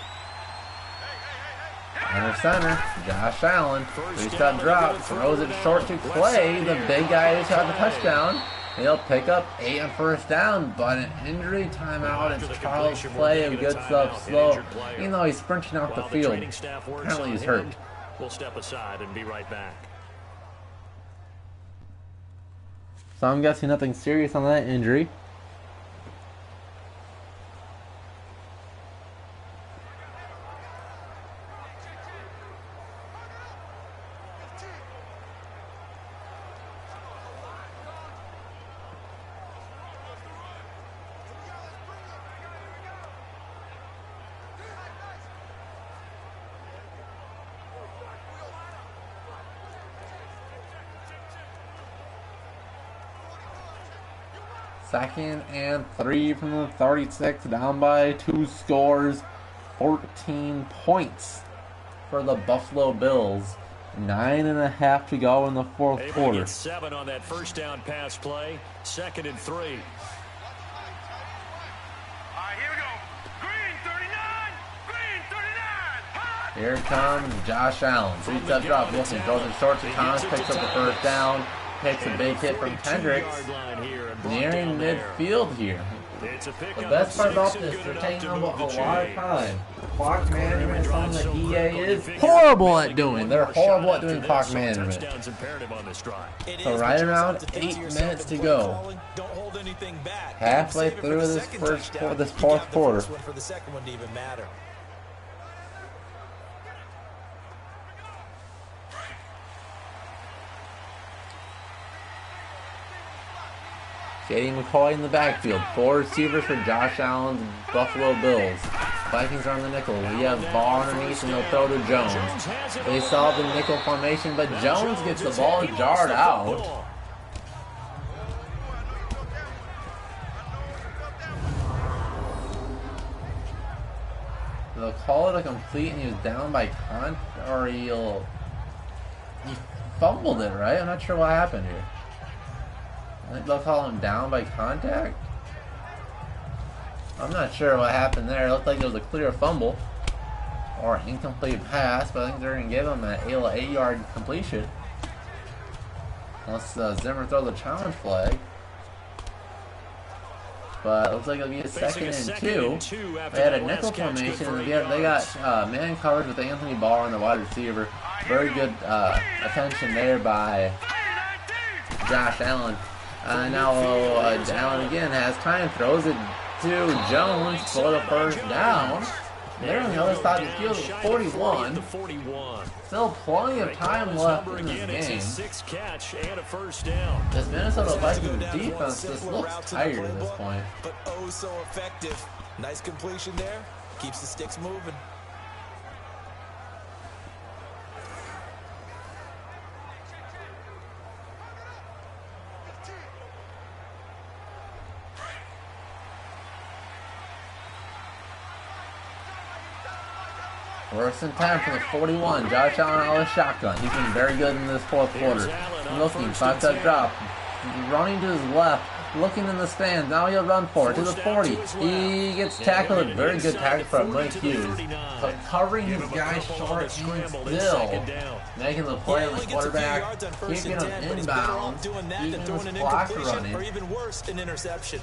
Speaker 1: Under center, Josh Allen, 3-step drop, throws it short to Clay, the big guy who's got the touchdown. He'll pick up 8 on first down, but an injury timeout. It's Charles Clay who gets up slow, even though he's sprinting off the field. Apparently he's hurt.
Speaker 3: We'll step aside and be right back.
Speaker 1: So I'm guessing nothing serious on that injury. Second and 3 from the 36, down by 2 scores, 14 points for the Buffalo Bills. 9.5 to go in the fourth quarter.
Speaker 3: 7 on that first down pass play. 2nd and 3.
Speaker 2: All right, here we go. Green 39. Green 39.
Speaker 1: Here comes Josh Allen. 3-step drop. Wilson throws it short to Thomas, picks up the first down. Takes a big hit from Kendricks. Nearing midfield here. The best part about this, they're taking a lot of time. Clock management is something that EA is horrible at doing. They're horrible at doing clock management. So right around 8 minutes to go. Halfway through this fourth quarter. J.D. McCoy in the backfield. 4 receivers for Josh Allen's Buffalo Bills. Vikings are on the nickel. We have Barr underneath and they'll throw to Jones. They saw the nickel formation, but Jones gets the ball jarred out. They'll call it a complete and he was down by he fumbled it, right? I'm not sure what happened here. I think they'll call him down by contact. I'm not sure what happened there. It looked like it was a clear fumble or an incomplete pass, but I think they're going to give him an 8-yard completion. Unless Zimmer throws a challenge flag. But it looks like it'll be a second and two. They had a nickel formation, and they got man coverage with Anthony Barr on the wide receiver. Very good attention there by Josh Allen. Now Allen again has time, throws it to Jones for the first down. They're on the other side of the field at 41. Still plenty of time left in this game. This Minnesota Vikings defense just looks tired at this point.
Speaker 4: But oh so effective. Nice completion there. Keeps the sticks moving.
Speaker 1: First and 10 from the 41. Josh Allen out of shotgun. He's been very good in this fourth quarter. Looking, 5-step drop. Running to his left. Looking in the stands. Now he'll run for it to the 40. He gets tackled. A very good tackle from Mike Hughes. But covering his guy short and still making the play on the quarterback. Keeping him inbounds. Keeping his clock running.
Speaker 4: Or even worse, an interception.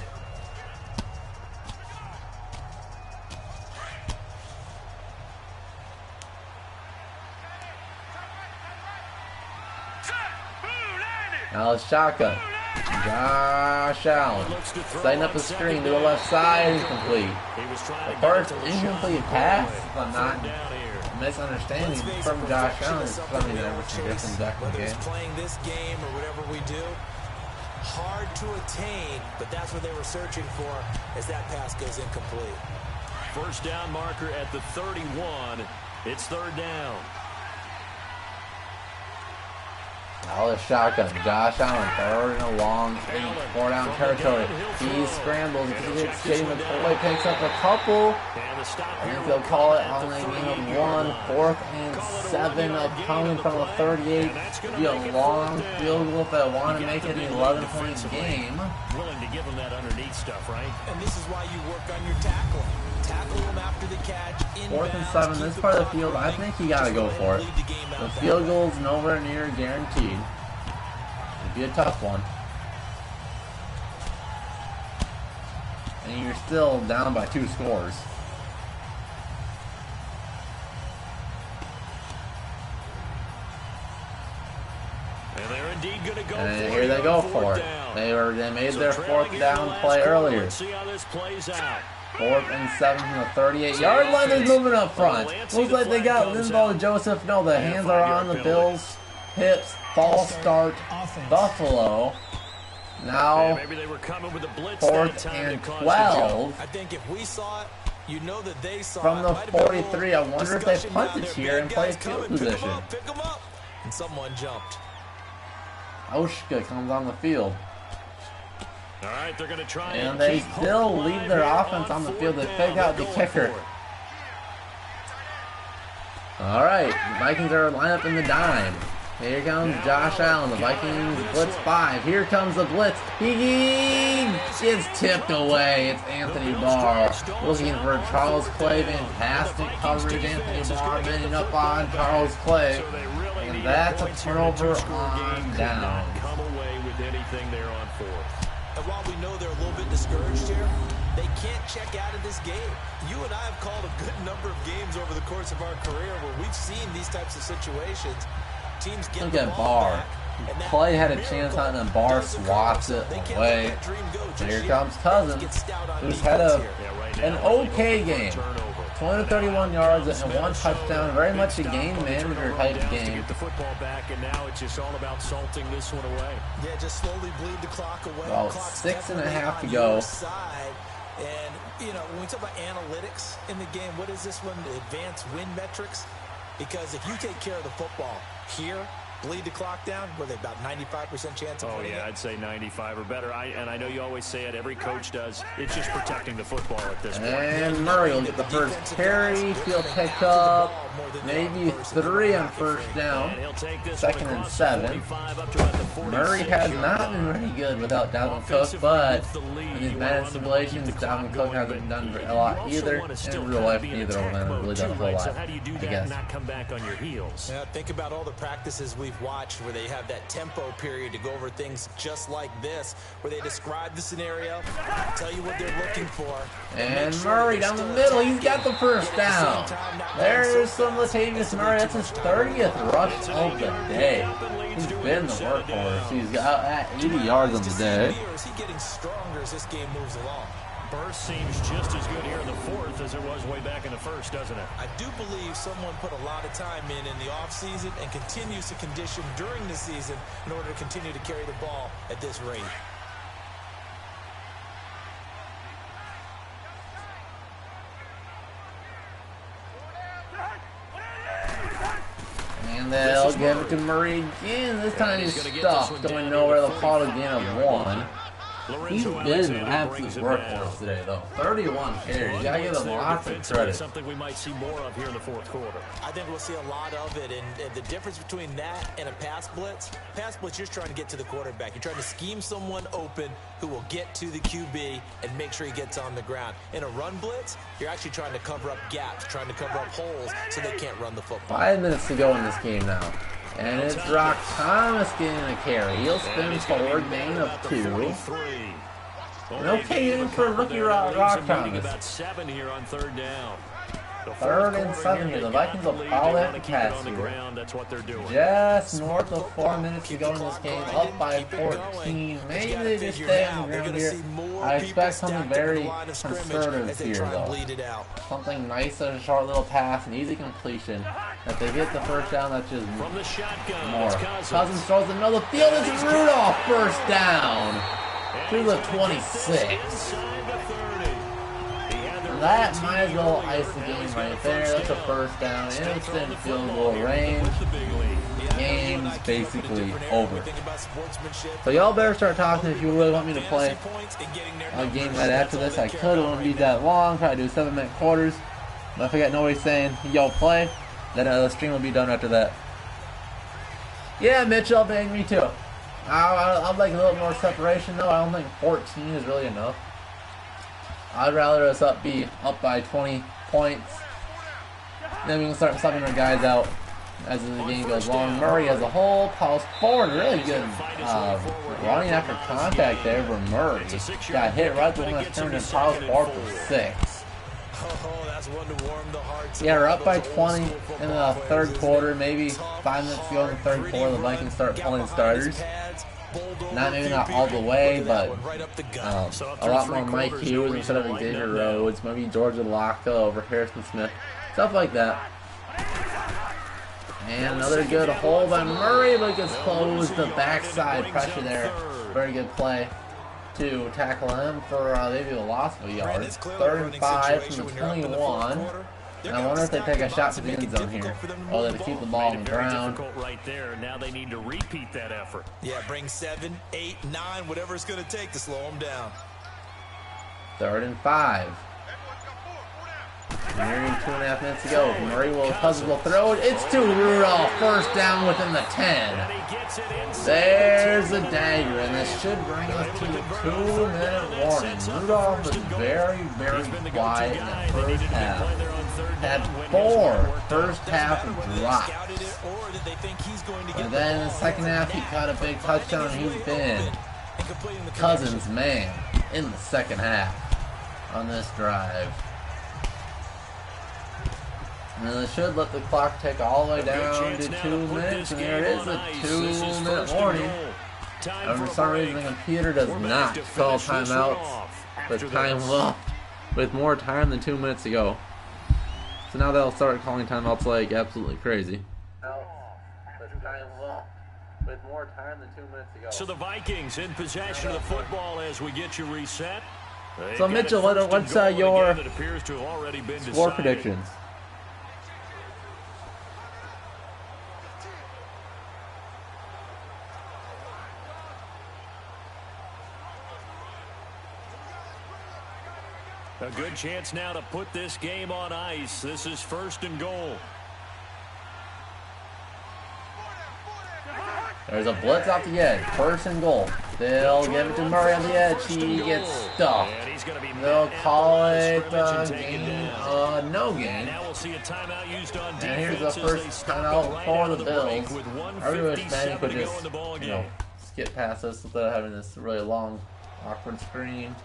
Speaker 1: Now it's shotgun. Josh Allen setting up a screen to the left side. Incomplete. The first incomplete pass, if I'm not misunderstanding, from Josh Allen is coming in every different Dokkan game.
Speaker 4: Playing this game or whatever we do, hard to attain, but that's what they were searching for as that pass goes incomplete.
Speaker 3: First down marker at the 31. It's third down.
Speaker 1: Now the shotgun. Josh Allen throwing along in 4-down territory. He scrambles. He gets J.D. McCoy, picks up a couple. I think they'll call it on a game of 1. 4th and 7 coming from a 38. Be a long field goal if they want to make it an 11-point game.
Speaker 3: Willing to give them that underneath stuff, right?
Speaker 4: And this is why you work on your tackling. Tackle him after the catch.
Speaker 1: 4th and 7, this part of the field, I think you got to go for it. The field goal's nowhere near guaranteed. It'd be a tough one. And you're still down by 2 scores.
Speaker 3: And they're indeed going to go
Speaker 1: and here they go for it. They made their 4th down play earlier.
Speaker 3: Let's see how this plays out.
Speaker 1: 4th and 7 from the 38-yard line. Is moving up front. Looks like they got Linval Joseph. No, the hands are on the Bills' hips. False start. Buffalo. Now 4th and 12.
Speaker 4: I think if we saw it, you know that they saw
Speaker 1: from the 43. I wonder if they punted here and play field position.
Speaker 4: Pick them up. And someone jumped.
Speaker 1: Oshka comes on the field.
Speaker 3: All right, they're going to try
Speaker 1: and they still leave their offense on the field. They fake out the kicker. All right, the Vikings are lined up in the dime. Here comes Josh Allen. The Vikings blitz 5. Here comes the blitz. He gets tipped away. It's Anthony Barr looking for Charles Clay. Fantastic coverage. Anthony Barr ending up on Charles Clay. And that's a turnover on down.
Speaker 3: Come away with anything there on 4th.
Speaker 4: And while we know they're a little bit discouraged here, they can't check out of this game. You and I have called a good number of games over the course of our career where we've seen these types of situations. Teams get
Speaker 1: look at Barr. Clay had a chance on it and Barr swats it away. Here comes Cousins, who's had an okay game. 20 to 31 yards and 1 touchdown. Very much a game manager type game.
Speaker 3: To get the football back, and now it's just all about salting this one away.
Speaker 4: Yeah, just slowly bleed the clock away.
Speaker 1: Well, 6.5 to go.
Speaker 4: And, you know, when we talk about analytics in the game, what is this one? The advanced win metrics? Because if you take care of the football here, bleed the clock down, were they about 95% chance of winning it?
Speaker 3: I'd say 95 or better. And I know you always say it, every coach does. It's just protecting the football at this point.
Speaker 1: And Murray will get the first carry. Field pick up. Maybe 3 on first down. 2nd and 7. Murray has not been very good without Dalvin Cook, but in these Madden simulations, Dalvin Cook hasn't done a lot either. In real life, neither of them have really done a whole lot,
Speaker 3: How do you do that and not come back on your heels?
Speaker 4: Yeah, think about all the practices we've watched where they have that tempo period to go over things just like this, where they describe the scenario, tell you what they're looking for.
Speaker 1: And Murray down the middle, he's got the first down. There's some Latavius Murray. That's his 30th rush of the day. He's been the workhorse. He's got at 80 yards on the day.
Speaker 4: Is he getting stronger as this game moves along?
Speaker 3: Burst seems just as good here in the 4th as it was way back in the 1st, doesn't it?
Speaker 4: I do believe someone put a lot of time in the offseason and continues to condition during the season in order to continue to carry the ball at this rate.
Speaker 1: And they'll give it to Murray again. This time he's stuck. Going nowhere. They'll call it again of 1. He's been an absolute workhorse today, though. 31 carries. You gotta give him lots of credit.
Speaker 3: Something we might see more of here in the 4th quarter.
Speaker 4: I think we'll see a lot of it, and the difference between that and a pass blitz, you're just trying to get to the quarterback. You're trying to scheme someone open who will get to the QB and make sure he gets on the ground. In a run blitz, you're actually trying to cover up gaps, trying to cover up holes so they can't run the football.
Speaker 1: 5 minutes to go in this game now. And it's Rock Thomas getting a carry. He'll spin forward, gain of 2. An okay game for rookie Rock Thomas.
Speaker 3: About 7 here on 3rd down.
Speaker 1: 3rd and 7 here. The Vikings will probably have to pass here.
Speaker 3: That's what they're doing.
Speaker 1: Just north of 4 minutes to go in this game, up by 14. Maybe they just stay on the ground here. I expect something very conservative here, though. Something nice, a short little pass, an easy completion. If they get the first down, that's just
Speaker 3: From the shotgun,
Speaker 1: more. Cousins throws the middle of the field. It's Rudolph, first down to the 26. That might as well ice the game right there. That's a first down. Instant field goal range. Game's basically over. So y'all better start talking if you really want me to play a game right after this. I could. It won't be that long. Probably do 7-minute quarters. But if I got nobody saying y'all play, then the stream will be done after that. Yeah, Mitchell, bang me too. I'd like a little more separation though. I don't think 14 is really enough. I'd rather us be up by 20 points. Then we can start subbing our guys out as the game goes along. Murray has a whole pulse forward. Really good running after contact there for Murray. Got hit right when it's turned and pulse forward for 6. Yeah, we're up by 20 in the 3rd quarter. Maybe 5 minutes to go in the 3rd quarter. The Vikings start pulling starters. Maybe not all the way, but a lot more Mike Hughes instead of Xavier Rhodes. Maybe George Alaka over Harrison Smith. Stuff like that. And another good hold by Murray, but gets closed. The backside pressure there. Very good play to tackle him for maybe a loss of yards. 3rd and 5 from the 21. And I wonder if they take a shot to the end zone here. Oh, they keep the ball on the ground.
Speaker 3: Right there. Now they need to repeat that effort.
Speaker 4: Yeah, bring 7, 8, 9, whatever it's going to take to slow them down.
Speaker 1: 3rd and 5. Nearing 2.5 minutes to go. Cousins will throw it. It's to Rudolph. First down within the 10. There's a dagger, and this should bring us to the 2-minute warning. Rudolph was very, very quiet in the first half. Had 4 first half drops. And then in the second half, he caught a big touchdown. He's been Cousins' man in the second half on this drive. And they should let the clock tick all the way down to 2 minutes, and there is a 2-minute warning. And for some reason, the computer does not call timeouts with more time than 2 minutes to go. So now they'll start calling timeouts like absolutely crazy. With more time than 2 minutes to go.
Speaker 3: So the Vikings in possession of the football as we get you reset.
Speaker 1: So Mitchell, what's your score predictions?
Speaker 3: A good chance now to put this game on ice. This is 1st and goal.
Speaker 1: There's a blitz off the edge. 1st and goal. They'll give it to Murray on the edge. He gets stuffed. They'll call it no gain. And here's the first timeout for the Bills. I really wish Madden could just, skip past this instead of having this really long, awkward screen.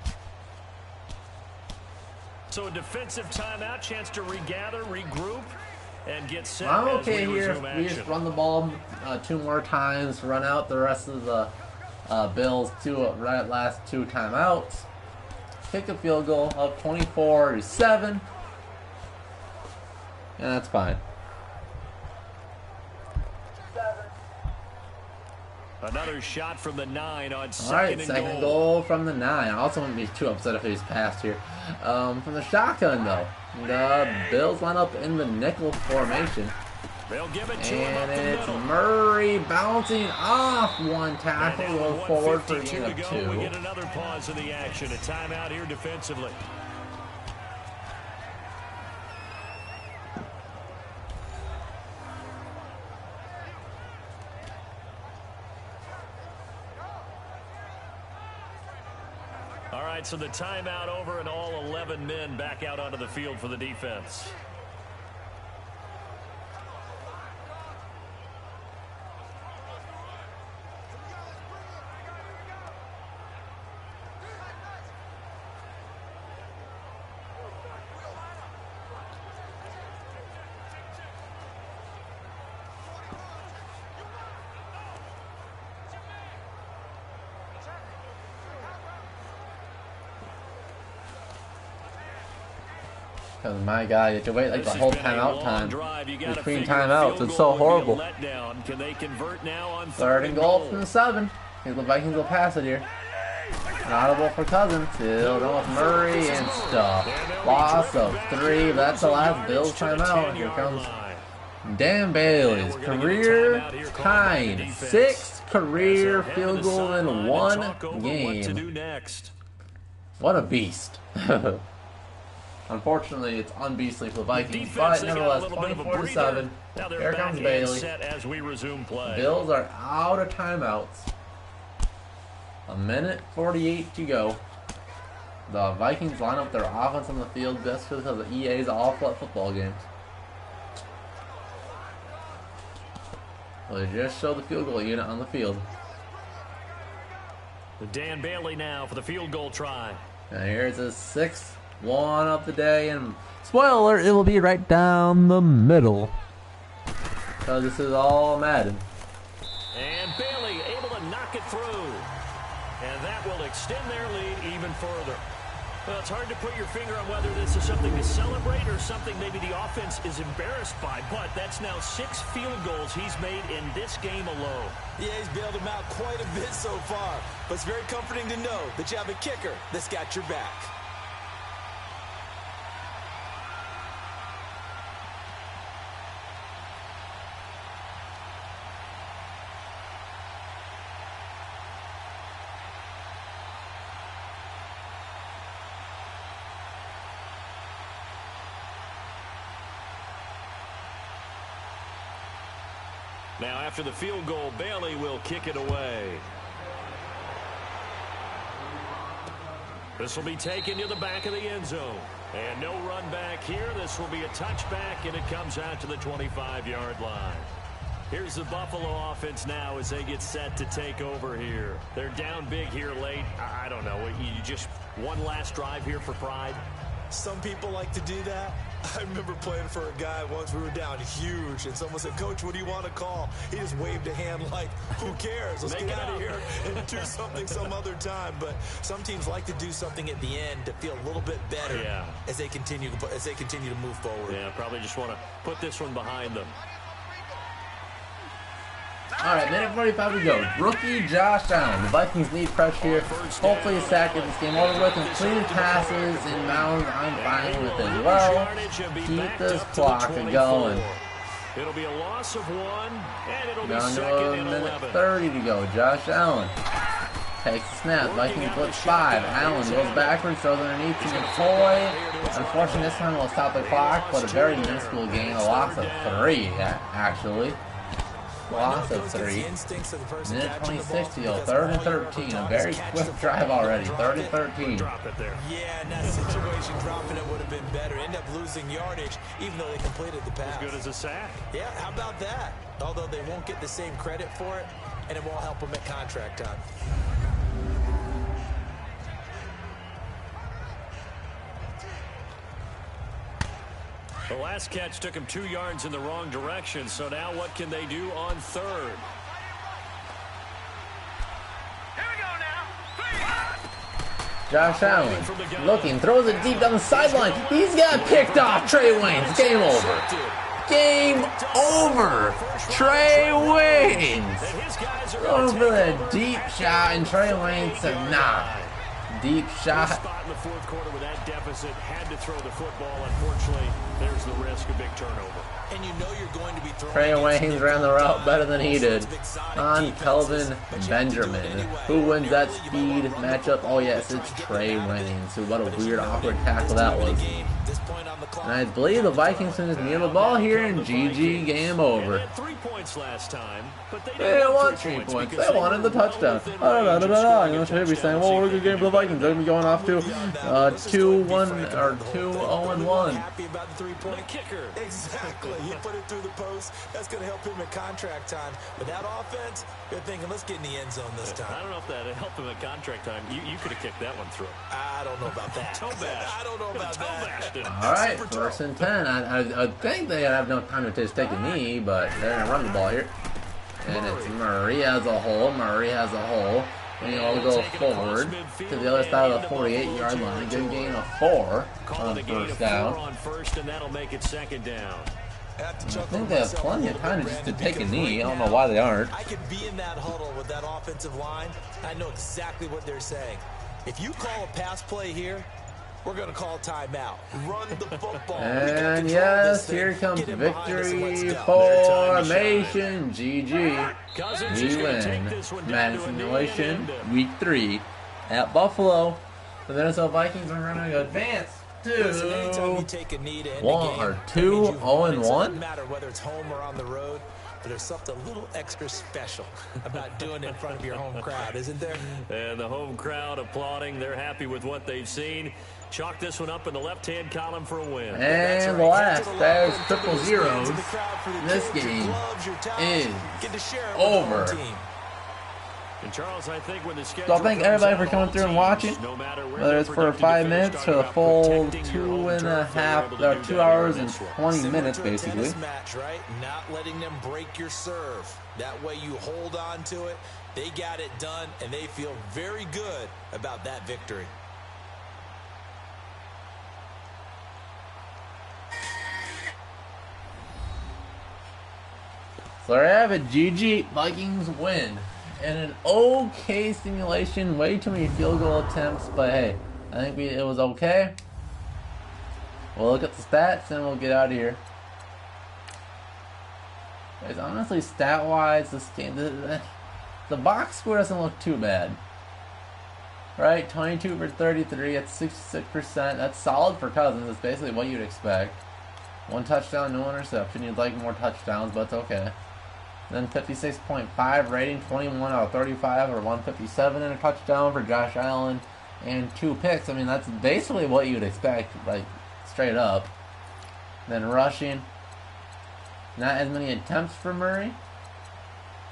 Speaker 3: So a defensive timeout, chance to regather, regroup, and get set.
Speaker 1: I'm okay here. We just run the ball 2 more times, run out the rest of the Bills' last 2 timeouts, kick a field goal up 24-7, and that's fine.
Speaker 3: Another shot from the 9 on second
Speaker 1: Alright,
Speaker 3: and
Speaker 1: second goal from the 9. I also wouldn't be too upset if he's passed here. From the shotgun, though, the Bills line up in the nickel formation.
Speaker 3: They'll give it to
Speaker 1: and it's Murray bouncing off one tackle, go forward for a gain of 2.
Speaker 3: We get another pause in the action. A timeout here defensively. All right, so the timeout over and all 11 men back out onto the field for the defense.
Speaker 1: Because my God, you have to wait like the whole timeout time between timeouts. It's so horrible.
Speaker 3: Can they convert now on
Speaker 1: 3rd and goal from the 7. I think the Vikings will pass it here. An audible for Cousins. Still going with Murray and stuff. Loss of 3. That's the last Bills timeout. Here comes Dan Bailey's career tying 6th career field goal in 1 game. What a beast. Unfortunately, it's unbeastly for the Vikings, but nevertheless, 24-7. Here comes Bailey. Bills are out of timeouts. 1:48 to go. The Vikings line up their offense on the field just because of the EA's all-flat football games. Well, they just showed the field goal unit on the field.
Speaker 3: Dan Bailey now for the field goal try.
Speaker 1: And here's his 6th one of the day, and spoiler alert, it will be right down the middle. So this is all Madden.
Speaker 3: And Bailey able to knock it through. And that will extend their lead even further. Well, it's hard to put your finger on whether this is something to celebrate or something maybe the offense is embarrassed by, but that's now 6 field goals he's made in this game alone.
Speaker 4: Yeah, he's bailed him out quite a bit so far, but it's very comforting to know that you have a kicker that's got your back.
Speaker 3: Now, after the field goal, Bailey will kick it away. This will be taken to the back of the end zone. And no run back here. This will be a touchback, and it comes out to the 25-yard line. Here's the Buffalo offense now as they get set to take over here. They're down big here late. I don't know. You just one last drive here for pride?
Speaker 4: Some people like to do that. I remember playing for a guy once. We were down huge, and someone said, "Coach, what do you want to call?" He just waved a hand like, "Who cares? Let's get out of here and do something some other time." But some teams like to do something at the end to feel a little bit better as they continue to move forward.
Speaker 3: Yeah, probably just want to put this one behind them.
Speaker 1: Alright, minute 45 to go. Rookie Josh Allen. The Vikings need pressure here. Hopefully a sack gets this game over with. Completed passes in bounds. I'm fine with as well. Keep this clock going.
Speaker 3: It'll be a loss of 1, and it'll be
Speaker 1: Down to
Speaker 3: second
Speaker 1: a
Speaker 3: and
Speaker 1: minute
Speaker 3: 11.
Speaker 1: 30 to go. Josh Allen takes the snap. Vikings blitz 5. Allen goes backwards, throws underneath to McCoy. Unfortunately, this time we'll stop the clock, but a very minuscule gain. A loss of 3, actually. Loss of 3. Minute 26 to go. 3rd and 13. A very quick drive already. 3rd and 13.
Speaker 4: Yeah, in that situation, dropping it would have been better. End up losing yardage, even though they completed the pass.
Speaker 3: As good as a sack.
Speaker 4: Yeah, how about that? Although they won't get the same credit for it, and it won't help them at contract time.
Speaker 3: The last catch took him 2 yards in the wrong direction, so now what can they do on 3rd?
Speaker 1: Josh Allen looking, throws it deep down the sideline. He's got picked off. Trey Waynes. Game over. Game over. Trey Waynes. Going for the deep shot, and Trey Waynes said, nah. Deep shot.
Speaker 3: Spot in the 4th quarter with that deficit, had to throw the football. Unfortunately, there's the risk of big turnover.
Speaker 4: And you know you're going to be throwing.
Speaker 1: Trey Waynes ran the route better than he did on Kelvin Benjamin. Who wins that speed matchup? Oh yes, it's Trey Waynes. So what a weird, awkward tackle that was. And I believe the Vikings can just kneel the ball here and GG, game over.
Speaker 3: They had 3 points last time, but
Speaker 1: they didn't want 3 points. They wanted the touchdown. You know, should be saying, well, what a good game for the Vikings. They're going to be going off to 2-1 or 2-0-1.
Speaker 4: Happy about the 3-point kicker. Exactly. You put it through the post. That's going to help him at contract time. But that offense, they're thinking, let's get in the end zone this time.
Speaker 3: I don't know if that helped him at contract time. You could have kicked that one through.
Speaker 4: I don't know about that. I don't know about that.
Speaker 1: All right, 1st and 10. I think they have no time to just take a knee, but they're going to run the ball here. And it's Murray has a hole. And he'll go forward to the other side of the 48-yard line. Good gain of 4 on 1st down.
Speaker 3: And that'll make it 2nd down.
Speaker 1: I think they have plenty of time just to take a knee. I don't know why they aren't.
Speaker 4: I could be in that huddle with that offensive line. I know exactly what they're saying. If you call a pass play here, we're going to call timeout. Run the football.
Speaker 1: And yes, here comes victory formation. GG. We win. Madden Simulation, Week 3 at Buffalo. The Minnesota Vikings are going to advance to 2-0-1.
Speaker 4: Doesn't matter whether it's home or on the road. But there's something a little extra special about doing it in front of your home crowd, isn't there?
Speaker 3: And the home crowd applauding. They're happy with what they've seen. Chalk this one up in the left-hand column for a win.
Speaker 1: And the last, there's triple zeros. This game is over.
Speaker 3: And Charles, I think when the schedule
Speaker 1: so thank everybody for coming through and watching. Whether it's for 5 minutes or the full 2.5 or 2 hours and 20 minutes, basically.
Speaker 4: Right? Not letting them break your serve. That way you hold on to it. They got it done, and they feel very good about that victory.
Speaker 1: So there you have it. GG. Vikings win. And an okay simulation. Way too many field goal attempts. But hey, I think it was okay. We'll look at the stats and we'll get out of here. Guys, honestly, stat-wise, this game, the box score doesn't look too bad. Right? 22 for 33. That's 66%. That's solid for Cousins. That's basically what you'd expect. 1 touchdown, no interception. You'd like more touchdowns, but it's okay. Then 56.5 rating, 21 out of 35, or 157 and a touchdown for Josh Allen, and 2 picks. I mean, that's basically what you'd expect, like, straight up. Then rushing, not as many attempts for Murray,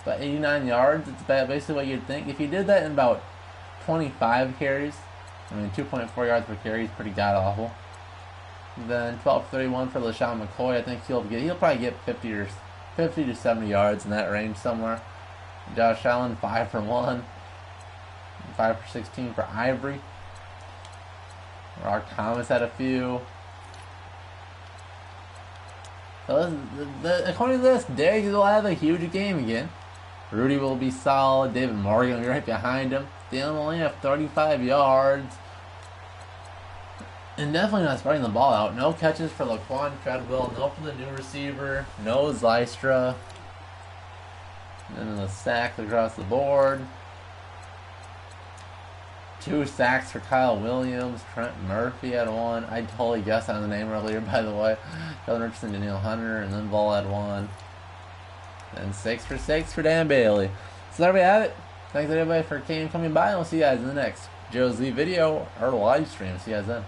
Speaker 1: but 89 yards. It's basically what you'd think. If he did that in about 25 carries, I mean, 2.4 yards per carry is pretty god-awful. Then 12 for 31 for LaShawn McCoy. I think he'll probably get 50 to 70 yards in that range somewhere. Josh Allen 5 for 1. 5 for 16 for Ivory. Rock Thomas had a few. So according to this, Diggs will have a huge game again. Rudy will be solid. David Morgan will be right behind him. Thielen will only have 35 yards. And definitely not spreading the ball out. No catches for Laquan Treadwell. No for the new receiver. No Zystra. And then the sacks across the board. 2 sacks for Kyle Williams. Trent Murphy had 1. I totally guessed on the name earlier, by the way. Kevin Richardson, Daniel Hunter, and then Ball had 1. And 6 for 6 for Dan Bailey. So there we have it. Thanks everybody for coming by, and we'll see you guys in the next Joe Z video or live stream. See you guys then.